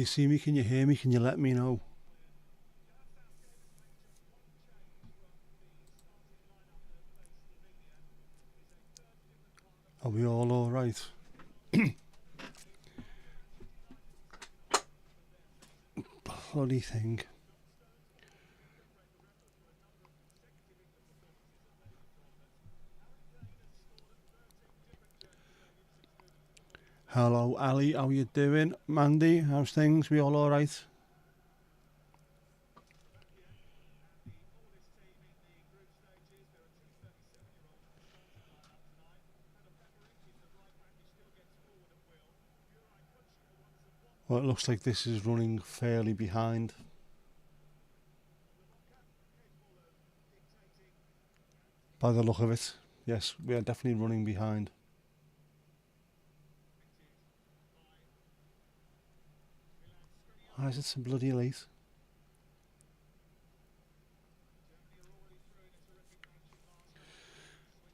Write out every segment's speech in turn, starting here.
you see me? Can you hear me? Can you let me know? Are we all alright? Bloody thing. Hello Ali, how you doing? Mandy, how's things? We all alright? Well, it looks like this is running fairly behind. By the look of it. Yes, we are definitely running behind. Why is it so bloody late?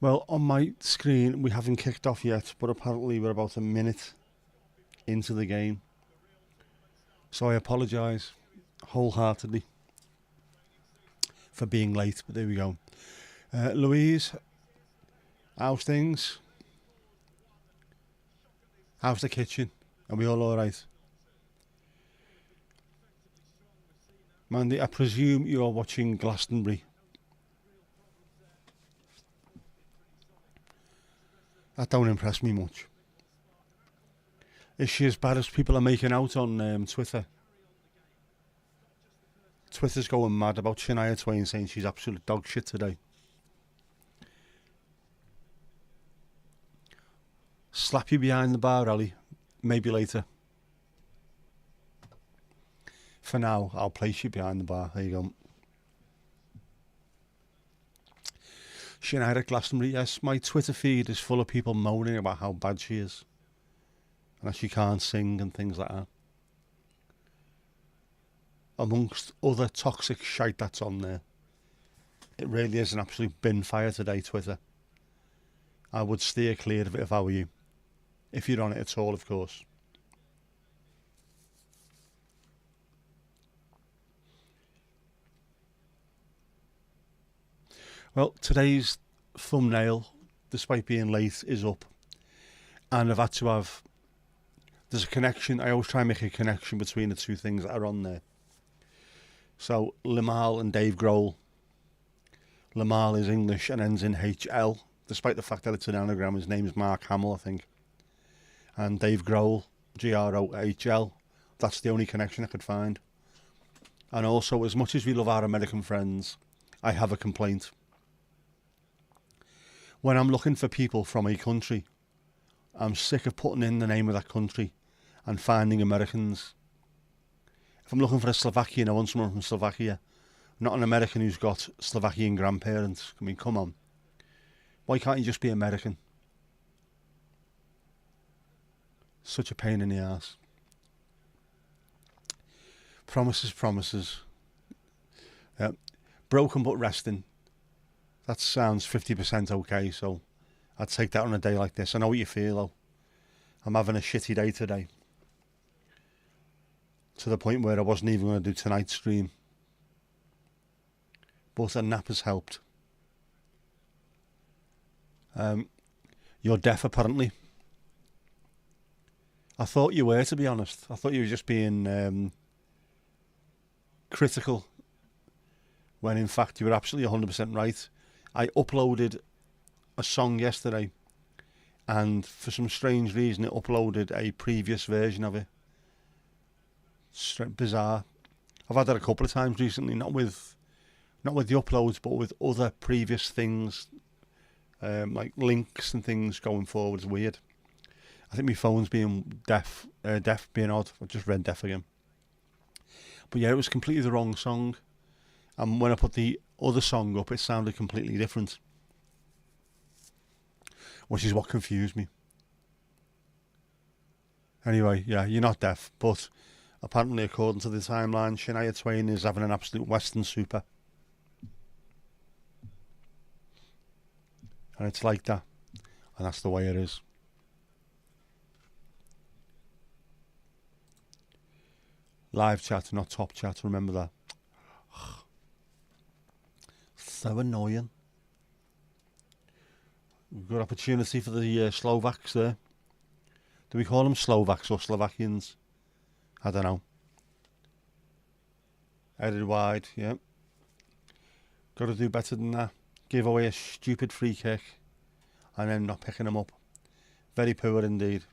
Well, on my screen we haven't kicked off yet, but apparently we're about a minute into the game. So I apologise wholeheartedly for being late, but there we go. Louise, how's things? How's the kitchen? Are we all alright? Mandy, I presume you're watching Glastonbury. That don't impress me much. Is she as bad as people are making out on Twitter? Twitter's going mad about Shania Twain saying she's absolute dog shit today. Slap you behind the bar, Ali. Maybe later. For now, I'll place you behind the bar. There you go. Shania at Glastonbury, yes. My Twitter feed is full of people moaning about how bad she is. And that she can't sing and things like that. Amongst other toxic shite that's on there. It really is an absolute bin fire today, Twitter. I would steer clear of it if I were you. If you're on it at all, of course. Well, today's thumbnail, despite being late, is up. And I've had to have... There's a connection. I always try and make a connection between the two things that are on there. So, Limahl and Dave Grohl. Limahl is English and ends in HL, despite the fact that it's an anagram. His name's Mark Hamill, I think. And Dave Grohl, Grohl. That's the only connection I could find. And also, as much as we love our American friends, I have a complaint. When I'm looking for people from a country, I'm sick of putting in the name of that country and finding Americans. If I'm looking for a Slovakian, I want someone from Slovakia, not an American who's got Slovakian grandparents. I mean, come on. Why can't you just be American? Such a pain in the ass. Promises, promises. Broken but resting. That sounds 50% okay, so I'd take that on a day like this. I know what you feel, though. I'm having a shitty day today. To the point where I wasn't even going to do tonight's stream. But a nap has helped. You're deaf, apparently. I thought you were, to be honest. I thought you were just being critical, when in fact you were absolutely 100% right. I uploaded a song yesterday, and for some strange reason it uploaded a previous version of it. Bizarre. I've had that a couple of times recently, not with the uploads, but with other previous things, like links and things going forward. It's weird. I think my phone's being deaf being odd. I just read deaf again. But yeah, it was completely the wrong song. And when I put the other song up, it sounded completely different. Which is what confused me. Anyway, yeah, you're not deaf. But apparently, according to the timeline, Shania Twain is having an absolute Western super. And it's like that. And that's the way it is. Live chat, not top chat. Remember that. So annoying. Good opportunity for the Slovaks there. Do we call them Slovaks or Slovakians? I don't know. Headed wide, yeah. Got to do better than that. Give away a stupid free kick and then not picking them up. Very poor indeed.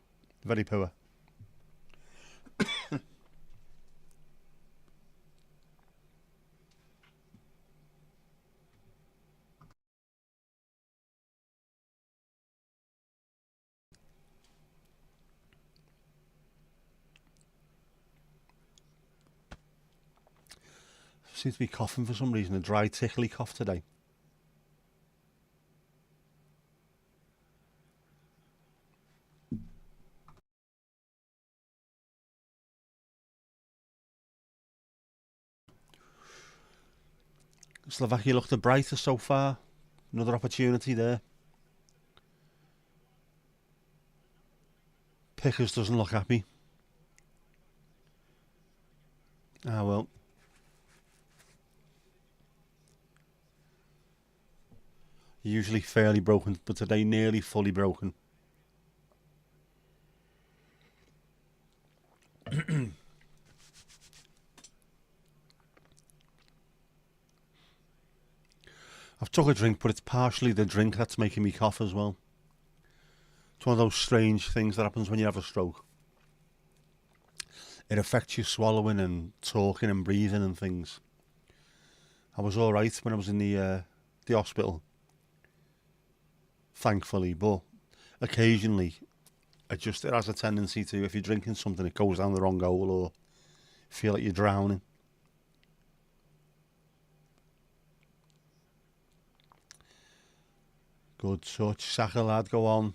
Very poor. Seems to be coughing for some reason. A dry, tickly cough today. Slovakia looked the brightest so far. Another opportunity there. Pickers doesn't look happy. Ah, well. Usually fairly broken, but today nearly fully broken. I've took a drink, but it's partially the drink that's making me cough as well. It's one of those strange things that happens when you have a stroke. It affects your swallowing and talking and breathing and things. I was all right when I was in the hospital, thankfully, but occasionally it has a tendency to, if you're drinking something, it goes down the wrong hole or feel like you're drowning. Good touch, Saka lad, go on.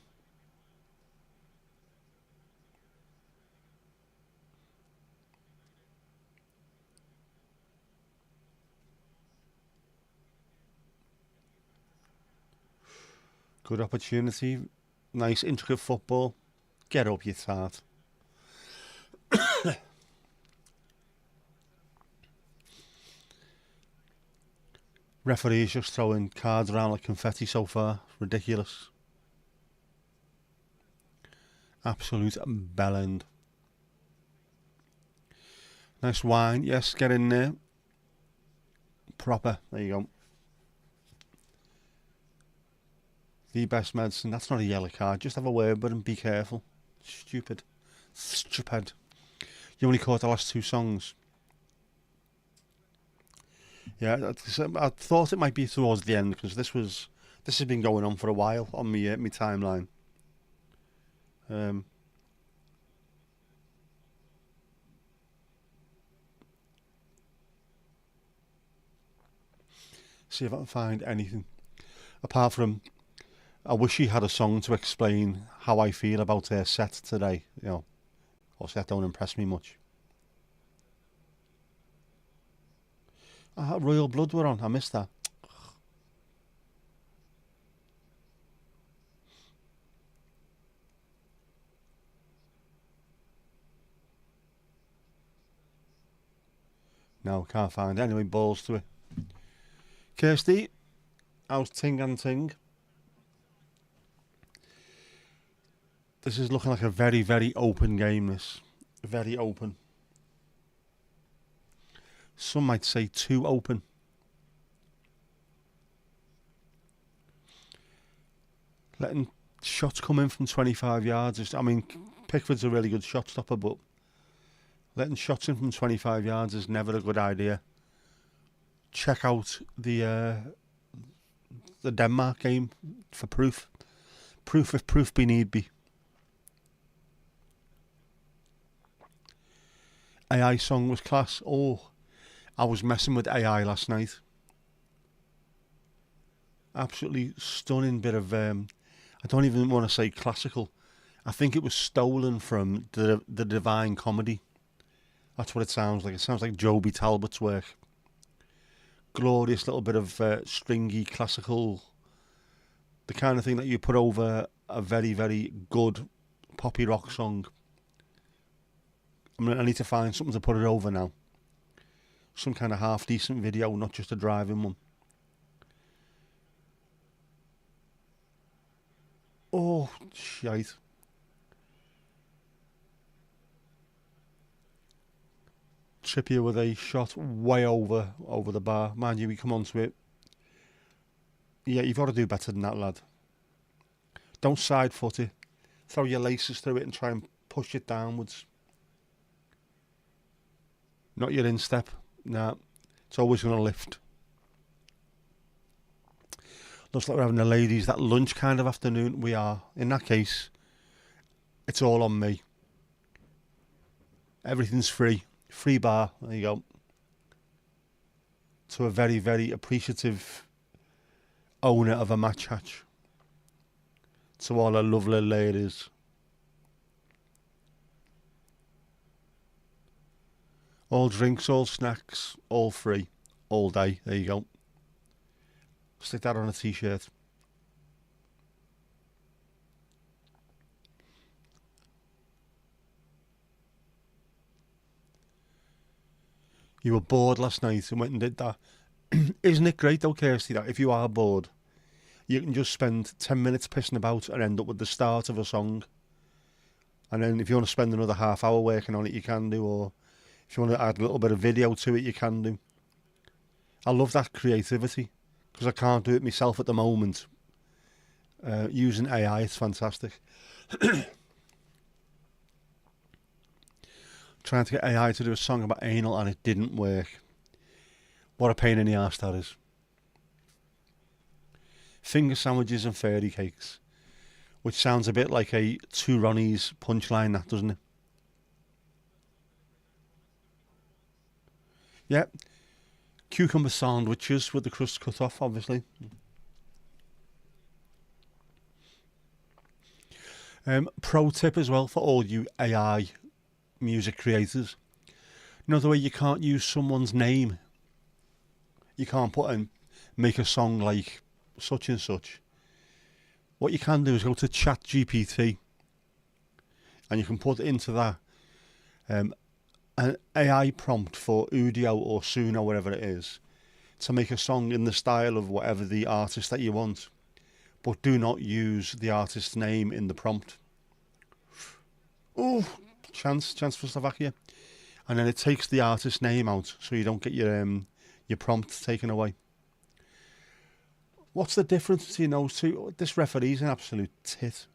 Good opportunity, nice intricate football. Get up, you tart. Referees just throwing cards around like confetti so far. Ridiculous. Absolute bellend. Nice wine. Yes, get in there. Proper. There you go. The best medicine. That's not a yellow card. Just have a word with him. Be careful. Stupid. Stupid. You only caught the last two songs. Yeah, I thought it might be towards the end because this has been going on for a while on my timeline. See if I can find anything apart from. I wish he had a song to explain how I feel about her set today. You know, or set don't impress me much. Royal Blood were on. I missed that. No, can't find it. Anyway, balls to it. Kirsty, how's Ting and Ting? This is looking like a very, very open game, this. Very open. Some might say too open. Letting shots come in from 25 yards. Pickford's a really good shot stopper, but letting shots in from 25 yards is never a good idea. Check out the Denmark game for proof. Proof if proof be need be. AI song was class. Oh, I was messing with AI last night. Absolutely stunning bit of, I don't even want to say classical. I think it was stolen from the Divine Comedy. That's what it sounds like. It sounds like Joby Talbot's work. Glorious little bit of stringy classical, the kind of thing that you put over a very, very good poppy rock song. I need to find something to put it over now. Some kind of half decent video, not just a driving one. Oh, shite. Trippier with a shot way over the bar. Mind you, we come onto it. Yeah, you've got to do better than that, lad. Don't side foot it. Throw your laces through it and try and push it downwards. Not your instep. Nah, it's always going to lift. Looks like we're having the ladies that lunch kind of afternoon. We are. In that case, it's all on me. Everything's free. Free bar. There you go. To a very, very appreciative owner of a match hatch. To all the lovely ladies. All drinks, all snacks, all free. All day. There you go. Stick that on a t-shirt. You were bored last night and went and did that. Isn't it great though, Kirsty, that if you are bored, you can just spend 10 minutes pissing about and end up with the start of a song. And then if you want to spend another half hour working on it, you can do. Or if you want to add a little bit of video to it, you can do. I love that creativity. Because I can't do it myself at the moment. Using AI, it's fantastic. Trying to get AI to do a song about anal and it didn't work. What a pain in the arse that is. Finger sandwiches and fairy cakes. Which sounds a bit like a Two Ronnies punchline, that, doesn't it? Yeah. Cucumber sandwiches with the crust cut off, obviously. Pro tip as well for all you AI music creators. You know the way you can't use someone's name? You can't put in, make a song like such and such. What you can do is go to ChatGPT and you can put into that an AI prompt for Udio or Suno, whatever it is, to make a song in the style of whatever the artist that you want. But do not use the artist's name in the prompt. Oh, chance for Slovakia. And then it takes the artist's name out, so you don't get your prompt taken away. What's the difference between those two? This referee's an absolute tit.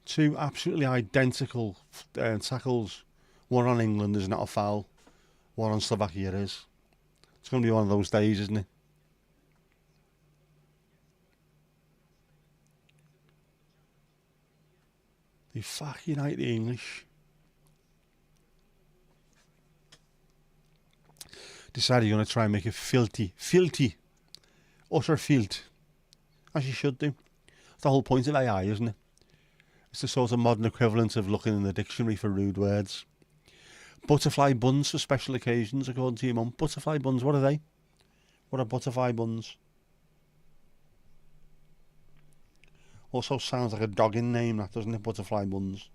Two absolutely identical tackles. One on England is not a foul. One on Slovakia is. It's going to be one of those days, isn't it? They fucking hate the English. Decided you're going to try and make it filthy. Filthy. Utter filth. As you should do. That's the whole point of AI, isn't it? It's the sort of modern equivalent of looking in the dictionary for rude words. Butterfly buns for special occasions, according to your mum. Butterfly buns, what are they? What are butterfly buns? Also sounds like a dogging name, that, doesn't it? Butterfly buns.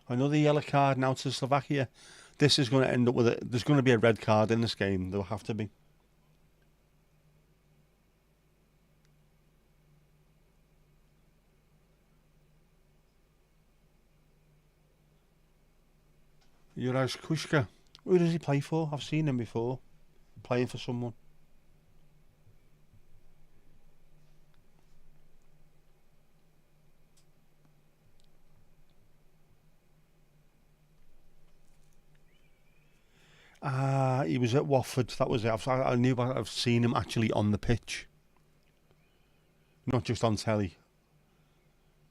Another yellow card now to Slovakia. This is going to end up with there's going to be a red card in this game. There will have to be. Juraj Kuška. Who does he play for? I've seen him before. Playing for someone. He was at Watford. That was it. I knew I've seen him actually on the pitch. Not just on telly.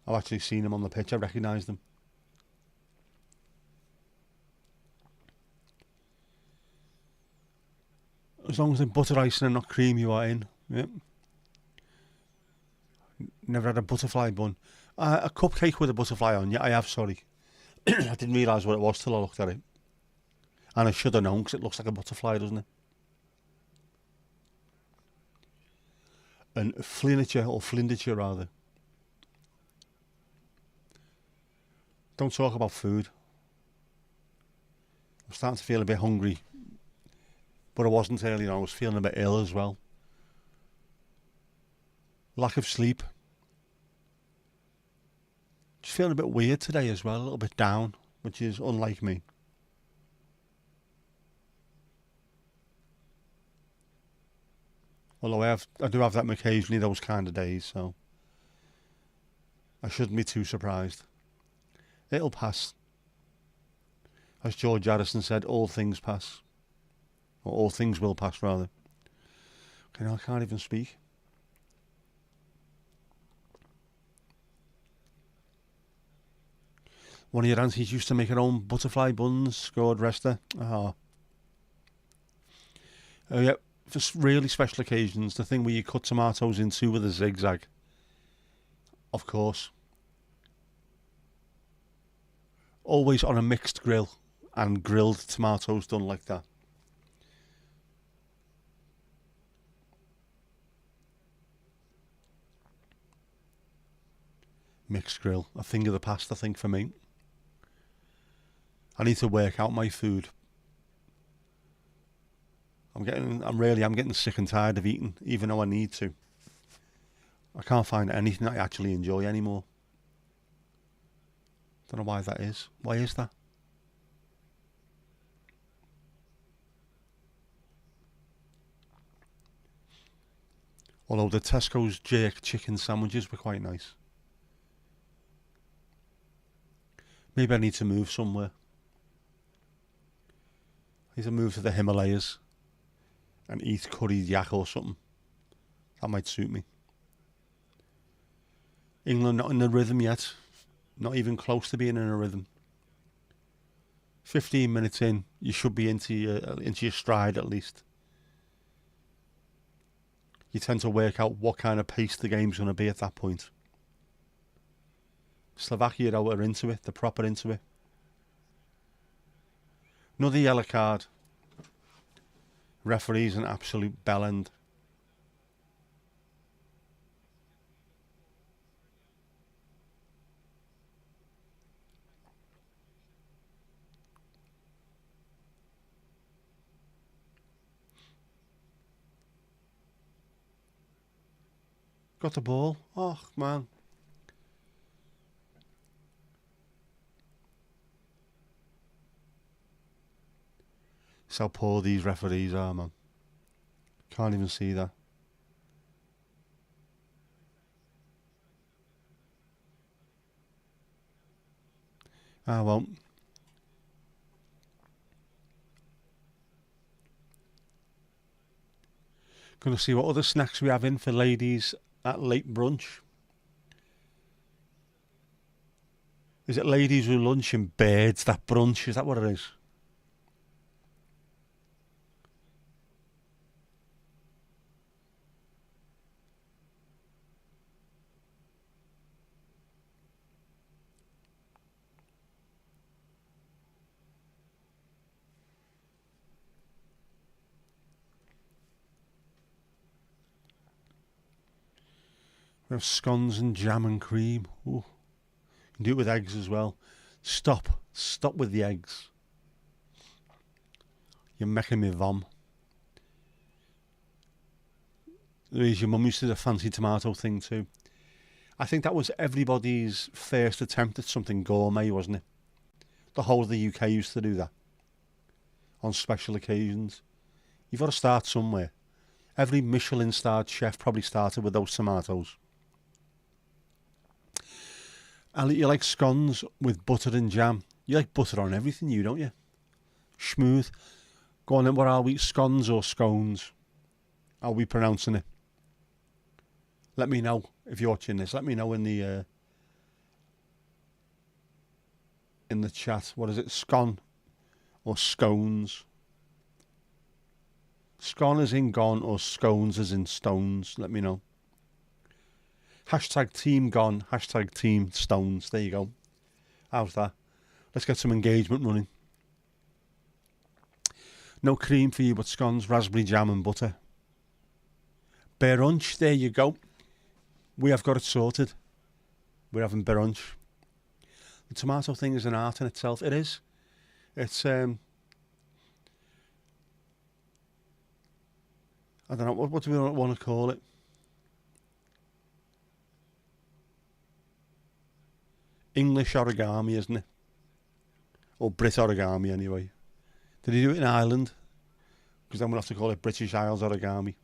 I've actually seen him on the pitch. I recognised him. As long as they're butter icing and not cream, you are in. Yep. Never had a butterfly bun. A cupcake with a butterfly on. Yeah, I have, sorry. I didn't realise what it was till I looked at it. And I should have known because it looks like a butterfly, doesn't it? And Fliniture, or Flinditure rather. Don't talk about food. I'm starting to feel a bit hungry. But I wasn't earlier on. I was feeling a bit ill as well. Lack of sleep. Just feeling a bit weird today as well. A little bit down, which is unlike me. Although I do have that occasionally, those kind of days, so I shouldn't be too surprised. It'll pass. As George Harrison said, all things pass. Or all things will pass, rather. Okay, now I can't even speak. One of your aunties used to make her own butterfly buns, God rest her. Oh, yeah, for really special occasions, the thing where you cut tomatoes in two with a zigzag. Of course. Always on a mixed grill, and grilled tomatoes done like that. Mixed grill, a thing of the past, I think, for me. I need to work out my food. I'm getting sick and tired of eating, even though I need to. I can't find anything I actually enjoy anymore. Don't know why that is. Why is that? Although the Tesco's jerk chicken sandwiches were quite nice. Maybe I need to move somewhere. I need to move to the Himalayas and eat curried yak or something. That might suit me. England not in the rhythm yet. Not even close to being in a rhythm. 15 minutes in, you should be into your stride at least. You tend to work out what kind of pace the game's going to be at that point. Slovakia are into it. They're proper into it. Another yellow card. Referee's an absolute bellend. Got the ball. Oh, man. That's how poor these referees are, man. Can't even see that. Ah, well. Gonna see what other snacks we have in for ladies at late brunch. Is it ladies who lunch and birds that brunch? Is that what it is? We have scones and jam and cream. Ooh. You can do it with eggs as well. Stop with the eggs. You're making me vom. Your mum used to do the fancy tomato thing too. I think that was everybody's first attempt at something gourmet, wasn't it? The whole of the UK used to do that on special occasions. You've got to start somewhere. Every Michelin-starred chef probably started with those tomatoes. And you like scones with butter and jam. You like butter on everything, you don't you? Smooth. Go on then, what are we? Scones or scones? How are we pronouncing it? Let me know if you're watching this. Let me know in the chat. What is it? Scone or scones? Scone as in gone or scones as in stones. Let me know. Hashtag team gone. Hashtag team stones. There you go. How's that? Let's get some engagement running. No cream for you, but scones, raspberry jam and butter. Brunch, there you go. We have got it sorted. We're having brunch. The tomato thing is an art in itself. It is. It's I don't know what do we want to call it. English origami, isn't it? Or Brit origami, anyway. Did he do it in Ireland? Because then we'll have to call it British Isles origami.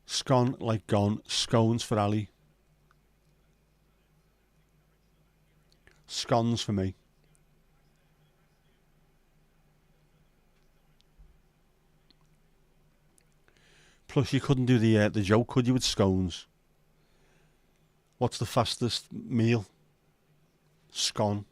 Scone like gone. Scones for Ali. Scones for me. Plus, you couldn't do the joke, could you, with scones? What's the fastest meal? Scone.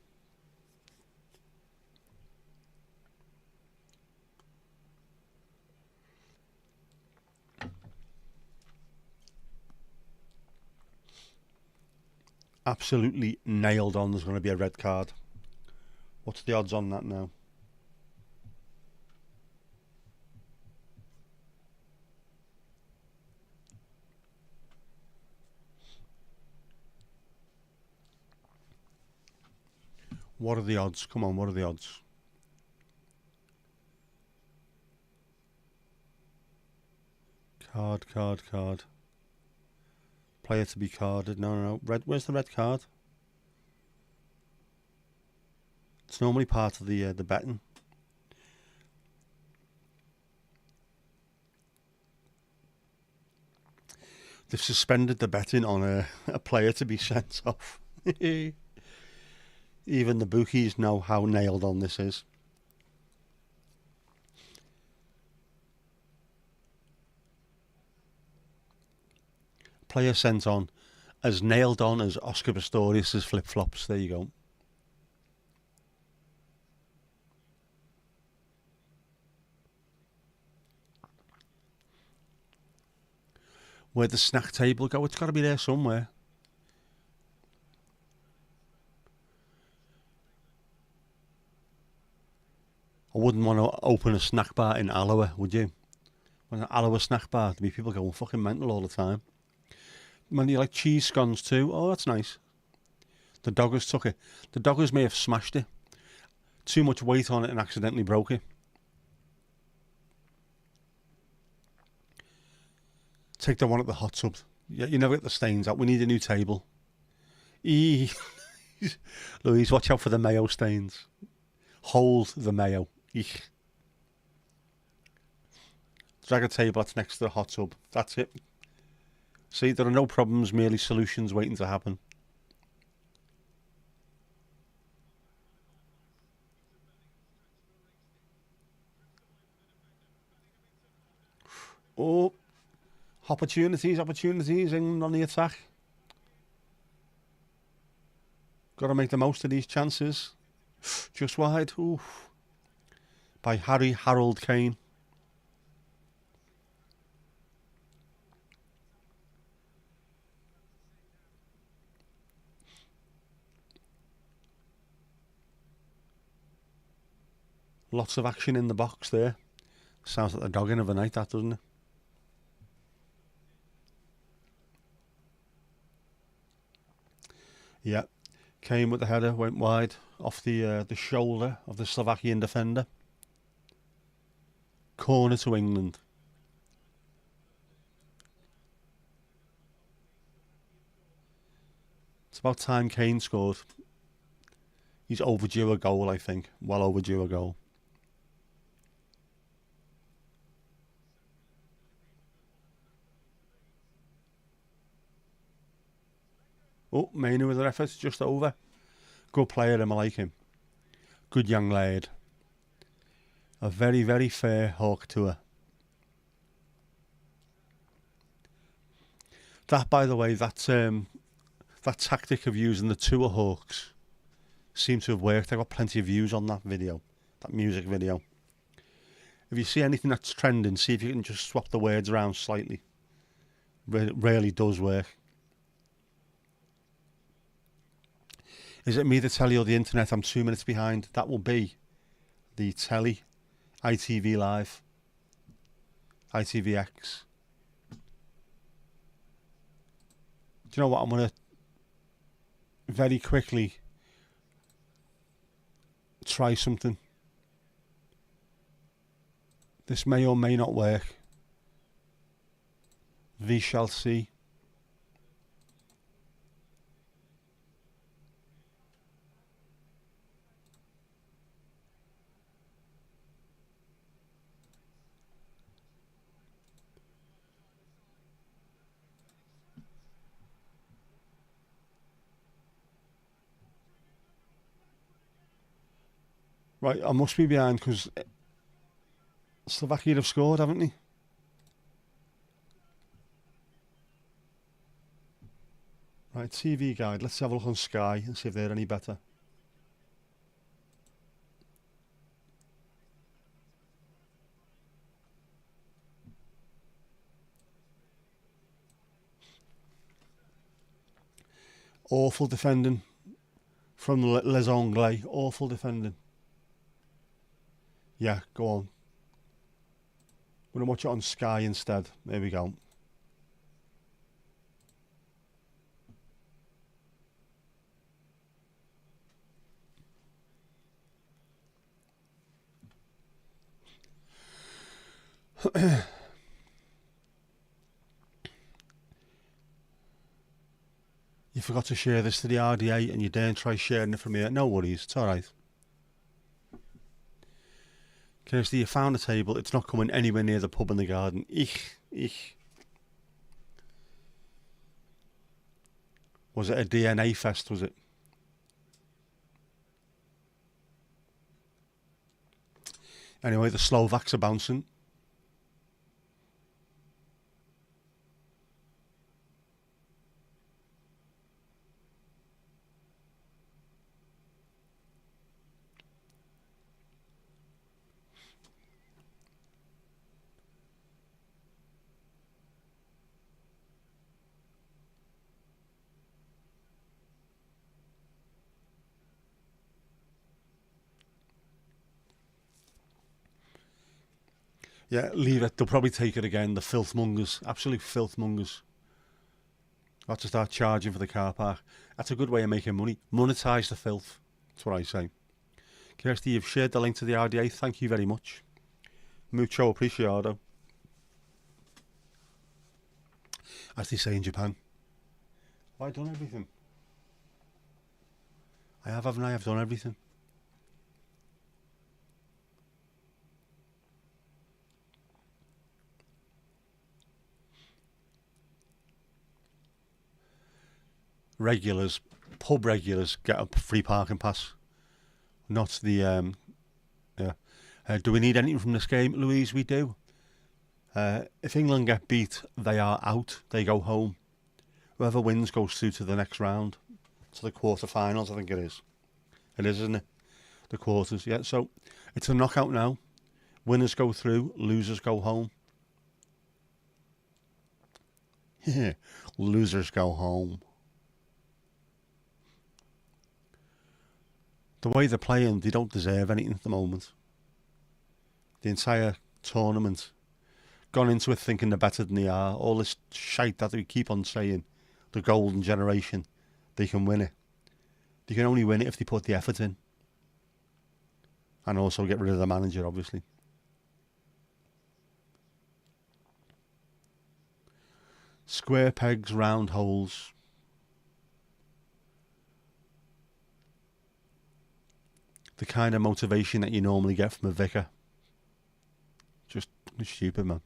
Absolutely nailed on. There's going to be a red card. What's the odds on that now? What are the odds? Come on, what are the odds? Card. Player to be carded. No. Red. Where's the red card? It's normally part of the betting. They've suspended the betting on a player to be sent off. Even the bookies know how nailed on this is. Player sent on as nailed on as Oscar Pistorius' flip-flops. There you go. Where'd the snack table go? It's got to be there somewhere. I wouldn't want to open a snack bar in Alloa, would you? An Alloa snack bar, there'd be people going fucking mental all the time. Man, you like cheese scones too? Oh, that's nice. The doggers took it. The doggers may have smashed it. Too much weight on it and accidentally broke it. Take the one at the hot tub. Yeah, you never get the stains out. We need a new table. Louise, watch out for the mayo stains. Hold the mayo. Eek. Drag a table that's next to the hot tub. That's it. See, there are no problems, merely solutions waiting to happen. Oh, opportunities, England on the attack. Got to make the most of these chances. Just wide. Ooh. By Harry Harold Kane. Lots of action in the box there. Sounds like the dogging of a night, that, doesn't it? Yeah. Kane with the header, went wide off the shoulder of the Slovakian defender. Corner to England. It's about time Kane scored. He's overdue a goal, I think. Well overdue a goal. Oh, Mainu with the effort, just over. Good player, I like him. Good young lad. A very, very fair hawk tour. That, by the way, that tactic of using the tour hawks seemed to have worked. I got plenty of views on that video, that music video. If you see anything that's trending, see if you can just swap the words around slightly. Really does work. Is it me, the telly, or the internet? I'm 2 minutes behind. That will be the telly, ITV Live, ITVX. Do you know what? I'm going to very quickly try something. This may or may not work. We shall see. Right, I must be behind because Slovakia have scored, haven't they? Right, TV guide. Let's have a look on Sky and see if they're any better. Awful defending from Les Anglais. Awful defending. Yeah, go on. We're going to watch it on Sky instead. There we go. You forgot to share this to the RDA and you daren't try sharing it from here. No worries, it's alright. Kirsty, you found the table. It's not coming anywhere near the pub in the garden. Ich. Was it a DNA fest, was it? Anyway, the Slovaks are bouncing. Yeah, leave it. They'll probably take it again. The filthmongers. Absolute filthmongers. I'll have to start charging for the car park. That's a good way of making money. Monetize the filth. That's what I say. Kirsty, you've shared the link to the RDA. Thank you very much. Mucho apreciado. As they say in Japan. Have I done everything? I have, haven't I? I've done everything. Regulars, pub regulars get a free parking pass. Not the, do we need anything from this game, Louise? We do. If England get beat, they are out. They go home. Whoever wins goes through to the next round. To the quarterfinals, I think it is. It is, isn't it? The quarters, yeah. So it's a knockout now. Winners go through, losers go home. Losers go home. The way they're playing, they don't deserve anything at the moment. The entire tournament, gone into it thinking they're better than they are. All this shite that we keep on saying, the golden generation, they can win it. They can only win it if they put the effort in. And also get rid of the manager, obviously. Square pegs, round holes. The kind of motivation that you normally get from a vicar. Just stupid, man.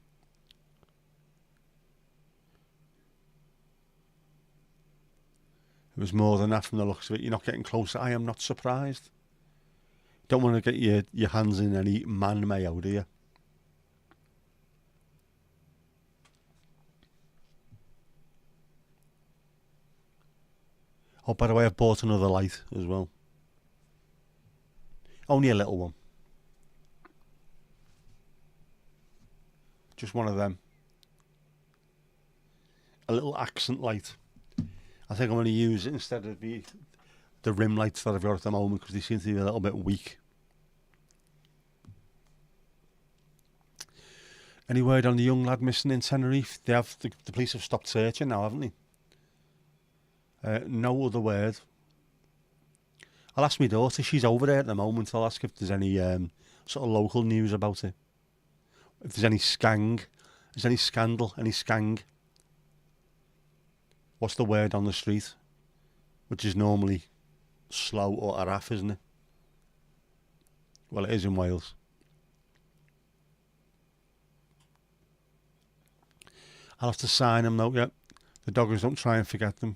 It was more than that from the looks of it. You're not getting closer. I am not surprised. Don't want to get your hands in any man mayo, do you? Oh, by the way, I've bought another light as well. Only a little one. Just one of them. A little accent light. I think I'm going to use it instead of the rim lights that I've got at the moment because they seem to be a little bit weak. Any word on the young lad missing in Tenerife? They have the police have stopped searching now, haven't they? No other word. I'll ask my daughter. She's over there at the moment. I'll ask if there's any sort of local news about it. If there's any there's any scandal, any skang. What's the word on the street? Which is normally slow or araf, isn't it? Well, it is in Wales. I'll have to sign them though, yeah. The doggers don't try and forget them.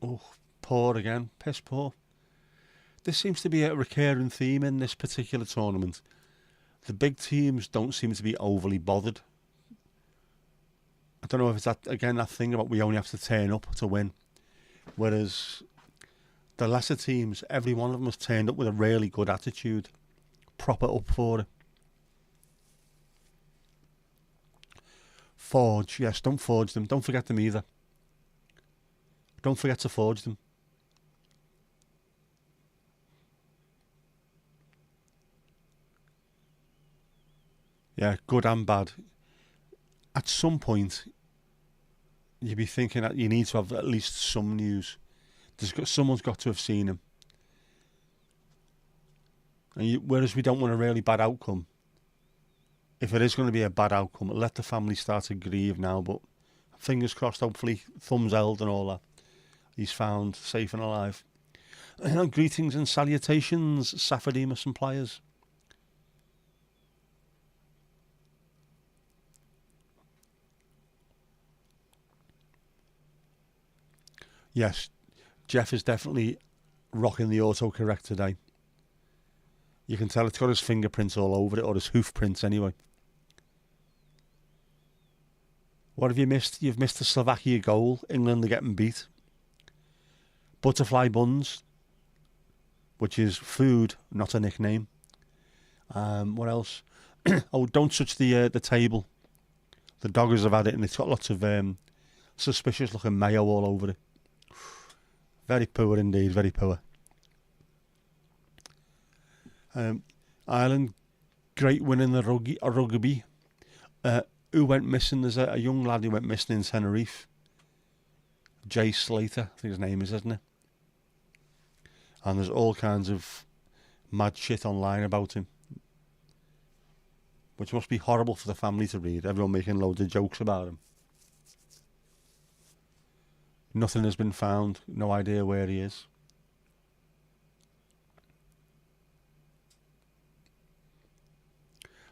Oh, poor again. Piss poor. This seems to be a recurring theme in this particular tournament. The big teams don't seem to be overly bothered. I don't know if it's that, again, that thing about we only have to turn up to win. Whereas the lesser teams, every one of them has turned up with a really good attitude. Proper up for it. Forge, yes, don't forge them. Don't forget them either. Don't forget to forge them. Yeah, good and bad. At some point, you'd be thinking that you need to have at least some news. Someone's got to have seen him. And whereas we don't want a really bad outcome, if it is going to be a bad outcome, let the family start to grieve now. But fingers crossed, hopefully, thumbs held and all that. He's found safe and alive. And greetings and salutations, Safadimus and players. Yes, Jeff is definitely rocking the autocorrect today. You can tell it's got his fingerprints all over it, or his hoof prints anyway. What have you missed? You've missed the Slovakia goal. England are getting beat. Butterfly buns, which is food, not a nickname. What else? Oh, don't touch the table. The doggers have had it, and it's got lots of suspicious looking mayo all over it. Very poor indeed, very poor. Ireland, great win in the rugby. Who went missing? There's a young lad who went missing in Tenerife. Jay Slater, I think his name is, isn't it? And there's all kinds of mad shit online about him, which must be horrible for the family to read. Everyone making loads of jokes about him. Nothing has been found. No idea where he is.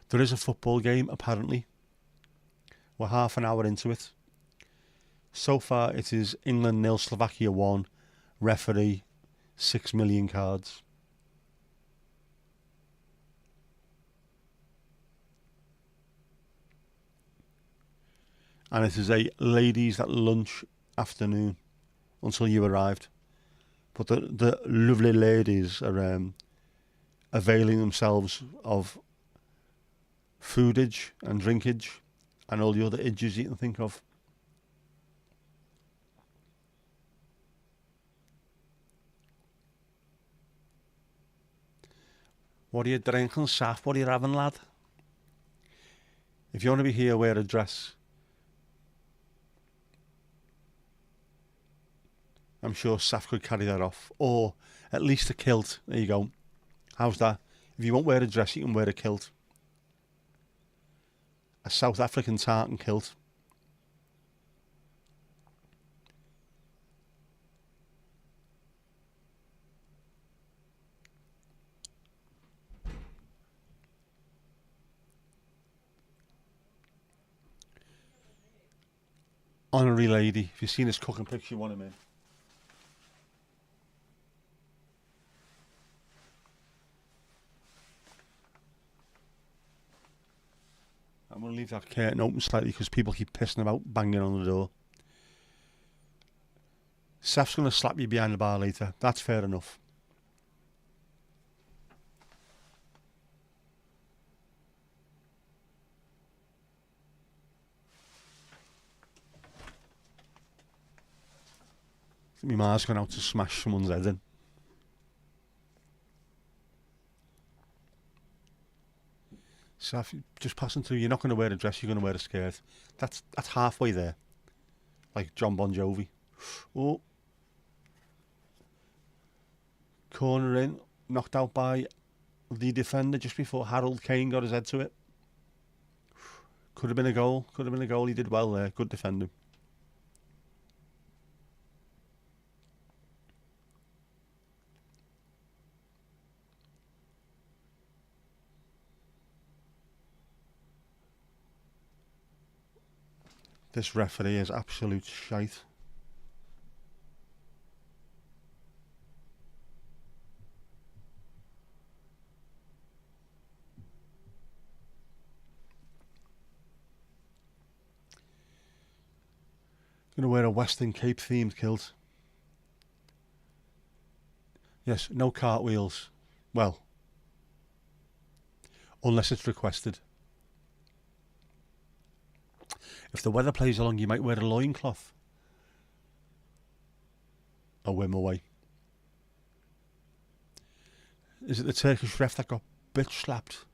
There is a football game, apparently. We're half an hour into it. So far, it is England 0, Slovakia 1. Referee, 6 million cards. And it is a ladies at lunch afternoon until you arrived. But the lovely ladies are availing themselves of foodage and drinkage and all the other idges you can think of. What are you drinking, Saf? What are you having, lad? If you want to be here, wear a dress. I'm sure Saf could carry that off. Or at least a kilt. There you go. How's that? If you won't wear a dress, you can wear a kilt. A South African tartan kilt. Honorary lady. If you've seen his cooking picture, you want him in. I'm going to leave that curtain open slightly because people keep pissing about, banging on the door. Saf's going to slap you behind the bar later. That's fair enough. My ma's gone out to smash someone's head in. So if you're just passing through, you're not going to wear a dress, you're going to wear a skirt. That's halfway there. Like John Bon Jovi. Oh. Corner in, knocked out by the defender just before Harold Kane got his head to it. Could have been a goal. Could have been a goal. He did well there. Good defending. This referee is absolute shite. Gonna wear a Western Cape themed kilt. Yes, no cartwheels. Well, unless it's requested. If the weather plays along, you might wear a loincloth. A whim away. Is it the Turkish ref that got bitch slapped?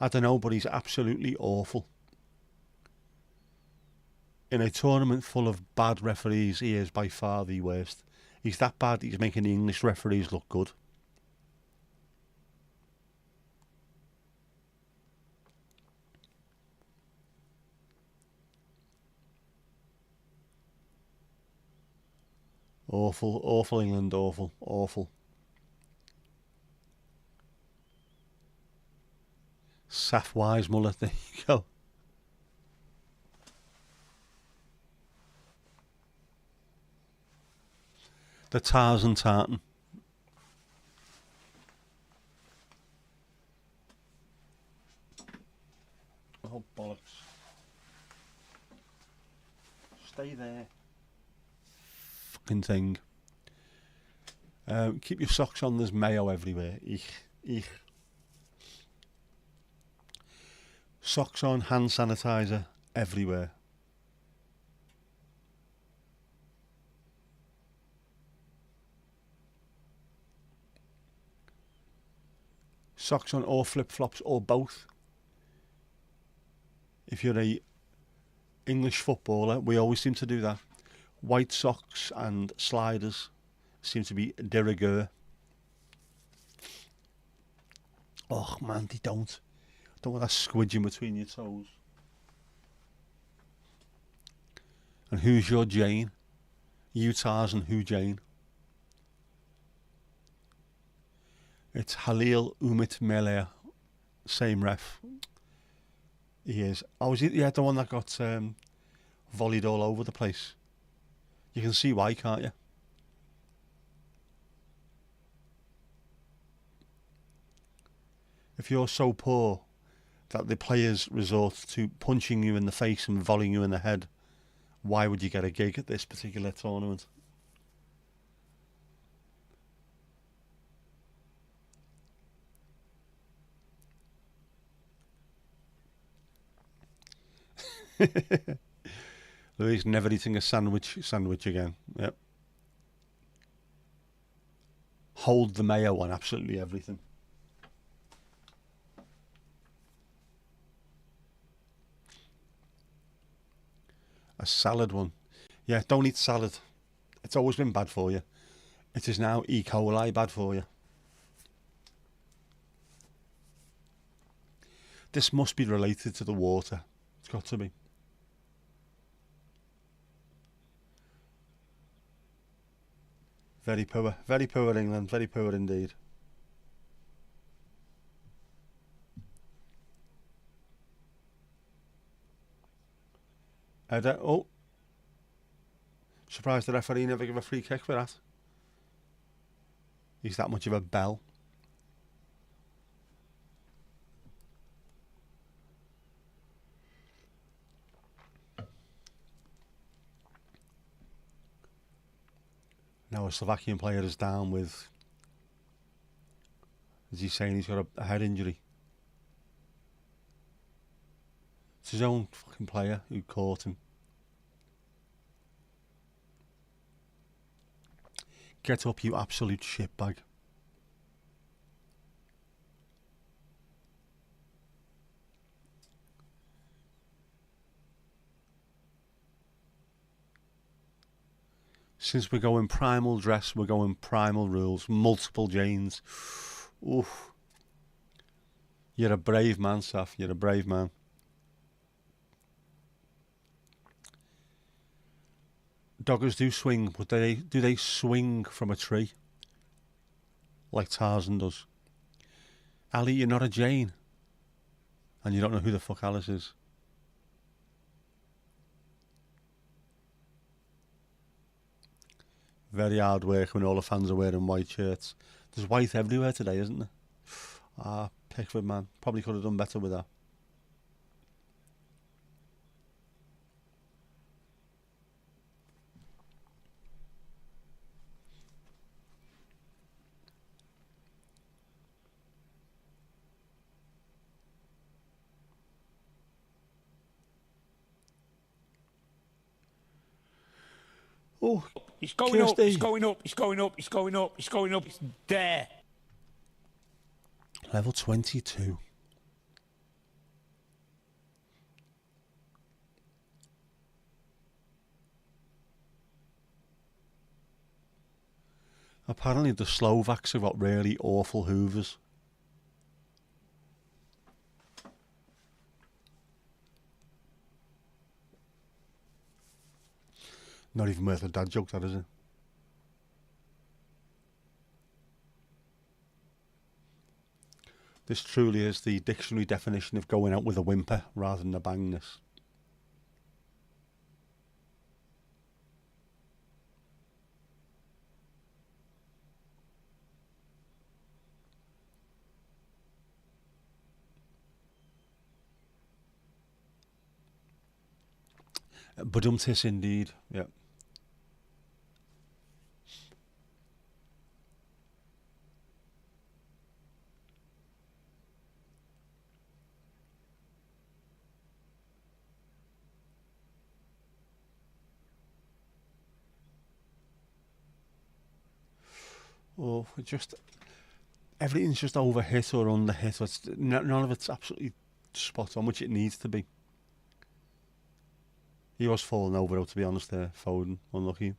I don't know, but he's absolutely awful. In a tournament full of bad referees, he is by far the worst. He's that bad, he's making the English referees look good. Awful, awful England, awful, awful. Saf Wise mullet, there you go. The Tarzan tartan. Oh, bollocks. Stay there. Fucking thing. Keep your socks on, there's mayo everywhere. Eek. Socks on, hand sanitizer everywhere. Socks on or flip-flops or both. If you're a English footballer, we always seem to do that. White socks and sliders seem to be de rigueur. Oh man, they don't. Don't want that squidging between your toes. And who's your Jane? You Tarzan, who Jane? It's Halil Umit Melea. Same ref. He is. Oh, is he? Yeah, the one that got volleyed all over the place. You can see why, can't you? If you're so poor that the players resort to punching you in the face and volleying you in the head, why would you get a gig at this particular tournament? Louise never eating a sandwich again. Yep. Hold the mayo on absolutely everything. A salad one. Yeah, don't eat salad. It's always been bad for you. It is now E. coli bad for you. This must be related to the water. It's got to be. Very poor England, very poor indeed. Oh, surprised the referee never gave a free kick for that. He's that much of a bell. Now a Slovakian player is down with, is he saying he's got a head injury? It's his own fucking player who caught him. Get up, you absolute shitbag. Since we're going primal dress, we're going primal rules. Multiple Janes. Oof. You're a brave man, Saf. You're a brave man. Doggers do swing, but do they swing from a tree? Like Tarzan does. Ali, you're not a Jane. And you don't know who the fuck Alice is. Very hard work when all the fans are wearing white shirts. There's white everywhere today, isn't there? Ah, Pickford, man. Probably could have done better with that. Oh, it's going up, it's going up, it's going up, it's going up, it's going up, it's there. Level 22. Apparently the Slovaks have got really awful hoovers. Not even worth a dad joke, that is it? This truly is the dictionary definition of going out with a whimper rather than a bangness. Badumtis indeed, yeah. Oh, everything's just over hit or under hit. None of it's absolutely spot on, which it needs to be. He was falling over, though, to be honest, there, Foden. Unlucky.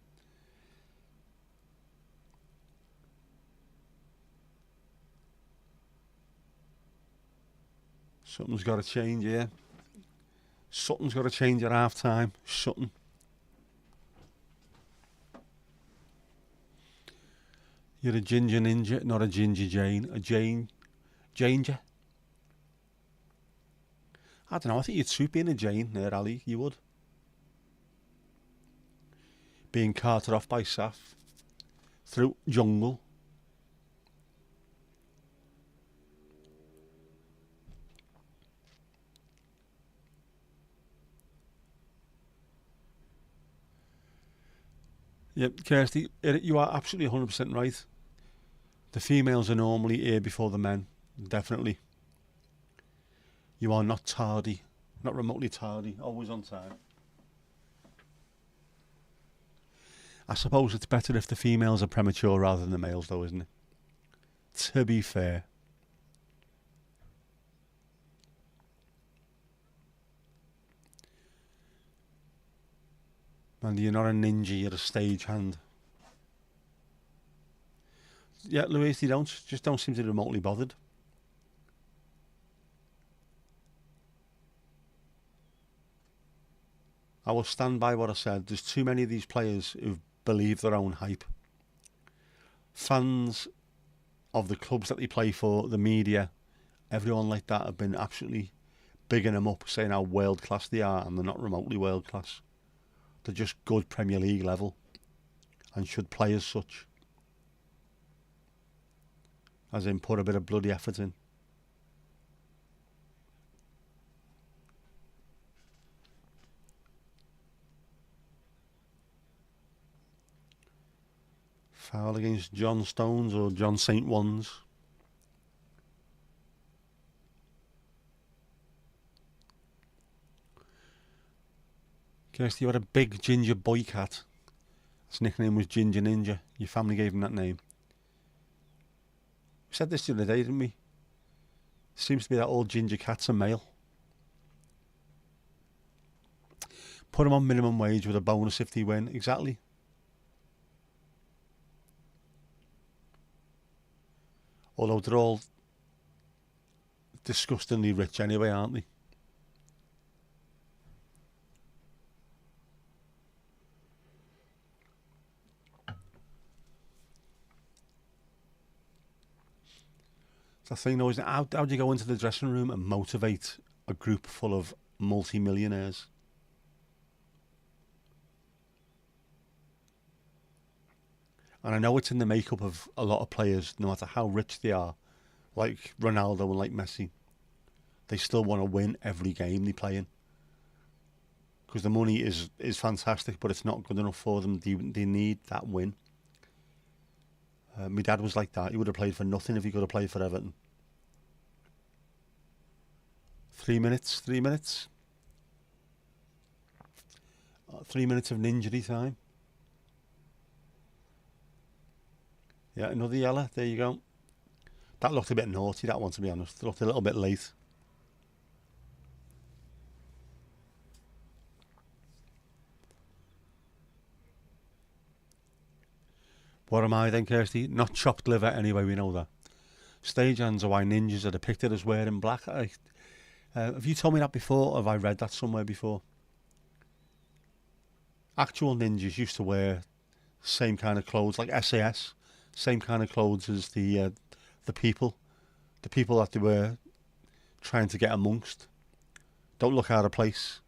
Something's got to change, yeah. Something's got to change at half time. Something. You're a ginger ninja, not a ginger Jane. A Janger. I don't know, I think you'd suit being a Jane there, Ali. You would. Being carted off by Saf through jungle. Yep, Kirsty, you are absolutely 100% right. The females are normally here before the men, definitely. You are not tardy, not remotely tardy, always on time. I suppose it's better if the females are premature rather than the males, though, isn't it? To be fair. And you're not a ninja, you're a stagehand. Yeah, Louise, you just don't seem to be remotely bothered. I will stand by what I said. There's too many of these players who believe their own hype. Fans of the clubs that they play for, the media, everyone like that have been absolutely bigging them up, saying how world class they are, and they're not remotely world class. They're just good Premier League level and should play as such. As in, put a bit of bloody effort in. Foul against John Stones or John St. Ones. Kirsty, you had a big ginger boy cat. His nickname was Ginger Ninja. Your family gave him that name. We said this the other day, didn't we? Seems to be that old ginger cat's a male. Put him on minimum wage with a bonus if they win. Exactly. Although they're all disgustingly rich anyway, aren't they? The thing though is, how do you go into the dressing room and motivate a group full of multi-millionaires? And I know it's in the makeup of a lot of players, no matter how rich they are, like Ronaldo and like Messi, they still want to win every game they play in. Because the money is fantastic, but it's not good enough for them. They need that win. My dad was like that. He would have played for nothing if he could have played for Everton. 3 minutes. 3 minutes. 3 minutes of ninja time. Yeah, another yellow. There you go. That looked a bit naughty, that one, to be honest. It looked a little bit late. What am I then, Kirsty? Not chopped liver anyway, we know that. Stage hands are why ninjas are depicted as wearing black. Have you told me that before, or have I read that somewhere before? Actual ninjas used to wear same kind of clothes, like SAS, same kind of clothes as the people that they were trying to get amongst. Don't look out of place.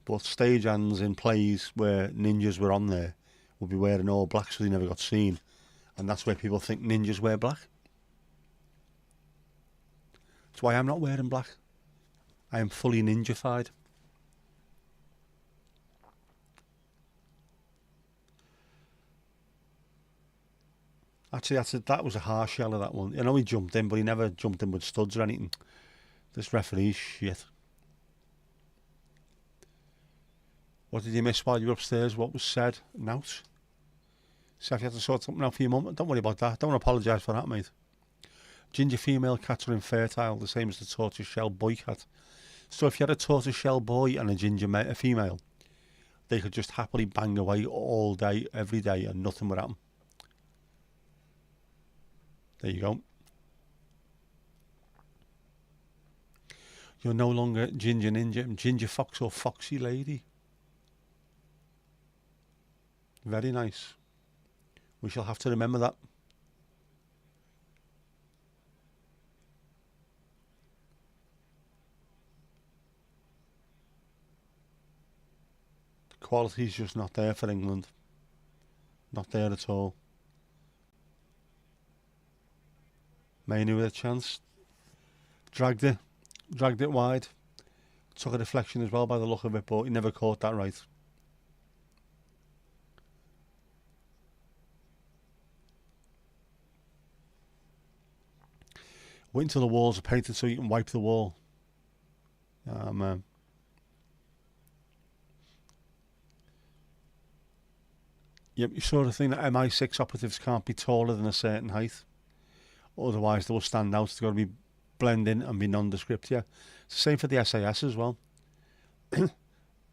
But stage hands in plays where ninjas were on there would be wearing all black, so they never got seen, and that's where people think ninjas wear black. That's why I'm not wearing black. I am fully ninja-fied. Actually, that was a harsh yellow, that one. I know he jumped in, but he never jumped in with studs or anything. This referee's shit. What did you miss while you were upstairs? What was said? Nout. So if you had to sort something out for your mum, don't worry about that. Don't apologise for that, mate. Ginger female cats are infertile, the same as the tortoiseshell boy cat. So if you had a tortoiseshell boy and a ginger female, they could just happily bang away all day, every day, and nothing would happen. There you go. You're no longer Ginger Ninja, Ginger Fox or Foxy Lady. Very nice. We shall have to remember that. The quality's just not there for England. Not there at all. Mainoo with a chance. Dragged it wide. Took a deflection as well by the look of it, but he never caught that right. Wait until the walls are painted so you can wipe the wall. Ah, man. Yep, you saw the thing that MI6 operatives can't be taller than a certain height. Otherwise, they will stand out. They've got to be blend in and be nondescript. Yeah, it's the same for the SAS as well.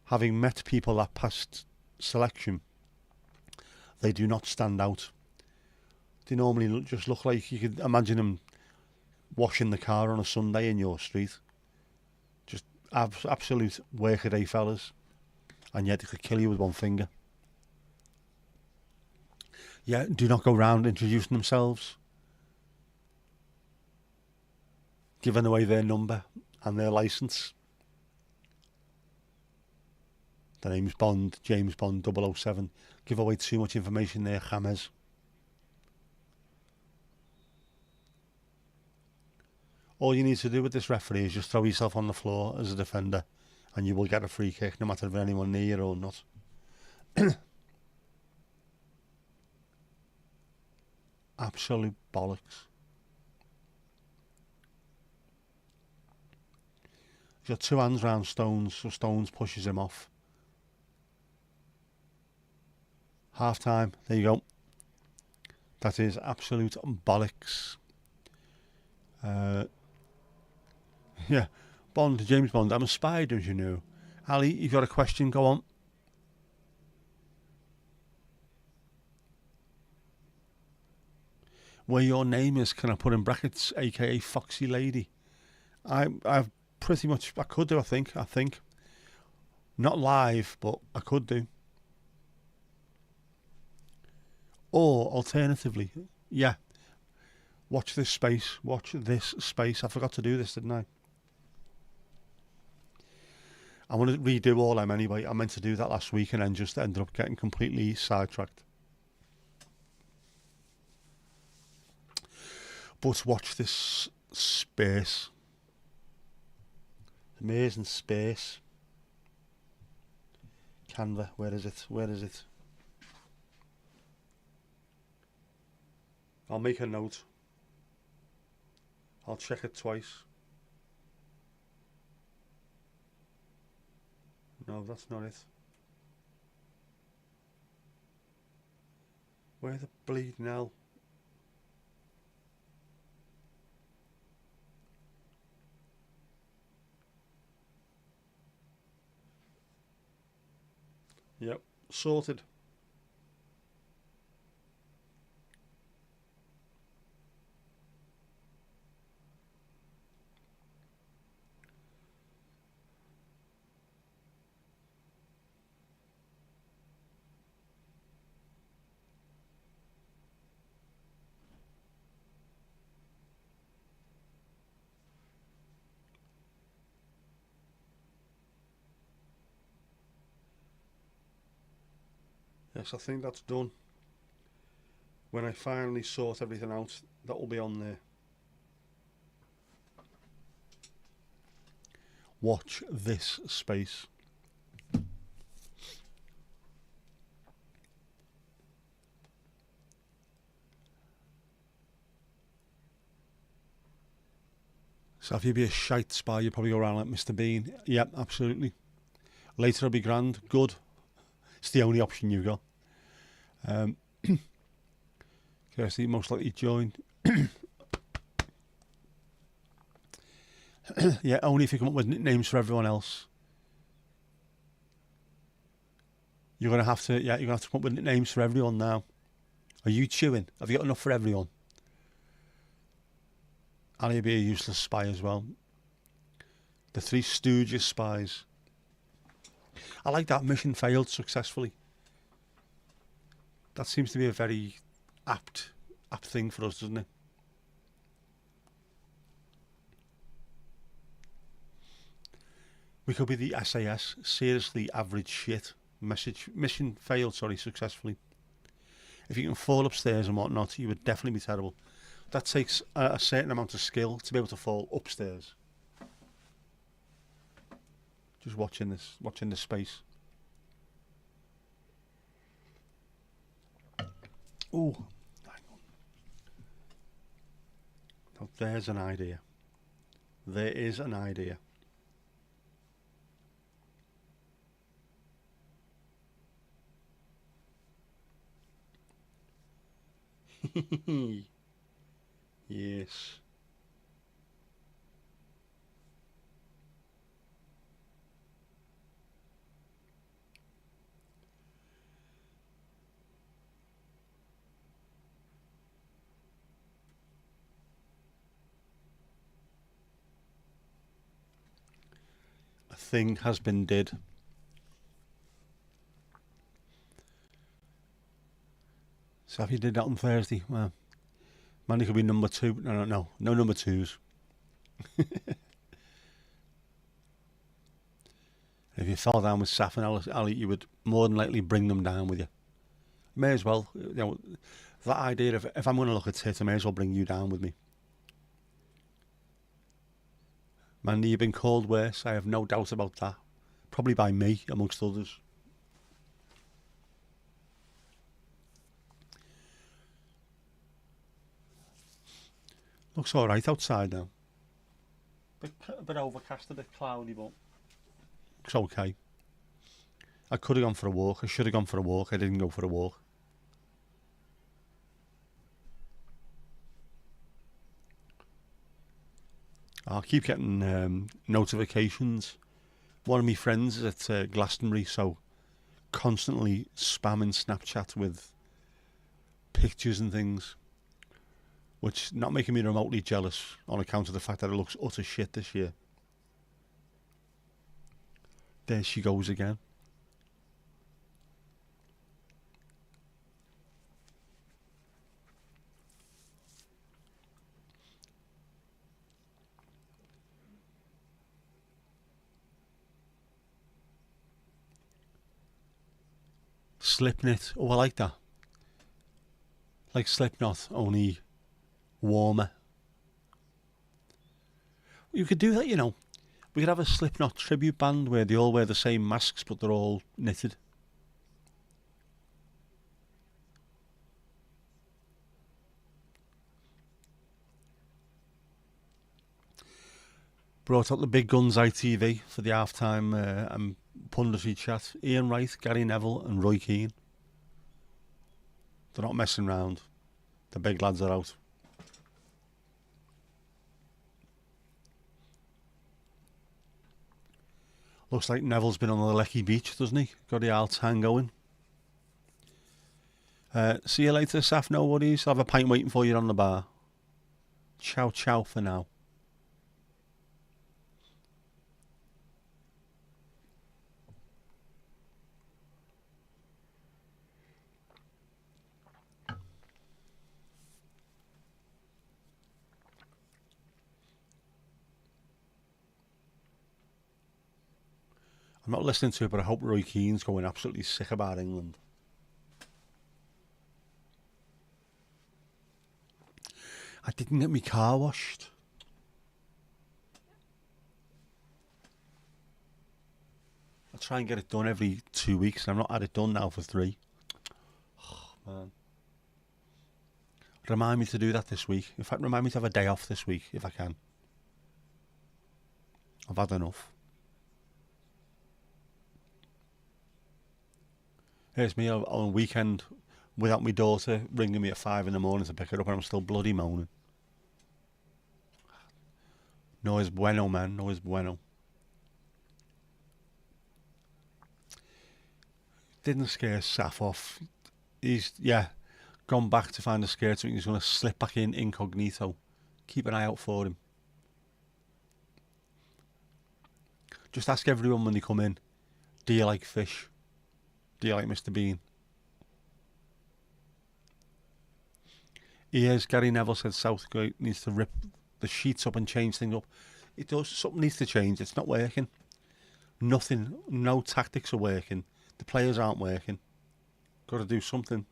Having met people that passed selection, they do not stand out. They normally just look like you could imagine them washing the car on a Sunday in your street. Just absolute workaday fellas, and yet they could kill you with one finger. Yeah, do not go round introducing themselves, giving away their number and their licence. The name's Bond, James Bond 007. Give away too much information there, James. All you need to do with this referee is just throw yourself on the floor as a defender and you will get a free kick, no matter if anyone near you or not. Absolute bollocks. He's got two hands round Stones, so Stones pushes him off. Half time. There you go. That is absolute bollocks. Yeah. Bond, James Bond. I'm a spy, don't you know? Ali, you've got a question? Go on. Where your name is, can I put in brackets, aka Foxy Lady? I've pretty much, I could do, I think. Not live, but I could do. Or alternatively, yeah, watch this space. I forgot to do this, didn't I? I want to redo all them anyway. I meant to do that last week and then just ended up getting completely sidetracked. But watch this space. Amazing space. Canva, where is it? I'll make a note. I'll check it twice. No, that's not it. Where the bleeding hell? Yep, sorted. Yes, I think that's done. When I finally sort everything out, that will be on there. Watch this space. So if you be a shite spy, you probably go around like Mr. Bean. Yep, absolutely. Later it'll be grand. Good. It's the only option you've got. Kirsty, most likely join. Yeah, only if you come up with nicknames for everyone else. You're gonna have to come up with nicknames for everyone now. Are you chewing? Have you got enough for everyone? Ali will be a useless spy as well. The Three Stooges spies. I like that. Mission failed successfully. That seems to be a very apt thing for us, doesn't it? We could be the SAS. Seriously average shit. Mission failed, successfully. If you can fall upstairs and whatnot, you would definitely be terrible. That takes a certain amount of skill to be able to fall upstairs. Just watching this space. Ooh, hang on. Now there's an idea. There is an idea. Yes. A thing has been did. So if you did that on Thursday, well, Mandy could be number 2. No number 2s. If you fell down with Saf and Ali, you would more than likely bring them down with you. May as well, that idea of if I'm going to look at it, I may as well bring you down with me. Mandy, you've been called worse. I have no doubt about that. Probably by me, amongst others. Looks all right outside now. A bit overcast, a bit cloudy, but it's okay. I could have gone for a walk. I should have gone for a walk. I didn't go for a walk. I'll keep getting notifications. One of my friends is at Glastonbury, so constantly spamming Snapchat with pictures and things, which not making me remotely jealous on account of the fact that it looks utter shit this year. There she goes again. Slipknot. Oh, I like that. Like Slipknot, only warmer. You could do that, you know. We could have a Slipknot tribute band where they all wear the same masks, but they're all knitted. Brought out the big guns ITV for the halftime and punditry chat. Ian Wright, Gary Neville, and Roy Keane. They're not messing around. The big lads are out. Looks like Neville's been on the Lecky beach, doesn't he? Got the old tan going. See you later, Saf. No worries. I'll have a pint waiting for you on the bar. Ciao, ciao for now. I'm not listening to it, but I hope Roy Keane's going absolutely sick about England. I didn't get my car washed. I try and get it done every 2 weeks, and I've not had it done now for 3. Oh, man. Remind me to do that this week. In fact, remind me to have a day off this week, if I can. I've had enough. Here's me on a weekend without my daughter ringing me at 5 in the morning to pick her up, and I'm still bloody moaning. No es bueno, man. No es bueno. Didn't scare Saf off. He's, gone back to find a scare so he's going to slip back in incognito. Keep an eye out for him. Just ask everyone when they come in, do you like fish? Do you like Mr. Bean? Yes, Gary Neville said Southgate needs to rip the sheets up and change things up. It does. Something needs to change. It's not working. Nothing. No tactics are working. The players aren't working. Got to do something.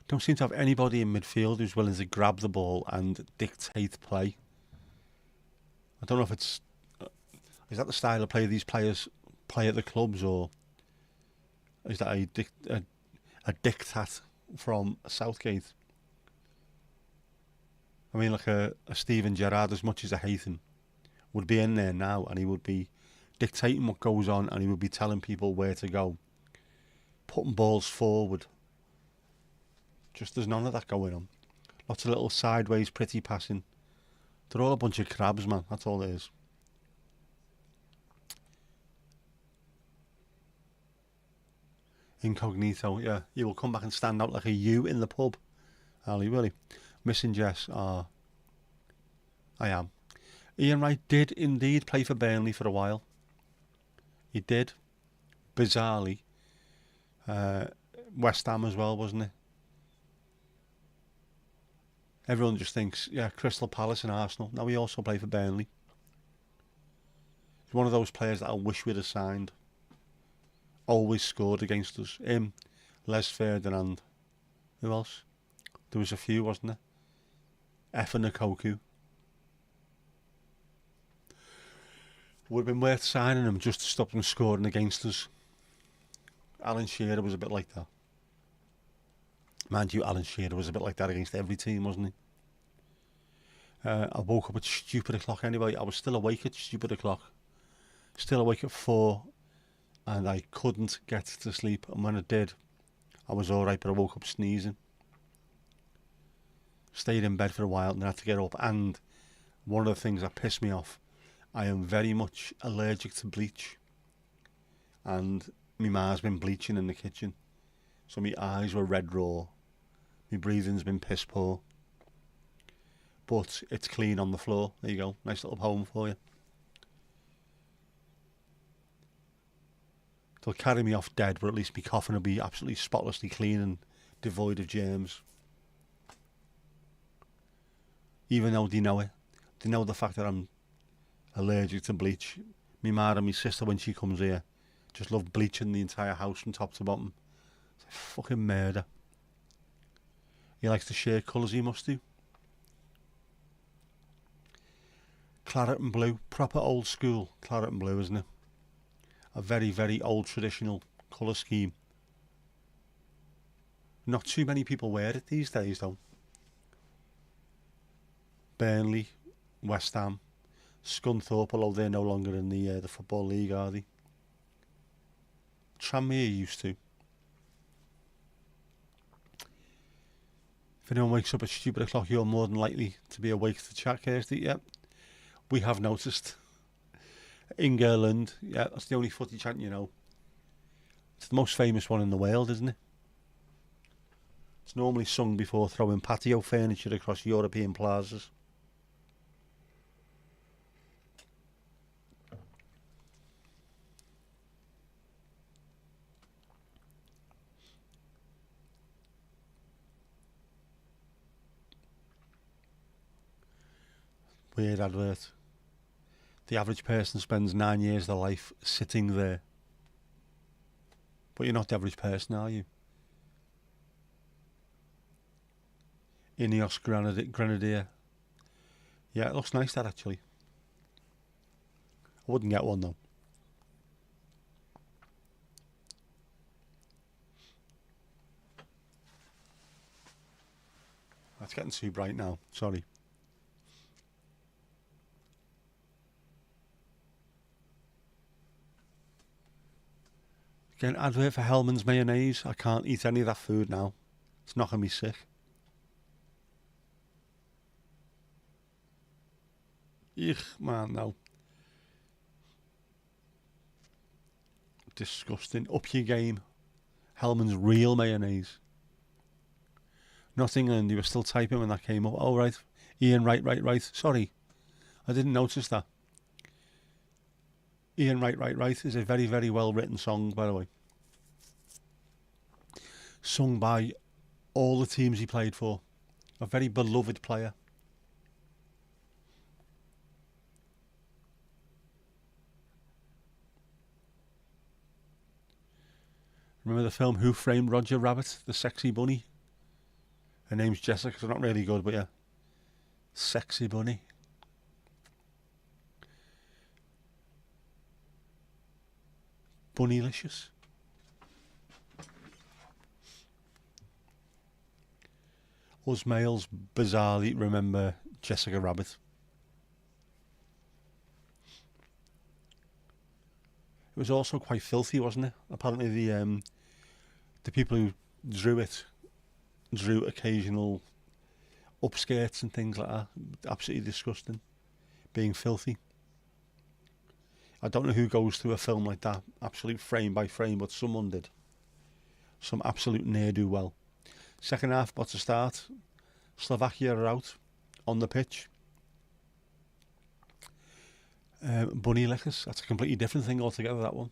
Don't seem to have anybody in midfield who's willing to grab the ball and dictate play. I don't know if it's... is that the style of play these players play at the clubs, or is that a diktat from Southgate? I mean, like a Steven Gerrard, as much as I hate him, would be in there now and he would be dictating what goes on, and he would be telling people where to go, putting balls forward. Just there's none of that going on. Lots of little sideways pretty passing. They're all a bunch of crabs, man. That's all it is. Incognito, yeah. He will come back and stand out like a U in the pub. Ali, will he? Missing Jess. I am. Ian Wright did indeed play for Burnley for a while. He did. Bizarrely. West Ham as well, wasn't it? Everyone just thinks, Crystal Palace and Arsenal. Now he also played for Burnley. He's one of those players that I wish we'd have signed. Always scored against us. Him, Les Ferdinand. Who else? There was a few, wasn't there? Effa Nkoku. Would have been worth signing him just to stop them scoring against us. Alan Shearer was a bit like that. Mind you, Alan Shearer was a bit like that against every team, wasn't he? I woke up at stupid o'clock anyway. I was still awake at stupid o'clock. Still awake at 4. And I couldn't get to sleep. And when I did, I was alright, but I woke up sneezing. Stayed in bed for a while and I had to get up. And one of the things that pissed me off, I am very much allergic to bleach. And my ma's been bleaching in the kitchen. So my eyes were red raw. My breathing's been piss poor. But it's clean on the floor. There you go. Nice little poem for you. They'll carry me off dead, but at least my coffin will be absolutely spotlessly clean and devoid of germs. Even though they know it. They know the fact that I'm allergic to bleach. My ma and my sister, when she comes here, just love bleaching the entire house from top to bottom. It's like fucking murder. He likes to share colours, he must do. Claret and blue. Proper old school claret and blue, isn't it? A very, very old traditional colour scheme. Not too many people wear it these days, though. Burnley, West Ham, Scunthorpe, although they're no longer in the Football League, are they? Tranmere used to. If anyone wakes up at stupid o'clock, you're more than likely to be awake to chat, Kirsty. Yep, we have noticed. England, yeah, that's the only footy chant you know. It's the most famous one in the world, isn't it? It's normally sung before throwing patio furniture across European plazas. Weird advert. The average person spends 9 years of their life sitting there. But you're not the average person, are you? Ineos Grenadier. Yeah, it looks nice, that, actually. I wouldn't get one, though. That's getting too bright now. Sorry. Again, advert for Hellman's mayonnaise. I can't eat any of that food now. It's knocking me sick. Eugh, man, no. Disgusting. Up your game. Hellman's real mayonnaise. Not England. You were still typing when that came up. Oh, right. Ian, right. Sorry. I didn't notice that. Ian, right is a very, very well written song, by the way. Sung by all the teams he played for. A very beloved player. Remember the film Who Framed Roger Rabbit? The sexy bunny? Her name's Jessica. It's not really good, but yeah. Sexy bunny. Bunnylicious. Us males bizarrely remember Jessica Rabbit. It was also quite filthy, wasn't it? Apparently the people who drew it drew occasional upskirts and things like that. Absolutely disgusting. Being filthy. I don't know who goes through a film like that, absolute frame by frame, but someone did. Some absolute ne'er-do-well. Second half, about to start. Slovakia are out on the pitch. Bunny lickers, that's a completely different thing altogether, that one.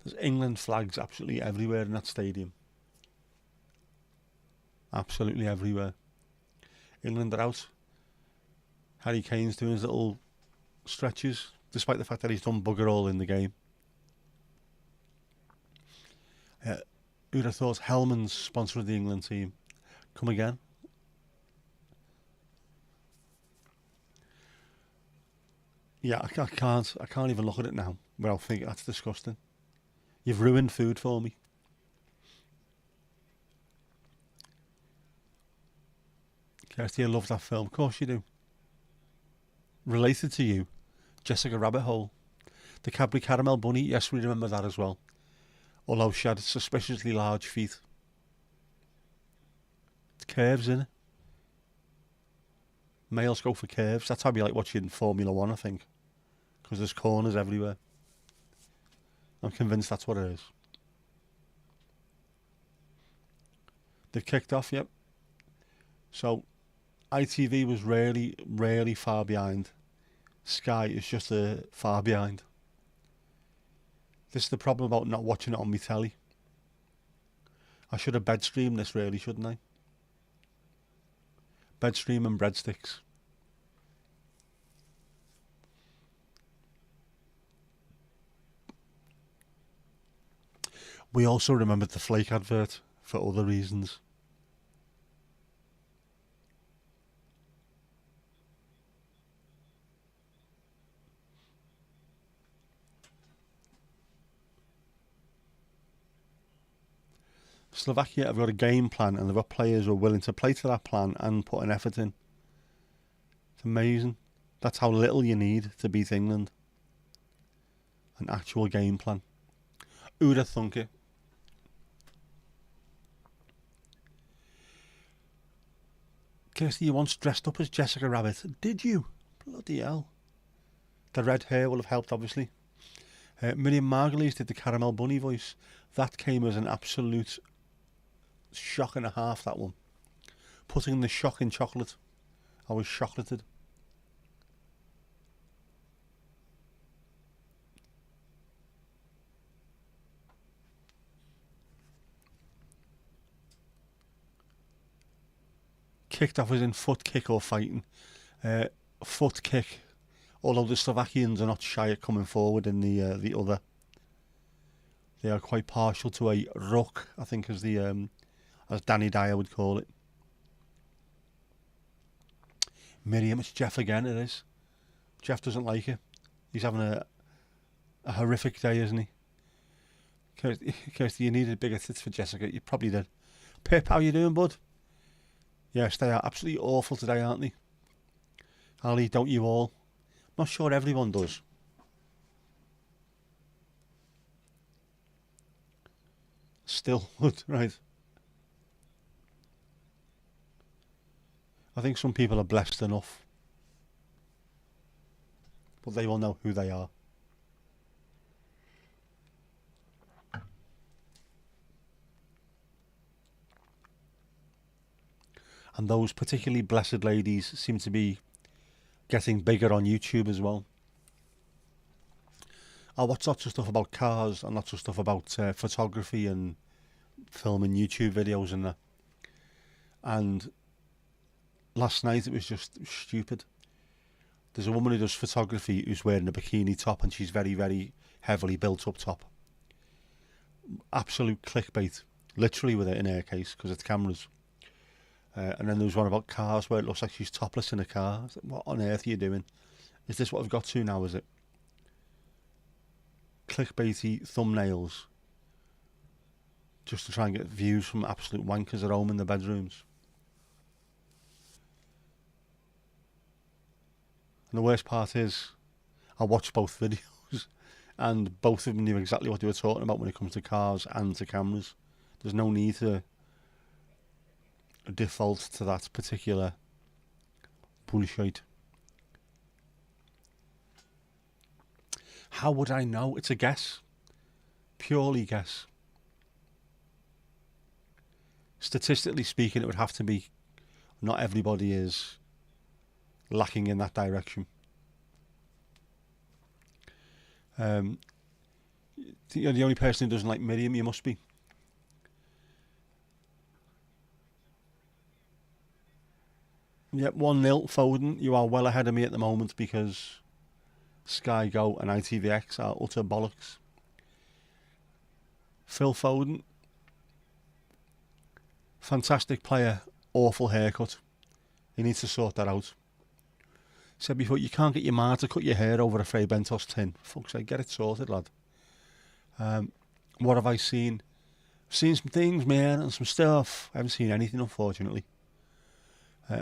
There's England flags absolutely everywhere in that stadium. Absolutely everywhere. England are out. Harry Kane's doing his little stretches, despite the fact that he's done bugger all in the game. Who'd have thought Hellman's sponsor of the England team? Come again. Yeah, I can't. I can't even look at it now without thinking that's disgusting. You've ruined food for me. Kirsty, I love that film. Of course you do. Related to you, Jessica Rabbit Hole. The Cadbury Caramel Bunny, yes, we remember that as well. Although she had suspiciously large feet. It's curves, innit? Males go for curves. That's how you like watching Formula One, I think. Because there's corners everywhere. I'm convinced that's what it is. They've kicked off, yep. So, ITV was really, really far behind. Sky is just far behind. This is the problem about not watching it on my telly. I should have bed streamed this, really, shouldn't I? Bed stream and breadsticks. We also remembered the Flake advert for other reasons. Slovakia have got a game plan and they've got players who are willing to play to that plan and put an effort in. It's amazing. That's how little you need to beat England. An actual game plan. Who'd have thunk it? Kirsty, you once dressed up as Jessica Rabbit. Did you? Bloody hell. The red hair will have helped, obviously. Miriam Margolyes did the Caramel Bunny voice. That came as an absolute shock and a half, that one. Putting the shock in chocolate. I was chocolated. Kicked off as in foot kick or fighting. Foot kick. Although the Slovakians are not shy at coming forward in the other. They are quite partial to a ruck, I think, as Danny Dyer would call it. Miriam, it's Jeff again, it is. Jeff doesn't like it. He's having a horrific day, isn't he? Kirsty, you needed bigger tits for Jessica. You probably did. Pip, how you doing, bud? Yes, they are absolutely awful today, aren't they? Ali, don't you all? Not sure everyone does. Still would, right. I think some people are blessed enough. But they will know who they are. And those particularly blessed ladies seem to be getting bigger on YouTube as well. I watch lots of stuff about cars and lots of stuff about photography and filming YouTube videos and that. And last night it was just stupid. There's a woman who does photography who's wearing a bikini top and she's very, very heavily built up top. Absolute clickbait. Literally with it in her case because it's cameras. And then there was one about cars where it looks like she's topless in a car. What on earth are you doing? Is this what I've got to now, is it? Clickbaity thumbnails. Just to try and get views from absolute wankers at home in their bedrooms. And the worst part is, I watched both videos and both of them knew exactly what they were talking about when it comes to cars and to cameras. There's no need to default to that particular bullshit. How would I know? It's a guess. Purely guess. Statistically speaking, it would have to be not everybody is lacking in that direction. You're the only person who doesn't like Miriam, you must be. Yep, 1-0 Foden. You are well ahead of me at the moment because Sky Go and ITVX are utter bollocks. Phil Foden. Fantastic player, awful haircut. He needs to sort that out. Said before, you can't get your ma to cut your hair over a Fray Bentos tin. Fuck's sake, get it sorted, lad. What have I seen? Seen some things, man, and some stuff. I haven't seen anything, unfortunately.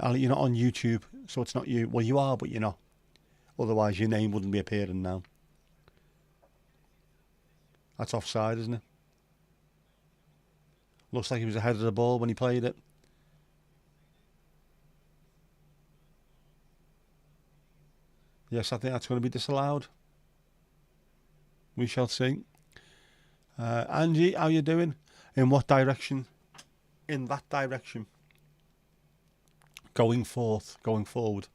Ali, you're not on YouTube, so it's not you. Well, you are, but you're not. Otherwise, your name wouldn't be appearing now. That's offside, isn't it? Looks like he was ahead of the ball when he played it. Yes, I think that's going to be disallowed. We shall see. Angie, how you doing? In what direction? In that direction. Going forward.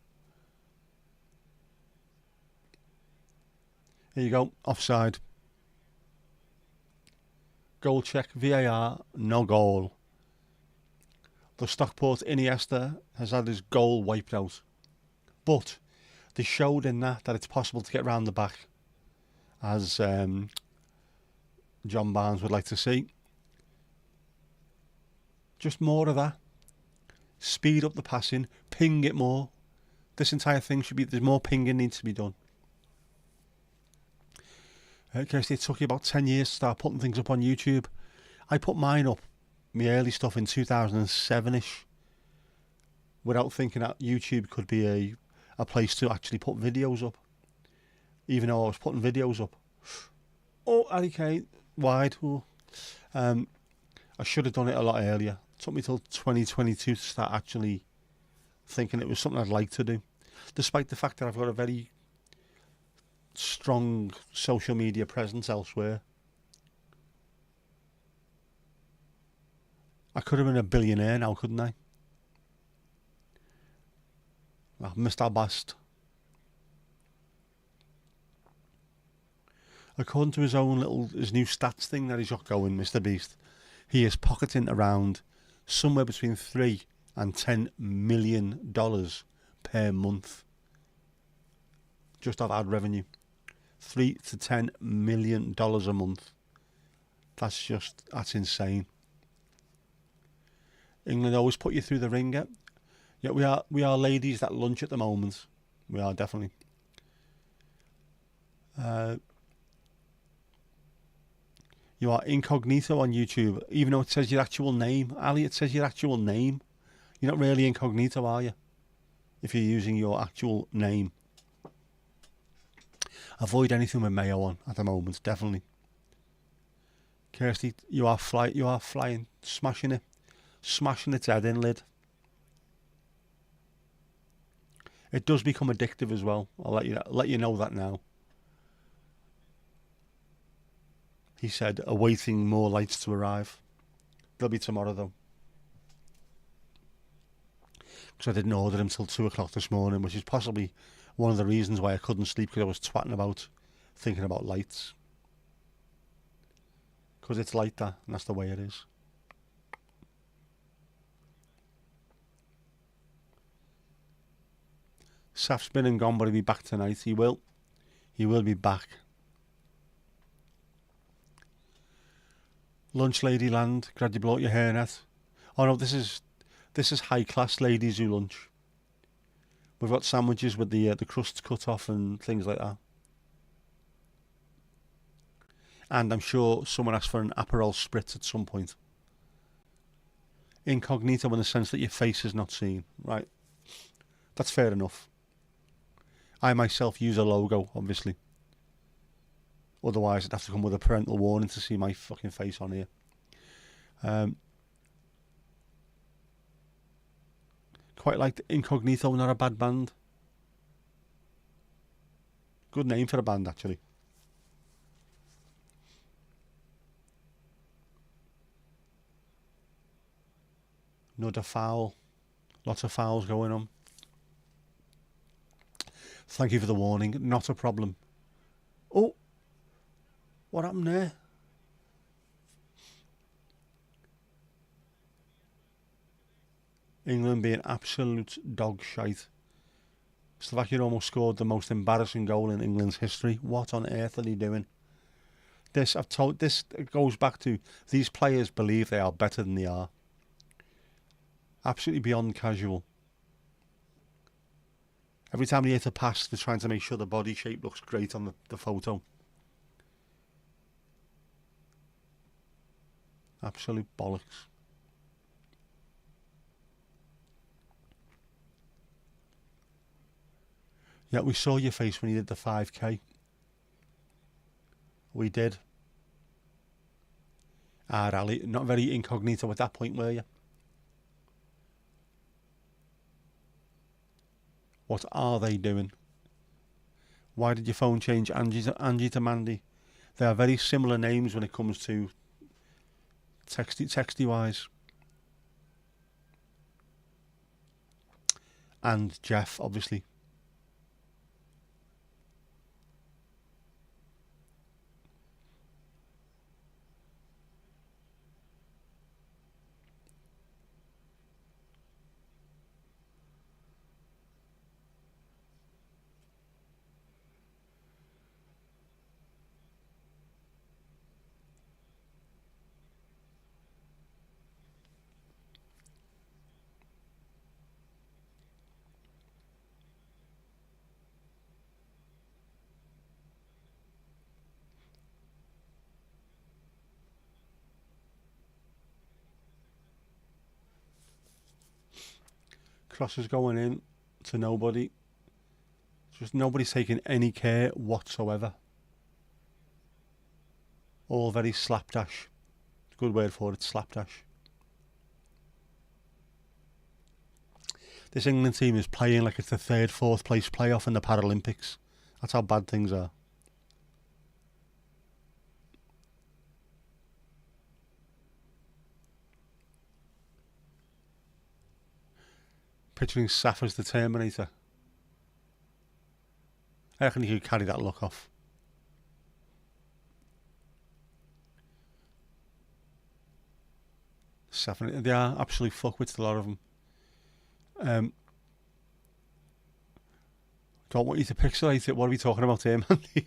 Here you go, offside. Goal check, VAR, no goal. The Stockport Iniesta has had his goal wiped out. But they showed in that it's possible to get round the back, as John Barnes would like to see. Just more of that. Speed up the passing, ping it more. This entire thing should be, there's more pinging needs to be done. Kirsty, it took you about 10 years to start putting things up on YouTube. I put mine up, my early stuff, in 2007-ish, without thinking that YouTube could be a place to actually put videos up, even though I was putting videos up. Oh, Ali K, wide. Oh. I should have done it a lot earlier. It took me till 2022 to start actually thinking it was something I'd like to do, despite the fact that I've got a very strong social media presence elsewhere. I could have been a billionaire now, couldn't I? Mr. Bast. According to his new stats thing that he's got going, Mr. Beast, he is pocketing around somewhere between $3 and $10 million per month just off ad revenue. $3 to $10 million a month. That's insane. England always put you through the ringer. Yeah, we are ladies that lunch at the moment. We are definitely. You are incognito on YouTube, even though it says your actual name. Ali, it says your actual name. You're not really incognito, are you? If you're using your actual name. Avoid anything with mayo on at the moment, definitely. Kirsty, you are flying, smashing its head in, lid. It does become addictive as well. I'll let you know that now. He said, awaiting more lights to arrive. They'll be tomorrow though. Because I didn't order them till 2 o'clock this morning, which is possibly one of the reasons why I couldn't sleep, because I was twatting about, thinking about lights. Because it's like that, and that's the way it is. Saf's been and gone, but he'll be back tonight. He will. He will be back. Lunch Ladyland. Glad you brought your hairnet. Oh no, this is high class ladies who lunch. We've got sandwiches with the crusts cut off and things like that. And I'm sure someone asked for an Aperol Spritz at some point. Incognito in the sense that your face is not seen. Right. That's fair enough. I myself use a logo, obviously. Otherwise, I'd have to come with a parental warning to see my fucking face on here. Quite like Incognito, not a bad band. Good name for a band, actually. Another foul. Lots of fouls going on. Thank you for the warning. Not a problem. Oh, what happened there? England being absolute dog shite. Slovakia almost scored the most embarrassing goal in England's history. What on earth are they doing? This goes back to these players believe they are better than they are. Absolutely beyond casual. Every time they hit a pass, they're trying to make sure the body shape looks great on the photo. Absolute bollocks. Yeah, we saw your face when you did the 5k. We did. Ali, not very incognito at that point, were you? What are they doing? Why did your phone change Angie to Mandy? They are very similar names when it comes to texty wise. And Jeff, obviously. Crosses going in to nobody. Just nobody's taking any care whatsoever. All very slapdash. Good word for it, slapdash. This England team is playing like it's the 3rd, 4th place playoff in the Paralympics. That's how bad things are. Picturing Saf as the Terminator. I reckon he could carry that look off. Saf, they are absolute fuckwits, a lot of them. Don't want you to pixelate it. What are we talking about here, Mandy?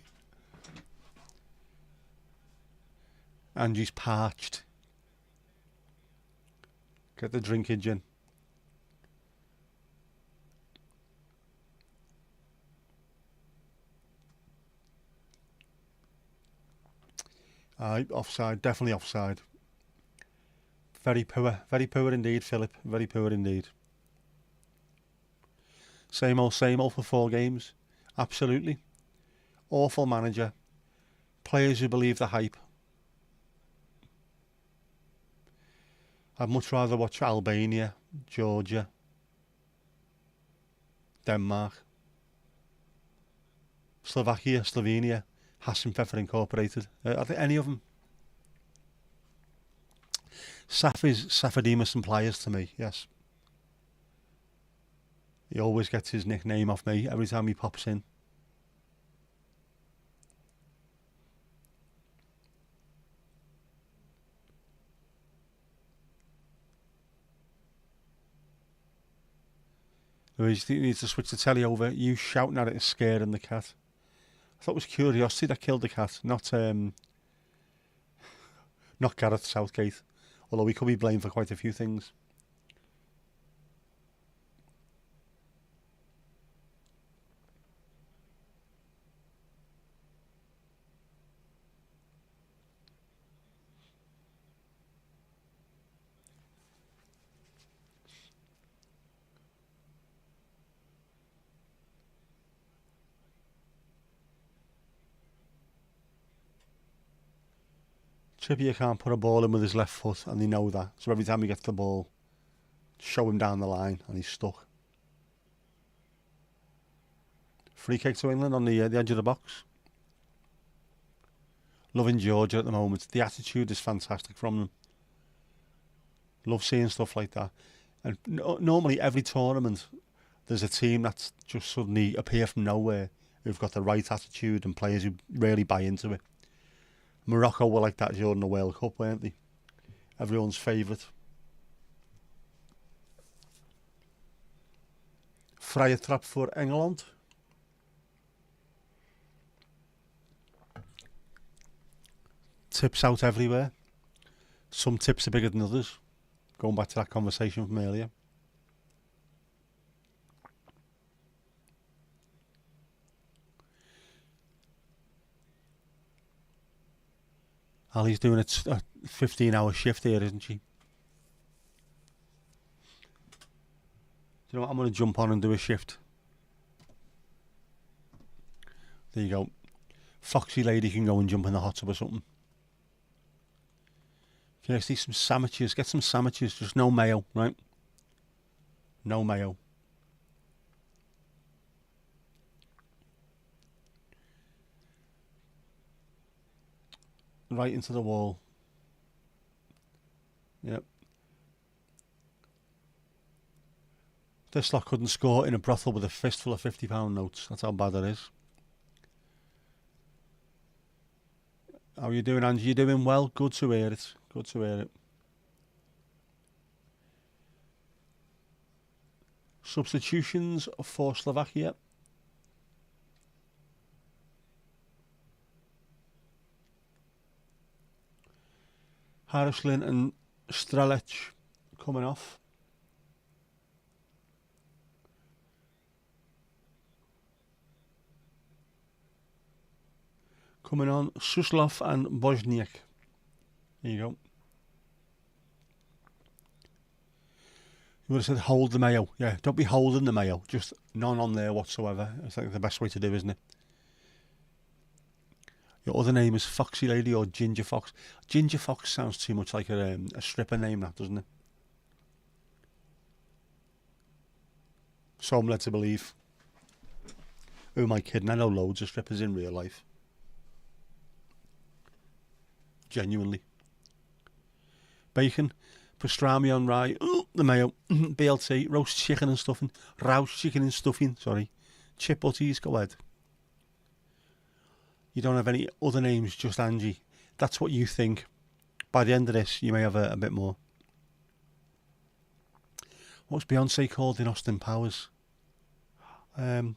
Angie's parched. Get the drinkage in. Aye, offside, definitely offside. Very poor indeed, Philip. Very poor indeed. Same old for 4 games. Absolutely. Awful manager. Players who believe the hype. I'd much rather watch Albania, Georgia, Denmark, Slovakia, Slovenia, Hassenpfeffer Incorporated. Are there any of them? Saf is Safadimus and Pliers to me, yes. He always gets his nickname off me every time he pops in. Louise, you need to switch the telly over. You shouting at it is scaring the cat. I thought it was curiosity that killed the cat, not Gareth Southgate. Although he could be blamed for quite a few things. Trippier can't put a ball in with his left foot, and they know that. So every time he gets the ball, show him down the line, and he's stuck. Free kick to England on the edge of the box. Loving Georgia at the moment. The attitude is fantastic from them. Love seeing stuff like that. And normally every tournament, there's a team that's just suddenly appear from nowhere who've got the right attitude and players who really buy into it. Morocco were like that during the World Cup, weren't they? Everyone's favourite. Vrije trap for Engeland. Tips out everywhere. Some tips are bigger than others. Going back to that conversation from earlier. Ali's doing a 15-hour shift here, isn't she? Do you know what? I'm going to jump on and do a shift. There you go. Foxy lady can go and jump in the hot tub or something. Can I see some sandwiches? Get some sandwiches, just no mayo, right? No mayo. Right into the wall. Yep. This lot couldn't score in a brothel with a fistful of £50 notes. That's how bad it is. How you doing, Angie? You doing well? Good to hear it. Good to hear it. Substitutions for Slovakia. Harislin and Strelec coming off. Coming on, Suslov and Bosniak. There you go. You would have said hold the mayo. Yeah, don't be holding the mayo. Just none on there whatsoever. I think the best way to do, isn't it? Your other name is Foxy Lady or Ginger Fox. Ginger Fox sounds too much like a stripper name, that, doesn't it? So I'm led to believe. Who am I kidding? I know loads of strippers in real life. Genuinely. Bacon, pastrami on rye, the mayo, BLT, roast chicken and stuffing, sorry, chip butties, go ahead. You don't have any other names, just Angie. That's what you think. By the end of this, you may have a bit more. What's Beyonce called in Austin Powers? Oh,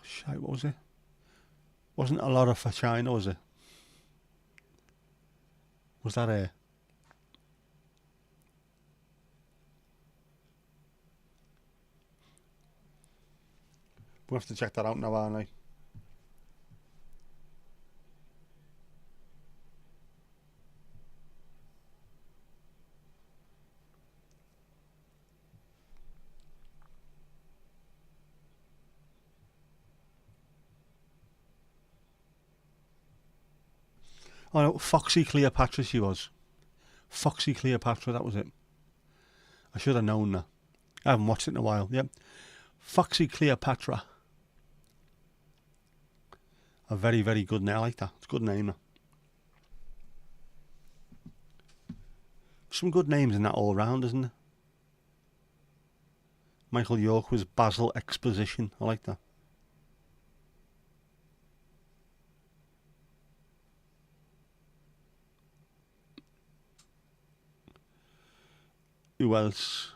shit, what was it? Wasn't a lot of vagina, was it? Was that a... We'll have to check that out now, aren't I? Oh no, Foxy Cleopatra she was. Foxy Cleopatra, that was it. I should have known that. I haven't watched it in a while. Yep. Foxy Cleopatra. A very, very good name. I like that. It's a good name. Some good names in that all round, isn't there? Michael York was Basil Exposition. I like that. Who else?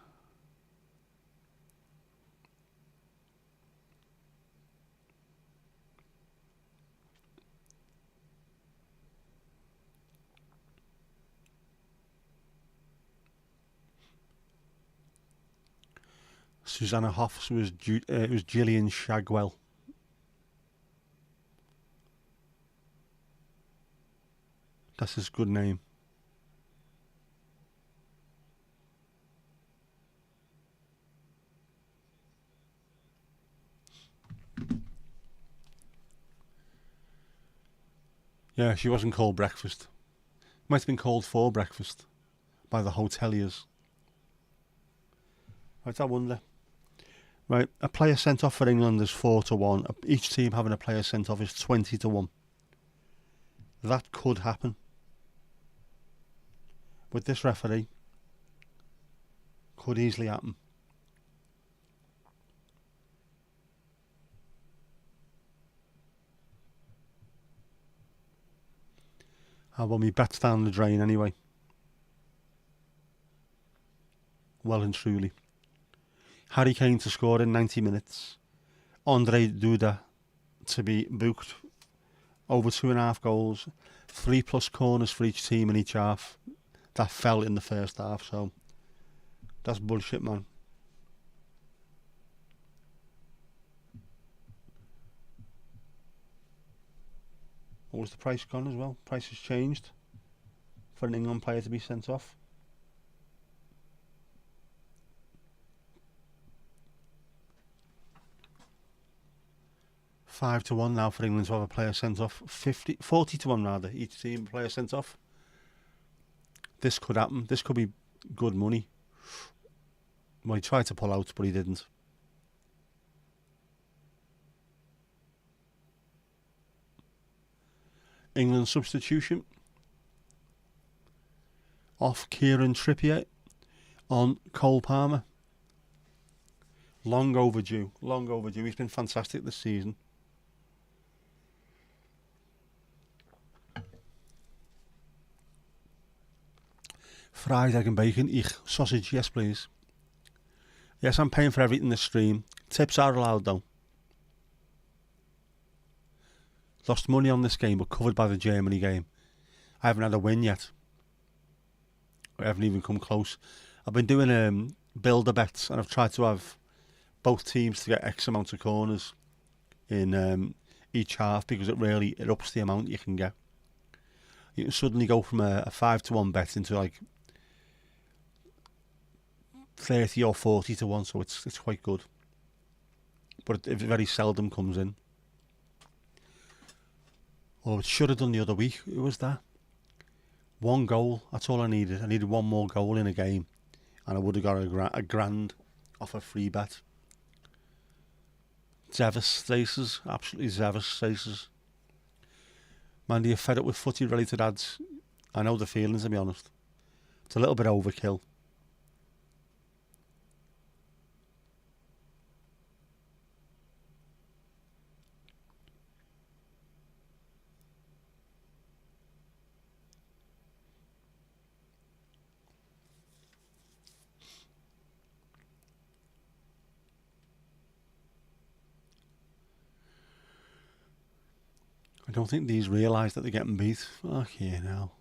Susanna Hoffs was it was Gillian Shagwell. That's his good name. Yeah, she wasn't called breakfast. Might have been called for breakfast by the hoteliers. Right, I wonder. Right, a player sent off for England is 4-1. Each team having a player sent off is 20-1. That could happen. With this referee, could easily happen. Well, me bets down the drain anyway. Well and truly. Harry Kane to score in 90 minutes. Andre Duda to be booked. Over 2.5 goals. 3+ corners for each team in each half. That fell in the first half, so that's bullshit, man. was the price gone as well? Price has changed for an England player to be sent off. $5-1 now for England to have a player sent off. 40-1 rather, each team player sent off. This could happen. This could be good money. Well, he tried to pull out, but he didn't. England substitution. Off Kieran Trippier, on Cole Palmer. Long overdue. Long overdue. He's been fantastic this season. Fried egg and bacon. Sausage, yes please. Yes, I'm paying for everything this stream. Tips are allowed though. Lost money on this game, but covered by the Germany game. I haven't had a win yet. I haven't even come close. I've been doing builder bets, and I've tried to have both teams to get X amount of corners in each half, because it ups the amount you can get. You can suddenly go from a 5-1 bet into like 30 or 40-1, so it's quite good. But it very seldom comes in. Oh, it should have done the other week. Who was that? One goal. That's all I needed. I needed one more goal in a game, and I would have got a grand off a free bet. Devastaces. Absolutely devastaces. Man, you're fed up with footy-related ads. I know the feelings, to be honest. It's a little bit overkill. I don't think these realise that they're getting beat. Fuck yeah, now.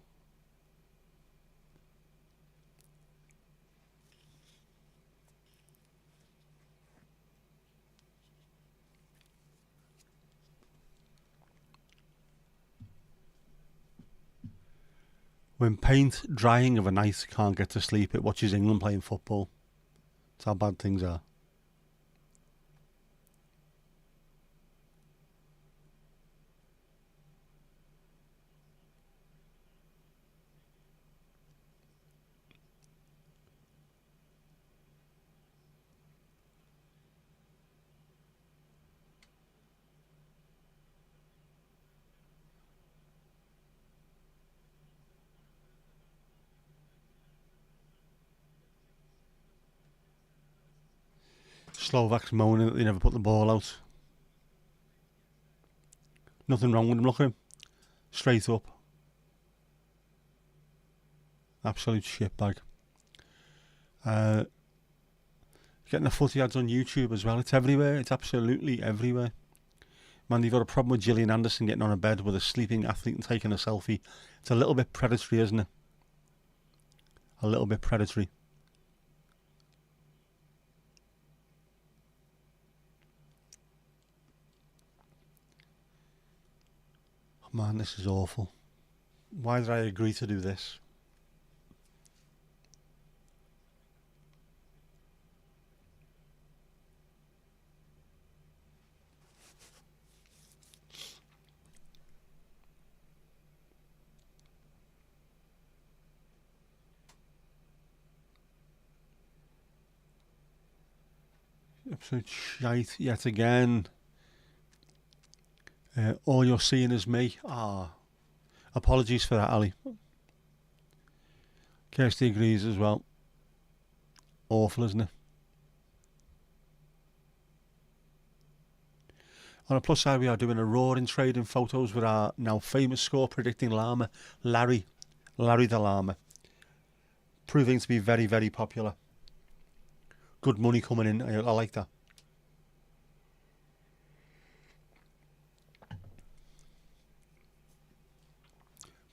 When paint drying of a night can't get to sleep, it watches England playing football. That's how bad things are. Slovaks moaning that they never put the ball out. Nothing wrong with him, look at him. Straight up. Absolute shitbag. Getting the footy ads on YouTube as well. It's everywhere. It's absolutely everywhere. Man, you've got a problem with Gillian Anderson getting on a bed with a sleeping athlete and taking a selfie. It's a little bit predatory, isn't it? A little bit predatory. Man, this is awful. Why did I agree to do this? Absolute shite yet again. All you're seeing is me. Apologies for that, Ali. Kirsty agrees as well. Awful, isn't it? On a plus side, we are doing a roaring trade in photos with our now famous score predicting llama, Larry the llama. Proving to be very, very popular. Good money coming in. I like that.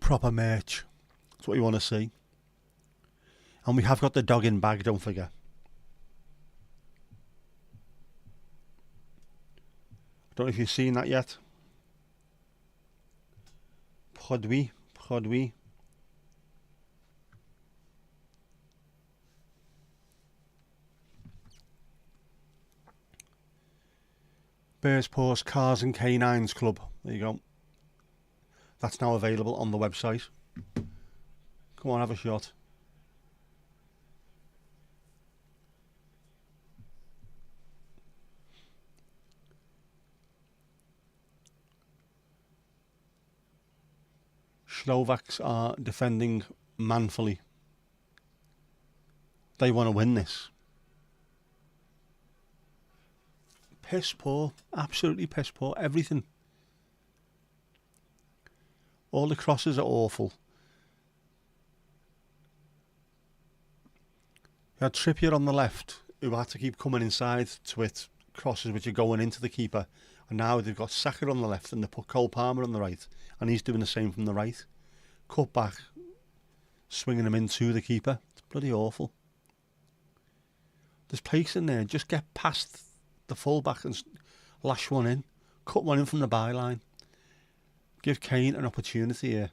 Proper merch. That's what you want to see. And we have got the dog in bag, don't forget. I don't know if you've seen that yet. produit. Bearsport Cars and Canines Club. There you go. That's now available on the website. Come on, have a shot. Slovaks are defending manfully. They want to win this. Piss poor. Absolutely piss poor. Everything. All the crosses are awful. You had Trippier on the left, who had to keep coming inside to hit crosses which are going into the keeper. And now they've got Saka on the left and they put Cole Palmer on the right. And he's doing the same from the right. Cut back, swinging him into the keeper. It's bloody awful. There's place in there. Just get past the full-back and lash one in. Cut one in from the byline. Give Kane an opportunity here.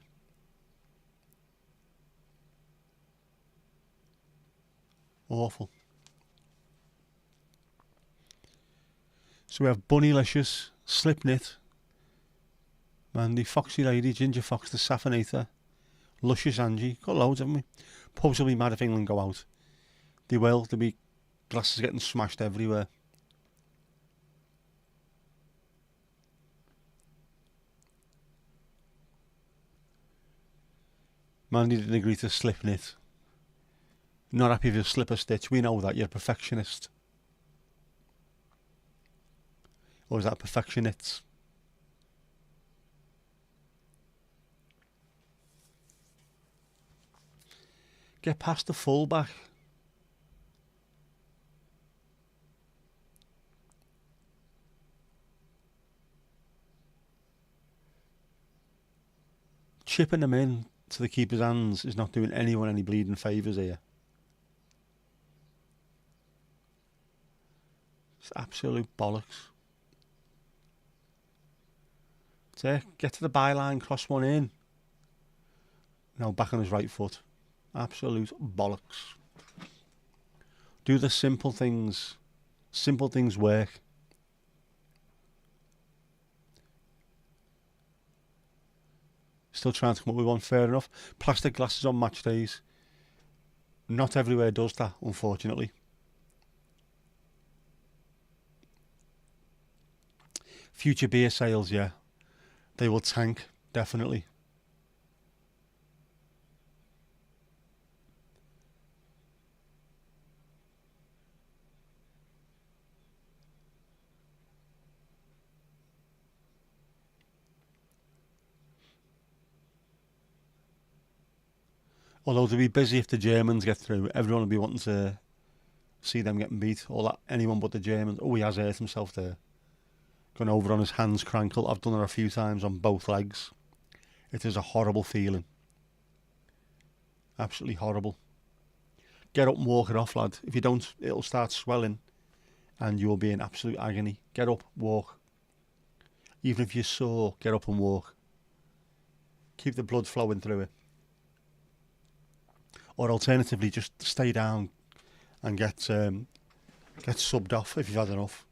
Awful. So we have Bunnylicious, Slipknit, Mandy, Foxy Lady, Ginger Fox, the Saffinator, Luscious Angie. Got loads, haven't we? Pubs will be mad if England go out. They will. There'll be glasses getting smashed everywhere. Mandy didn't agree to Slipknit. Not happy with your slipper stitch. We know that. You're a perfectionist. Or is that perfectionist? Get past the fullback. Chipping them in to the keeper's hands is not doing anyone any bleeding favours here. It's absolute bollocks. Get to the byline, cross one in. Now back on his right foot. Absolute bollocks. Do the simple things. Simple things work. Still trying to come up with one, fair enough. Plastic glasses on match days. Not everywhere does that, unfortunately. Future beer sales, yeah. They will tank, definitely. Although they'll be busy if the Germans get through. Everyone will be wanting to see them getting beat. All that, anyone but the Germans. Oh, he has hurt himself there. Gone over on his hands crankle. I've done it a few times on both legs. It is a horrible feeling. Absolutely horrible. Get up and walk it off, lad. If you don't, it'll start swelling and you'll be in absolute agony. Get up, walk. Even if you're sore, get up and walk. Keep the blood flowing through it. Or alternatively, just stay down and get subbed off if you've had enough.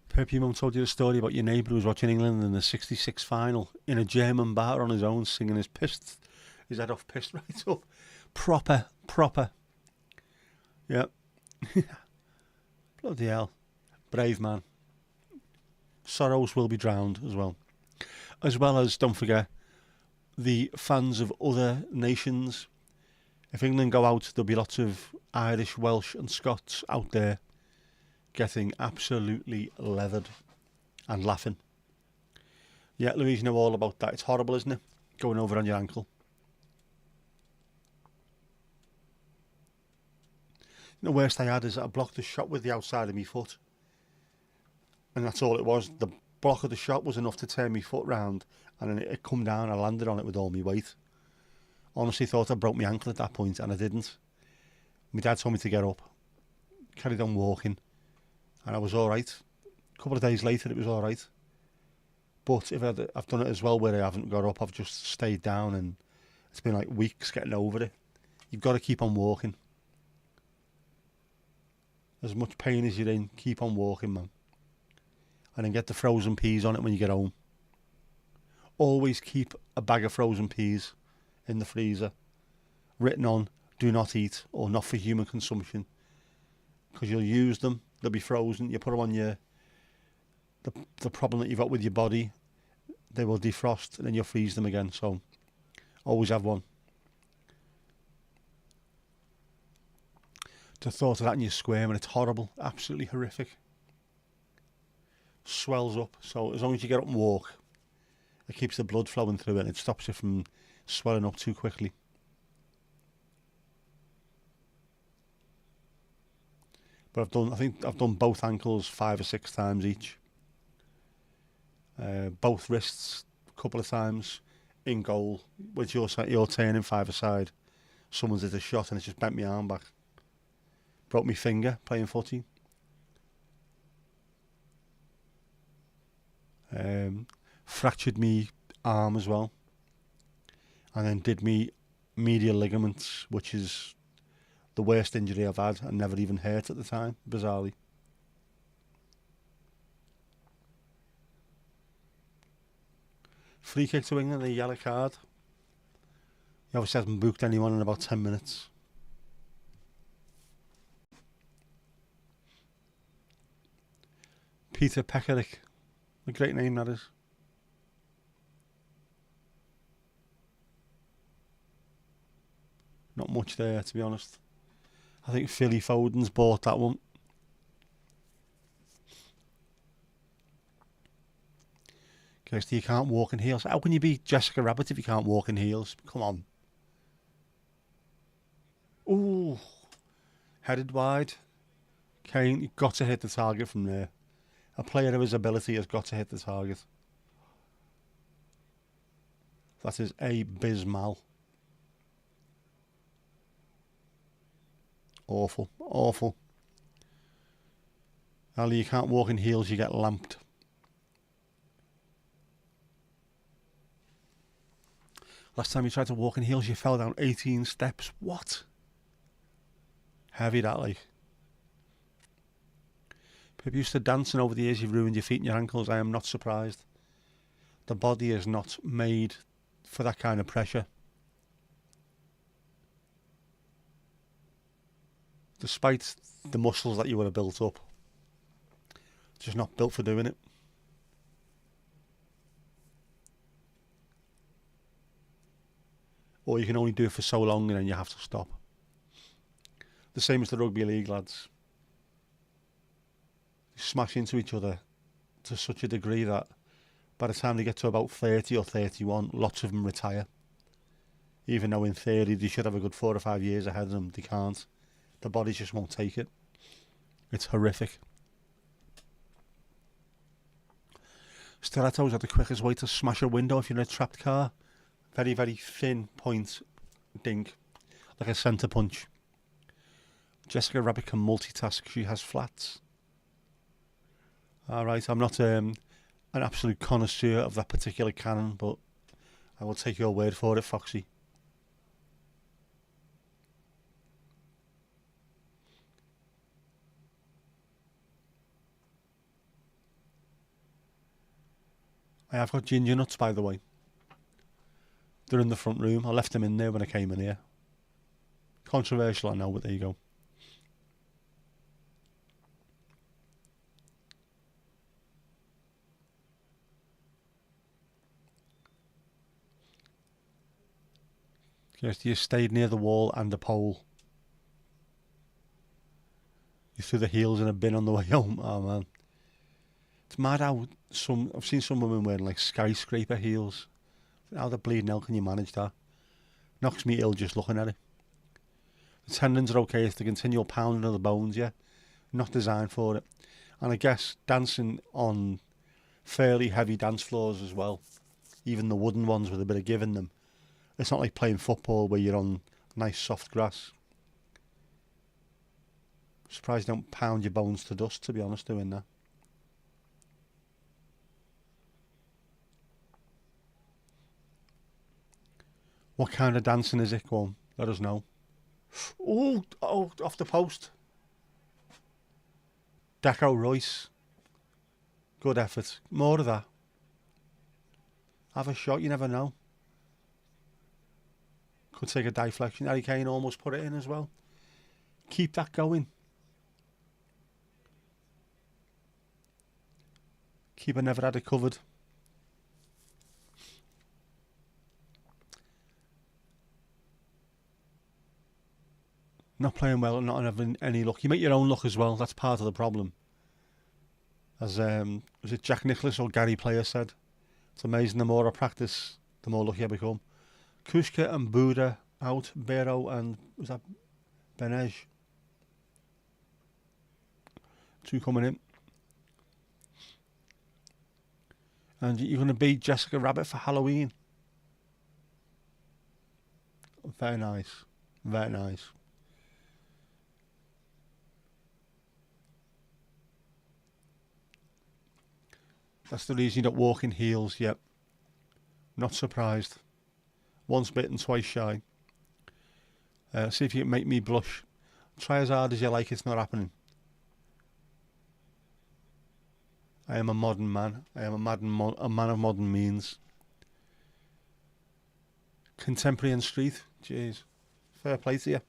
Perhaps your mum told you the story about your neighbour who was watching England in the '66 final in a German bar on his own, singing his head off, pissed right up. Proper. Yep. Bloody hell. Brave man. Sorrows will be drowned as well. As well as, don't forget, the fans of other nations. If England go out, there'll be lots of Irish, Welsh and Scots out there getting absolutely leathered and laughing. Yeah, Louise, you know all about that. It's horrible, isn't it? Going over on your ankle. The worst I had is I blocked the shot with the outside of my foot. And that's all it was. The block of the shot was enough to turn my foot round, and then it come down. I landed on it with all my weight. Honestly thought I broke my ankle at that point, and I didn't. My dad told me to get up. Carried on walking, and I was alright. A couple of days later it was alright. But if I've done it as well where I haven't got up, I've just stayed down, and it's been like weeks getting over it. You've got to keep on walking. As much pain as you're in, keep on walking, man. And then get the frozen peas on it when you get home. Always keep a bag of frozen peas in the freezer, written on, do not eat, or not for human consumption. Because you'll use them, they'll be frozen, you put them on the problem that you've got with your body, they will defrost, and then you'll freeze them again, so always have one. The thought of that and you squirm, and it's horrible, absolutely horrific. Swells up, so as long as you get up and walk, it keeps the blood flowing through it, and it stops it from swelling up too quickly. But I think I've done both ankles 5 or 6 times each. Both wrists a couple of times in goal, which you're turning 5-a-side. Someone's hit a shot and it's just bent my arm back. Broke my finger playing footy. Fractured me arm as well, and then did me medial ligaments, which is the worst injury I've had and never even hurt at the time, bizarrely. Free kick to England, a yellow card. He obviously hasn't booked anyone in about 10 minutes. Peter Peckerick. A great name that is. Not much there, to be honest. I think Philly Foden's bought that one. Kirsty, you can't walk in heels. How can you be Jessica Rabbit if you can't walk in heels? Come on. Ooh. Headed wide. Kane, you've got to hit the target from there. A player of his ability has got to hit the target. That is abysmal. Awful, awful. Ali, you can't walk in heels, you get lamped. Last time you tried to walk in heels, you fell down 18 steps. What? Heavy that, like. People used to dancing over the years, you've ruined your feet and your ankles. I am not surprised. The body is not made for that kind of pressure. Despite the muscles that you would have built up, just not built for doing it. Or you can only do it for so long and then you have to stop. The same as the rugby league lads. They smash into each other to such a degree that by the time they get to about 30 or 31, lots of them retire. Even though in theory they should have a good 4 or 5 years ahead of them, they can't. The body just won't take it. It's horrific. Stilettos are the quickest way to smash a window if you're in a trapped car. Very, very thin point dink, like a centre punch. Jessica Rabbit can multitask. She has flats. Alright, I'm not an absolute connoisseur of that particular cannon, but I will take your word for it, Foxy. I have got ginger nuts, by the way. They're in the front room. I left them in there when I came in here. Controversial, I know, but there you go. Yes, you stayed near the wall and the pole. You threw the heels in a bin on the way home. Oh, man. It's mad how I've seen some women wearing like skyscraper heels. How the bleeding hell can you manage that? Knocks me ill just looking at it. The tendons are okay, it's the continual pounding of the bones, yeah. Not designed for it. And I guess dancing on fairly heavy dance floors as well, even the wooden ones with a bit of give in them. It's not like playing football where you're on nice soft grass. Surprised you don't pound your bones to dust, to be honest, doing that. What kind of dancing is it? Go on, let us know. Oh, off the post. Deco Royce. Good effort. More of that. Have a shot, you never know. Could take a deflection. Harry Kane almost put it in as well. Keep that going. Keeper never had it covered. Not playing well and not having any luck. You make your own luck as well. That's part of the problem. As was it Jack Nicklaus or Gary Player said, it's amazing the more I practice, the more lucky I become. Kushka and Buda out. Bero and was that Benej? Two coming in. And you're going to beat Jessica Rabbit for Halloween. Very nice. Very nice. That's the reason you don't walk in heels yet. Not surprised. Once bitten, twice shy. See if you can make me blush. Try as hard as you like, it's not happening. I am a modern man. I am a man of modern means. Contemporary and street. Jeez. Fair play to you.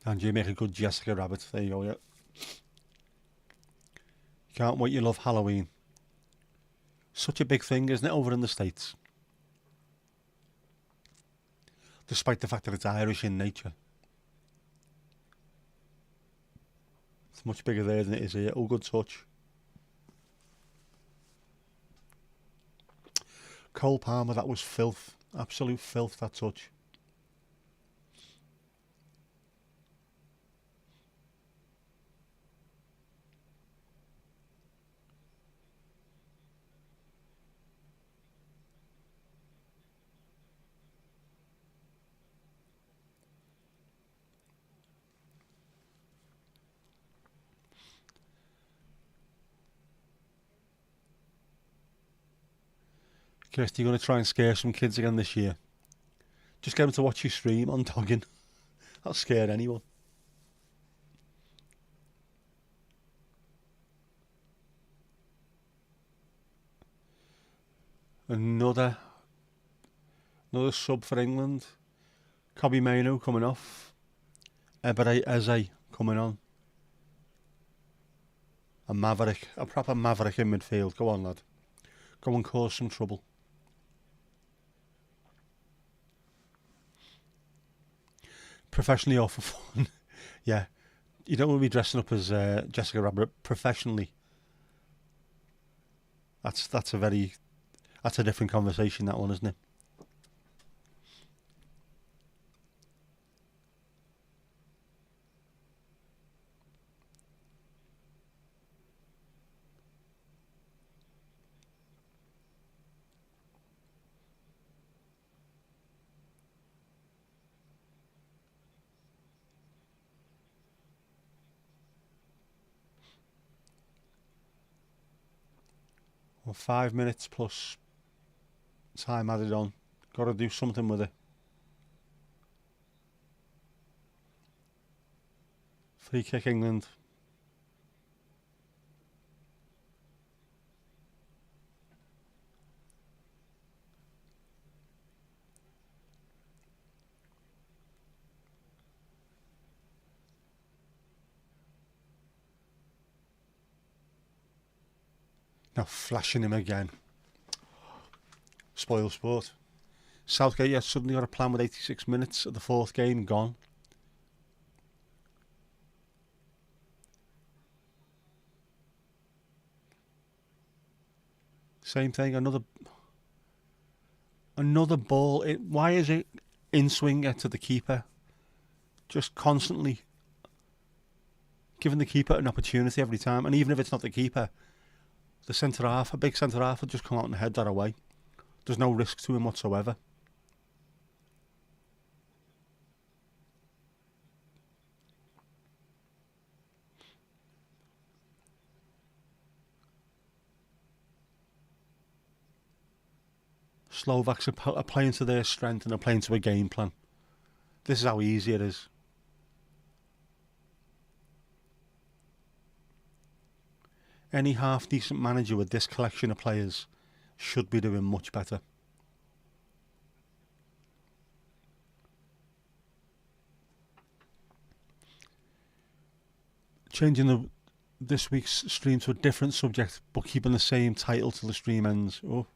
And you make a good Jessica Rabbit. There you go, yeah. Can't wait, you love Halloween. Such a big thing, isn't it, over in the States? Despite the fact that it's Irish in nature. It's much bigger there than it is here. Oh, good touch. Cole Palmer, that was filth. Absolute filth, that touch. Kirsty, you're going to try and scare some kids again this year. Just get them to watch you stream on Doggin. That'll scare anyone. Another sub for England. Kobe Mainu coming off. Ebere Eze coming on. A maverick. A proper maverick in midfield. Go on, lad. Go and cause some trouble. Professionally or for fun. Yeah. You don't want to be dressing up as Jessica Rabbit professionally. That's a different conversation, that one, isn't it? Well, 5 minutes plus time added on. Got to do something with it. Free kick England. Now flashing him again. Spoil sport. Southgate, yeah, suddenly got a plan with 86 minutes of the fourth game gone. Same thing, another ball. Why is it in swinger to the keeper? Just constantly giving the keeper an opportunity every time. And even if it's not the keeper, the centre half, a big centre half, will just come out and head that away. There's no risk to him whatsoever. Slovaks are playing to their strength and are playing to a game plan. This is how easy it is. Any half-decent manager with this collection of players should be doing much better. Changing this week's stream to a different subject, but keeping the same title till the stream ends. Oh,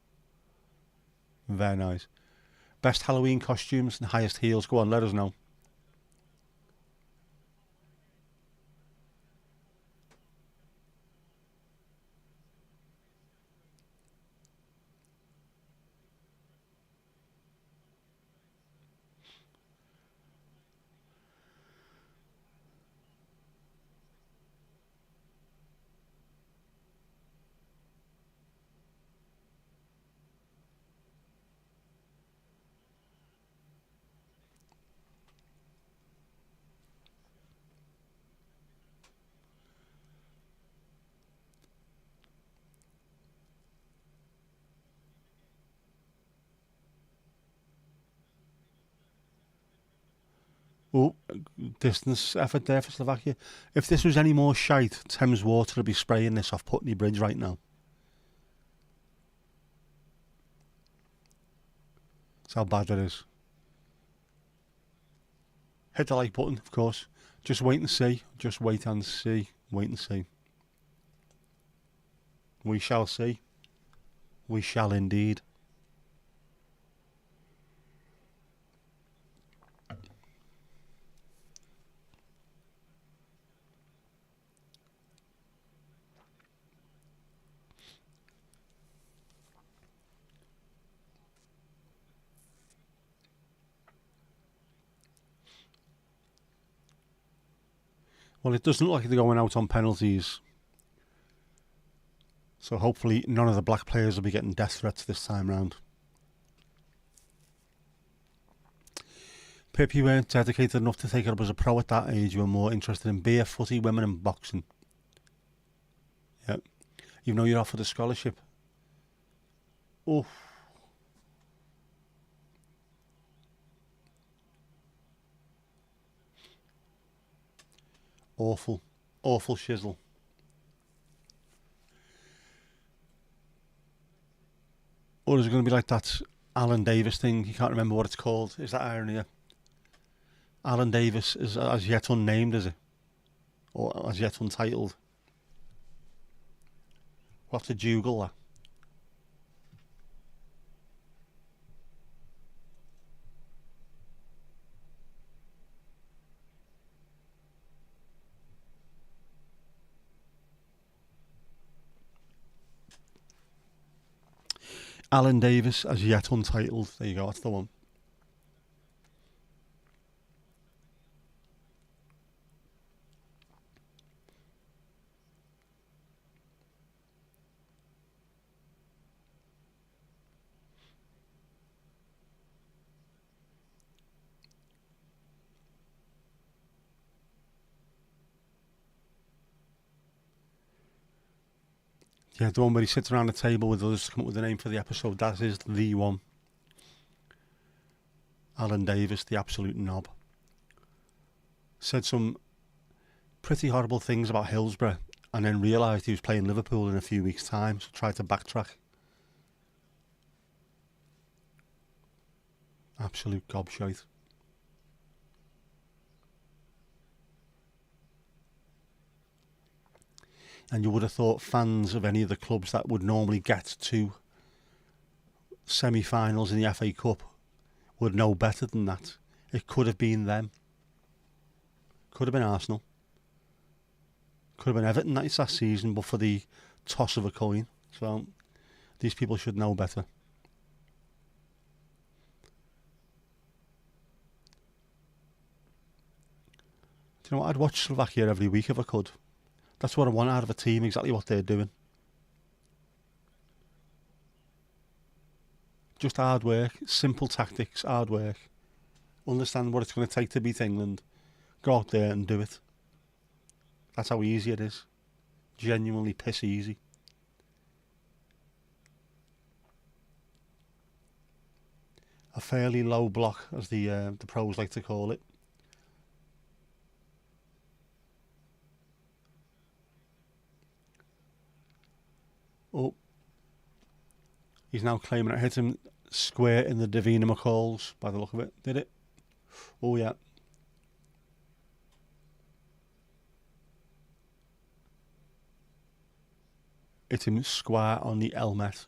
very nice. Best Halloween costumes and highest heels. Go on, let us know. Oh, distance effort there for Slovakia. If this was any more shite, Thames Water would be spraying this off Putney Bridge right now. That's how bad it is. Hit the like button, of course. Just wait and see. Just wait and see. Wait and see. We shall see. We shall indeed. Well, it doesn't look like they're going out on penalties. So hopefully none of the black players will be getting death threats this time round. Pip, you weren't dedicated enough to take it up as a pro at that age. You were more interested in beer, footy, women and boxing. Yep. Even though you're offered a scholarship. Oh. Awful. Awful shizzle. Or is it going to be like that Alan Davis thing? You can't remember what it's called. Is that irony? Alan Davis is as yet unnamed, is it? Or as yet untitled? We'll have to Google that. Alan Davis as yet untitled. There you go, that's the one. Yeah, the one where he sits around the table with others to come up with a name for the episode. That is the one. Alan Davis, the absolute knob. Said some pretty horrible things about Hillsborough and then realised he was playing Liverpool in a few weeks' time, so tried to backtrack. Absolute gobshite. And you would have thought fans of any of the clubs that would normally get to semi-finals in the FA Cup would know better than that. It could have been them. Could have been Arsenal. Could have been Everton last season, but for the toss of a coin. So these people should know better. Do you know what? I'd watch Slovakia every week if I could. That's what I want out of a team, exactly what they're doing. Just hard work, simple tactics, hard work. Understand what it's going to take to beat England. Go out there and do it. That's how easy it is. Genuinely piss easy. A fairly low block, as the pros like to call it. Oh, he's now claiming it hit him square in the Davina McCalls by the look of it. Did it? Oh yeah. Hit him square on the helmet.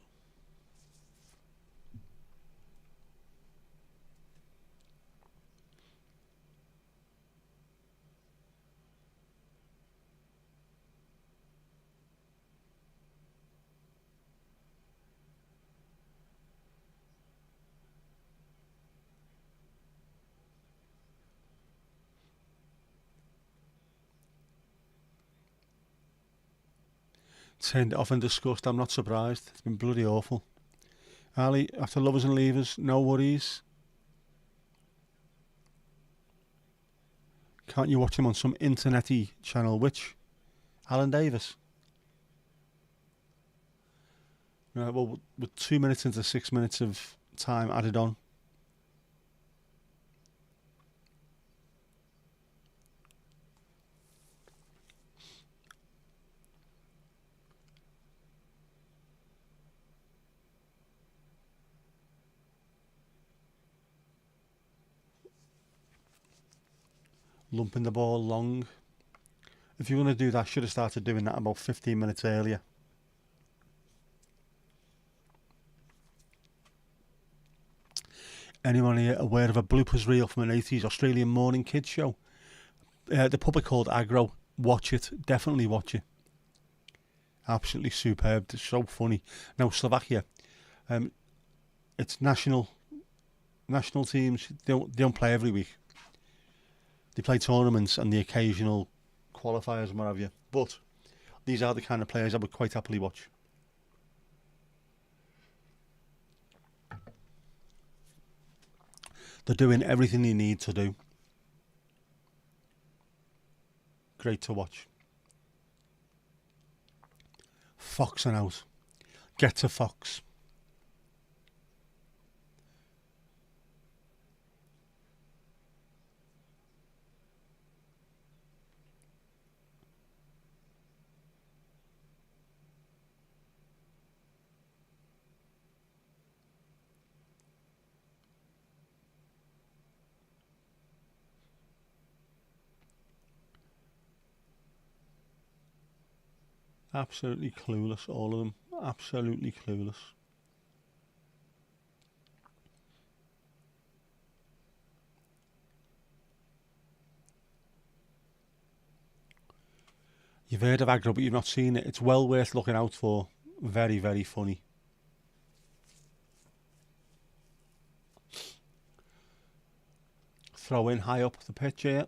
Turned it off in disgust. I'm not surprised. It's been bloody awful. Ali, after lovers and leavers, no worries. Can't you watch him on some internety channel? Which? Alan Davis. Right, well, with 2 minutes into 6 minutes of time added on. Lumping the ball long. If you're going to do that, should have started doing that about 15 minutes earlier. Anyone here aware of a bloopers reel from an 80s Australian morning kids show? The public called Aggro. Watch it. Definitely watch it. Absolutely superb. It's so funny. Now, Slovakia. It's national teams. They don't play every week. They play tournaments and the occasional qualifiers and what have you. But these are the kind of players I would quite happily watch. They're doing everything they need to do. Great to watch. Foxing out. Get to Fox. Absolutely clueless, all of them. Absolutely clueless. You've heard of Aggro, but you've not seen it. It's well worth looking out for. Very, very funny. Throw in high up the pitch here.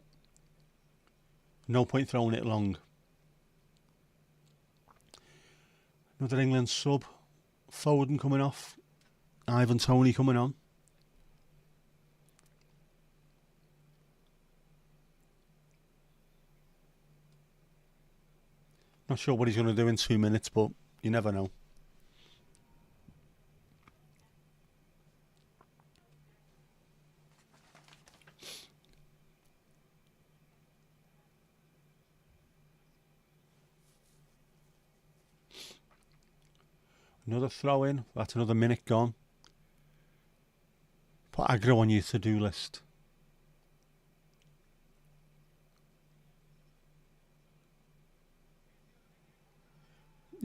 No point throwing it long. Another England sub. Foden coming off. Ivan Toney coming on. Not sure what he's going to do in 2 minutes, but you never know. Another throw in. That's another minute gone. Put Aggro on your to-do list.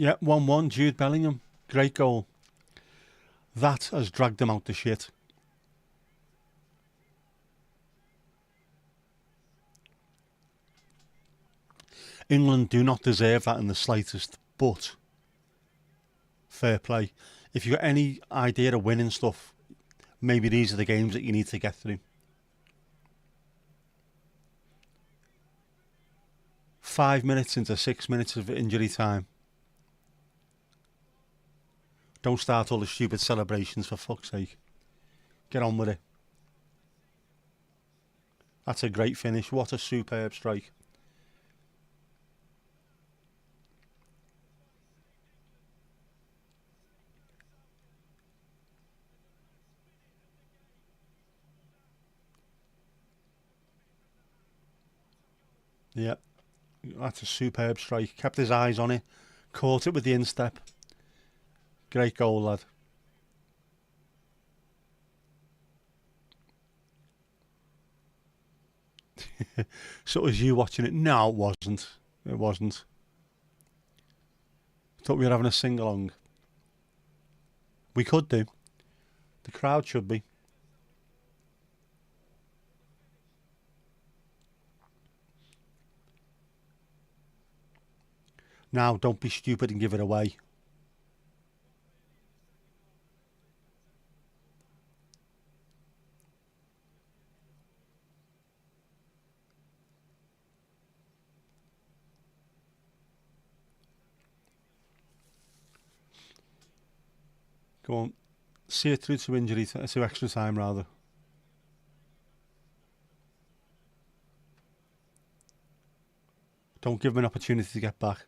Yeah, 1-1, Jude Bellingham. Great goal. That has dragged them out the shit. England do not deserve that in the slightest, but fair play. If you've got any idea of winning stuff, maybe these are the games that you need to get through. 5 minutes into 6 minutes of injury time. Don't start all the stupid celebrations, for fuck's sake. Get on with it. That's a great finish. What a superb strike. Yeah, that's a superb strike. Kept his eyes on it. Caught it with the instep. Great goal, lad. So was you watching it? No, it wasn't. It wasn't. Thought we were having a sing-along. We could do. The crowd should be. Now, don't be stupid and give it away. Go on. See it through to injury, to extra time, rather. Don't give them an opportunity to get back.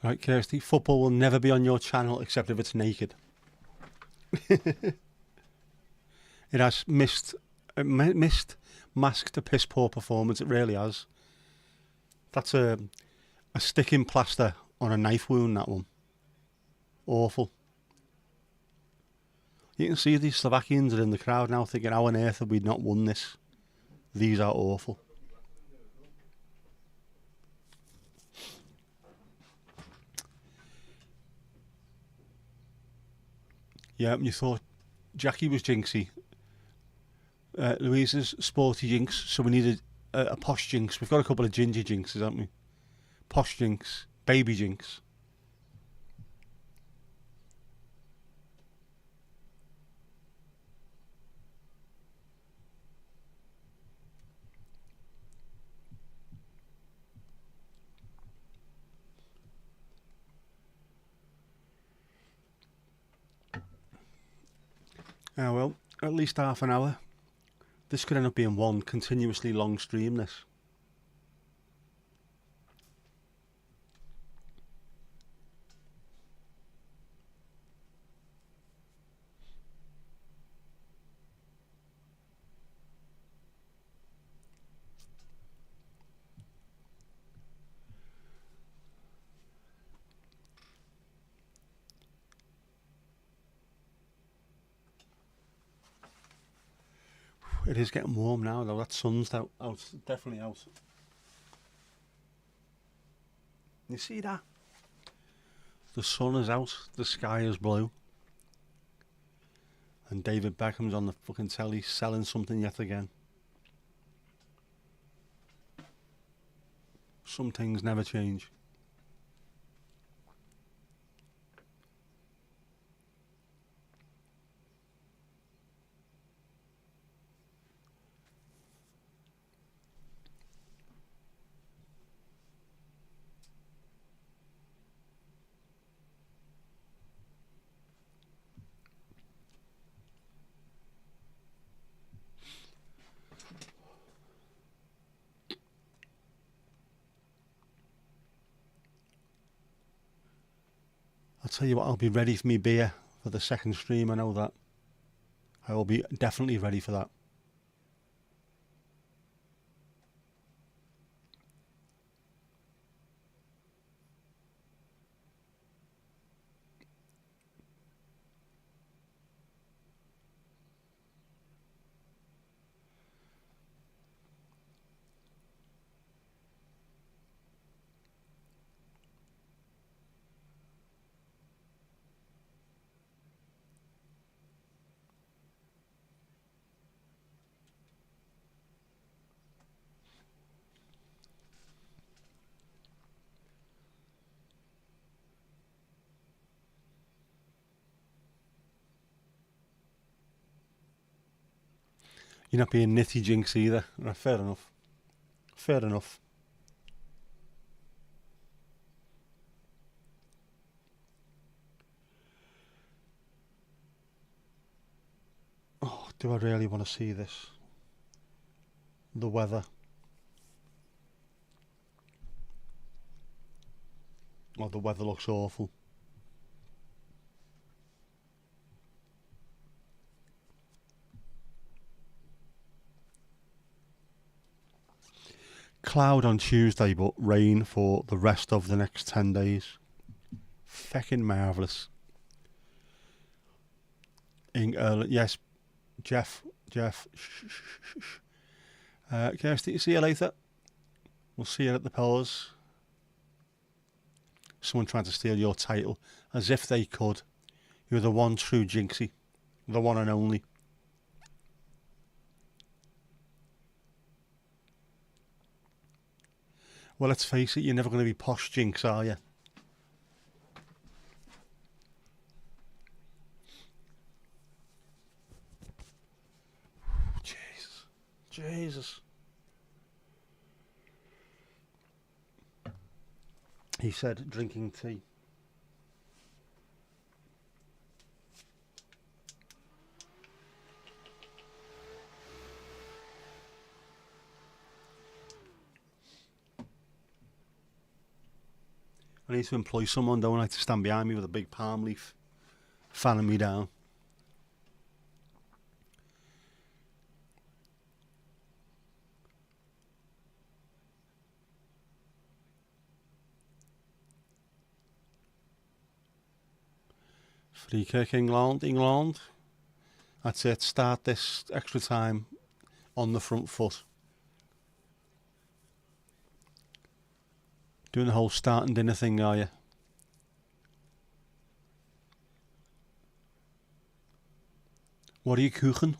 Right, Kirsty, football will never be on your channel except if it's naked. It has masked a piss poor performance. It really has. That's a sticking plaster on a knife wound, that one. Awful. You can see these Slovakians are in the crowd now thinking, how on earth have we not won this? These are awful. Yeah, you thought Jackie was jinxy. Louisa's sporty jinx, so we needed a posh jinx. We've got a couple of ginger jinxes, haven't we? Posh jinx, baby jinx. Ah, well, at least half an hour. This could end up being one continuously long stream, this. It is getting warm now, though. That sun's out, definitely out. You see that? The sun is out, the sky is blue. And David Beckham's on the fucking telly selling something yet again. Some things never change. tell you what, I'll be ready for me beer for the second stream. I know that. I will be definitely ready for that. You're not being nitty jinx either. Right, fair enough. Fair enough. Oh, do I really want to see this? The weather. Oh, the weather looks awful. Cloud on Tuesday, but rain for the rest of the next 10 days. Feckin' marvellous. Yes, Jeff. Kirsty, see you later. We'll see you at the pillars. Someone trying to steal your title, as if they could. You're the one true Jinxie. The one and only. Well, let's face it, you're never going to be posh Jinx, are you? Jesus. He said drinking tea. I need to employ someone, don't I, to stand behind me with a big palm leaf, fanning me down. Free kick, England. That's it, start this extra time on the front foot. Doing the whole starting dinner thing, are you? What are you cooking?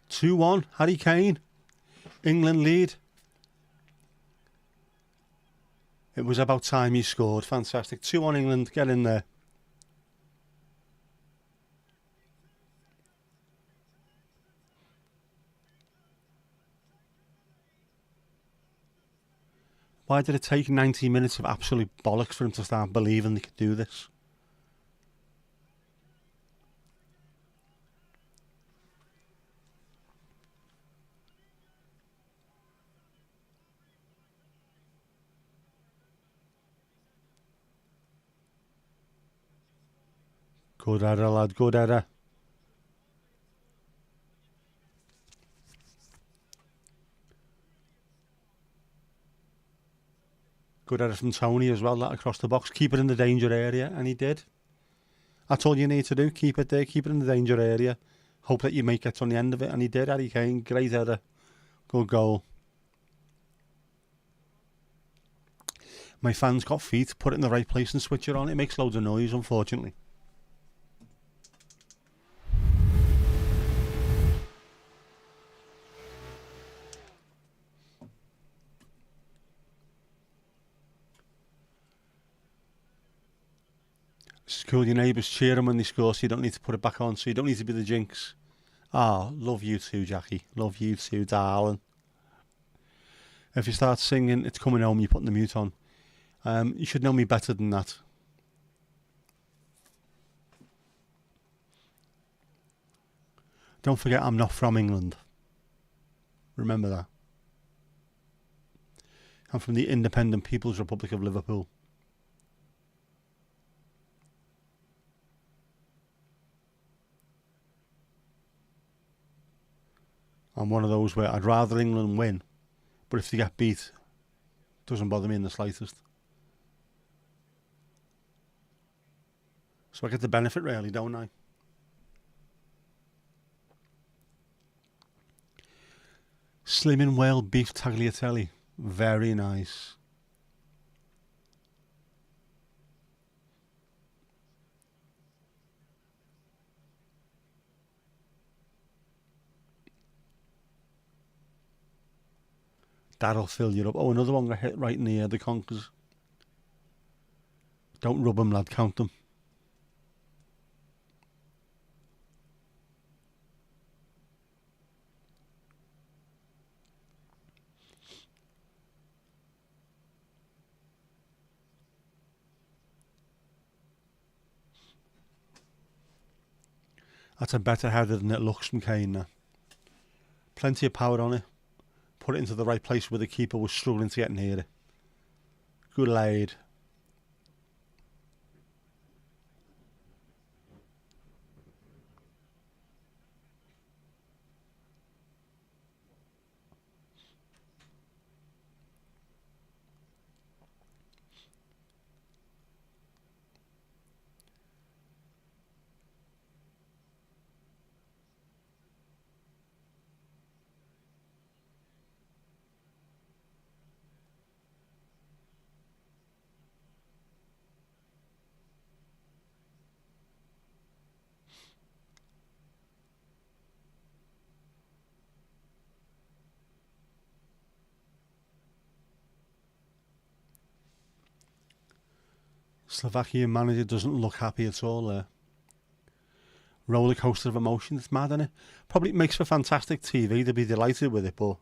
2-1, Harry Kane. England lead. It was about time he scored. Fantastic. 2-1 England. Get in there. Why did it take 90 minutes of absolute bollocks for him to start believing they could do this? Good error, lad. Good error. Good error from Tony as well, that across the box. Keep it in the danger area, and he did. That's all you need to do. Keep it there, keep it in the danger area. Hope that your mate gets on the end of it, and he did. Harry Kane, great error. Good goal. My fan's got feet. Put it in the right place and switch it on. It makes loads of noise, unfortunately. It's cool, your neighbours cheer them when they score, so you don't need to put it back on, so you don't need to be the jinx. Ah, love you too, Jackie. Love you too, darling. If you start singing It's Coming Home, you're putting the mute on. You should know me better than that. Don't forget, I'm not from England. Remember that. I'm from the Independent People's Republic of Liverpool. I'm one of those where I'd rather England win, but if they get beat, it doesn't bother me in the slightest. So I get the benefit, really, don't I? Slimming whale beef tagliatelle. Very nice. That'll fill you up. Oh, another one got hit right in the conkers. Don't rub them, lad. Count them. That's a better header than it looks from Kane now. Plenty of power on it. Put it into the right place where the keeper was struggling to get near it. Good laid. Slovakia manager doesn't look happy at all there. Roller coaster of emotion. It's mad, isn't it? Probably makes for fantastic TV. They'd be delighted with it, but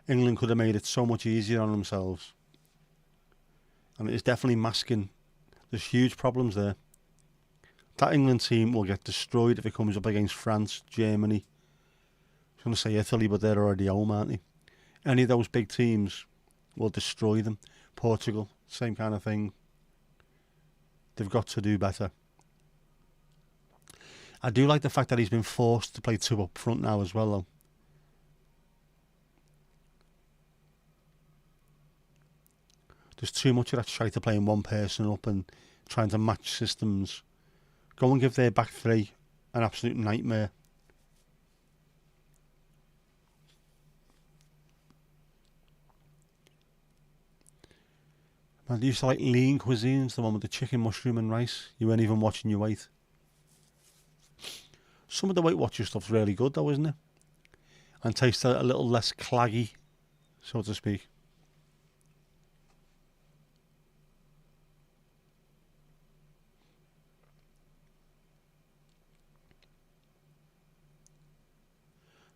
England could have made it so much easier on themselves. And it is definitely masking. There's huge problems there. That England team will get destroyed if it comes up against France, Germany. I was going to say Italy, but they're already home, aren't they? Any of those big teams will destroy them. Portugal, same kind of thing. They've got to do better. I do like the fact that he's been forced to play two up front now as well, though. There's too much of that try to playing one person up and trying to match systems. Go and give their back three an absolute nightmare. Man, they used to like lean cuisines, the one with the chicken, mushroom and rice. You weren't even watching your weight. Some of the Weight Watchers stuff's really good though, isn't it? And tastes a little less claggy, so to speak.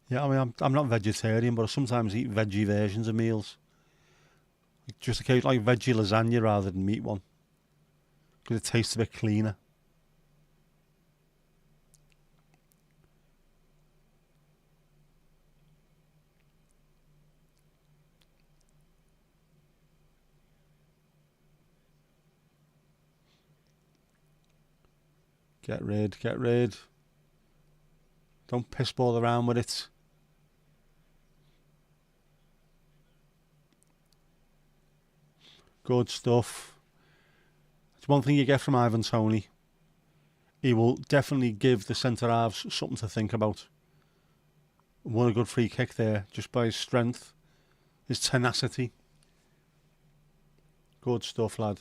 Yeah, I mean, I'm not vegetarian, but I sometimes eat veggie versions of meals. Just occasionally like veggie lasagna rather than meat one. Because it tastes a bit cleaner. Get rid, get rid. Don't piss ball around with it. Good stuff. It's one thing you get from Ivan Toney. He will definitely give the centre halves something to think about. Won a good free kick there, just by his strength, his tenacity. Good stuff, lad.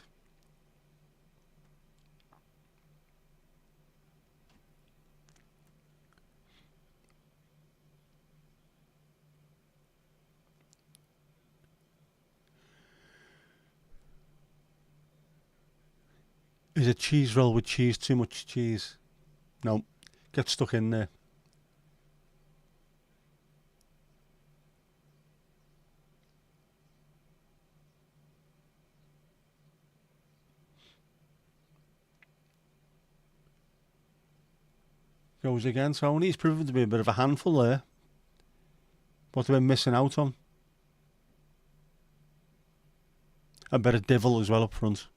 Is a cheese roll with cheese too much cheese? No, get stuck in there. Goes again. Tony. He's proven to be a bit of a handful there. What have we been missing out on? A bit of devil as well up front.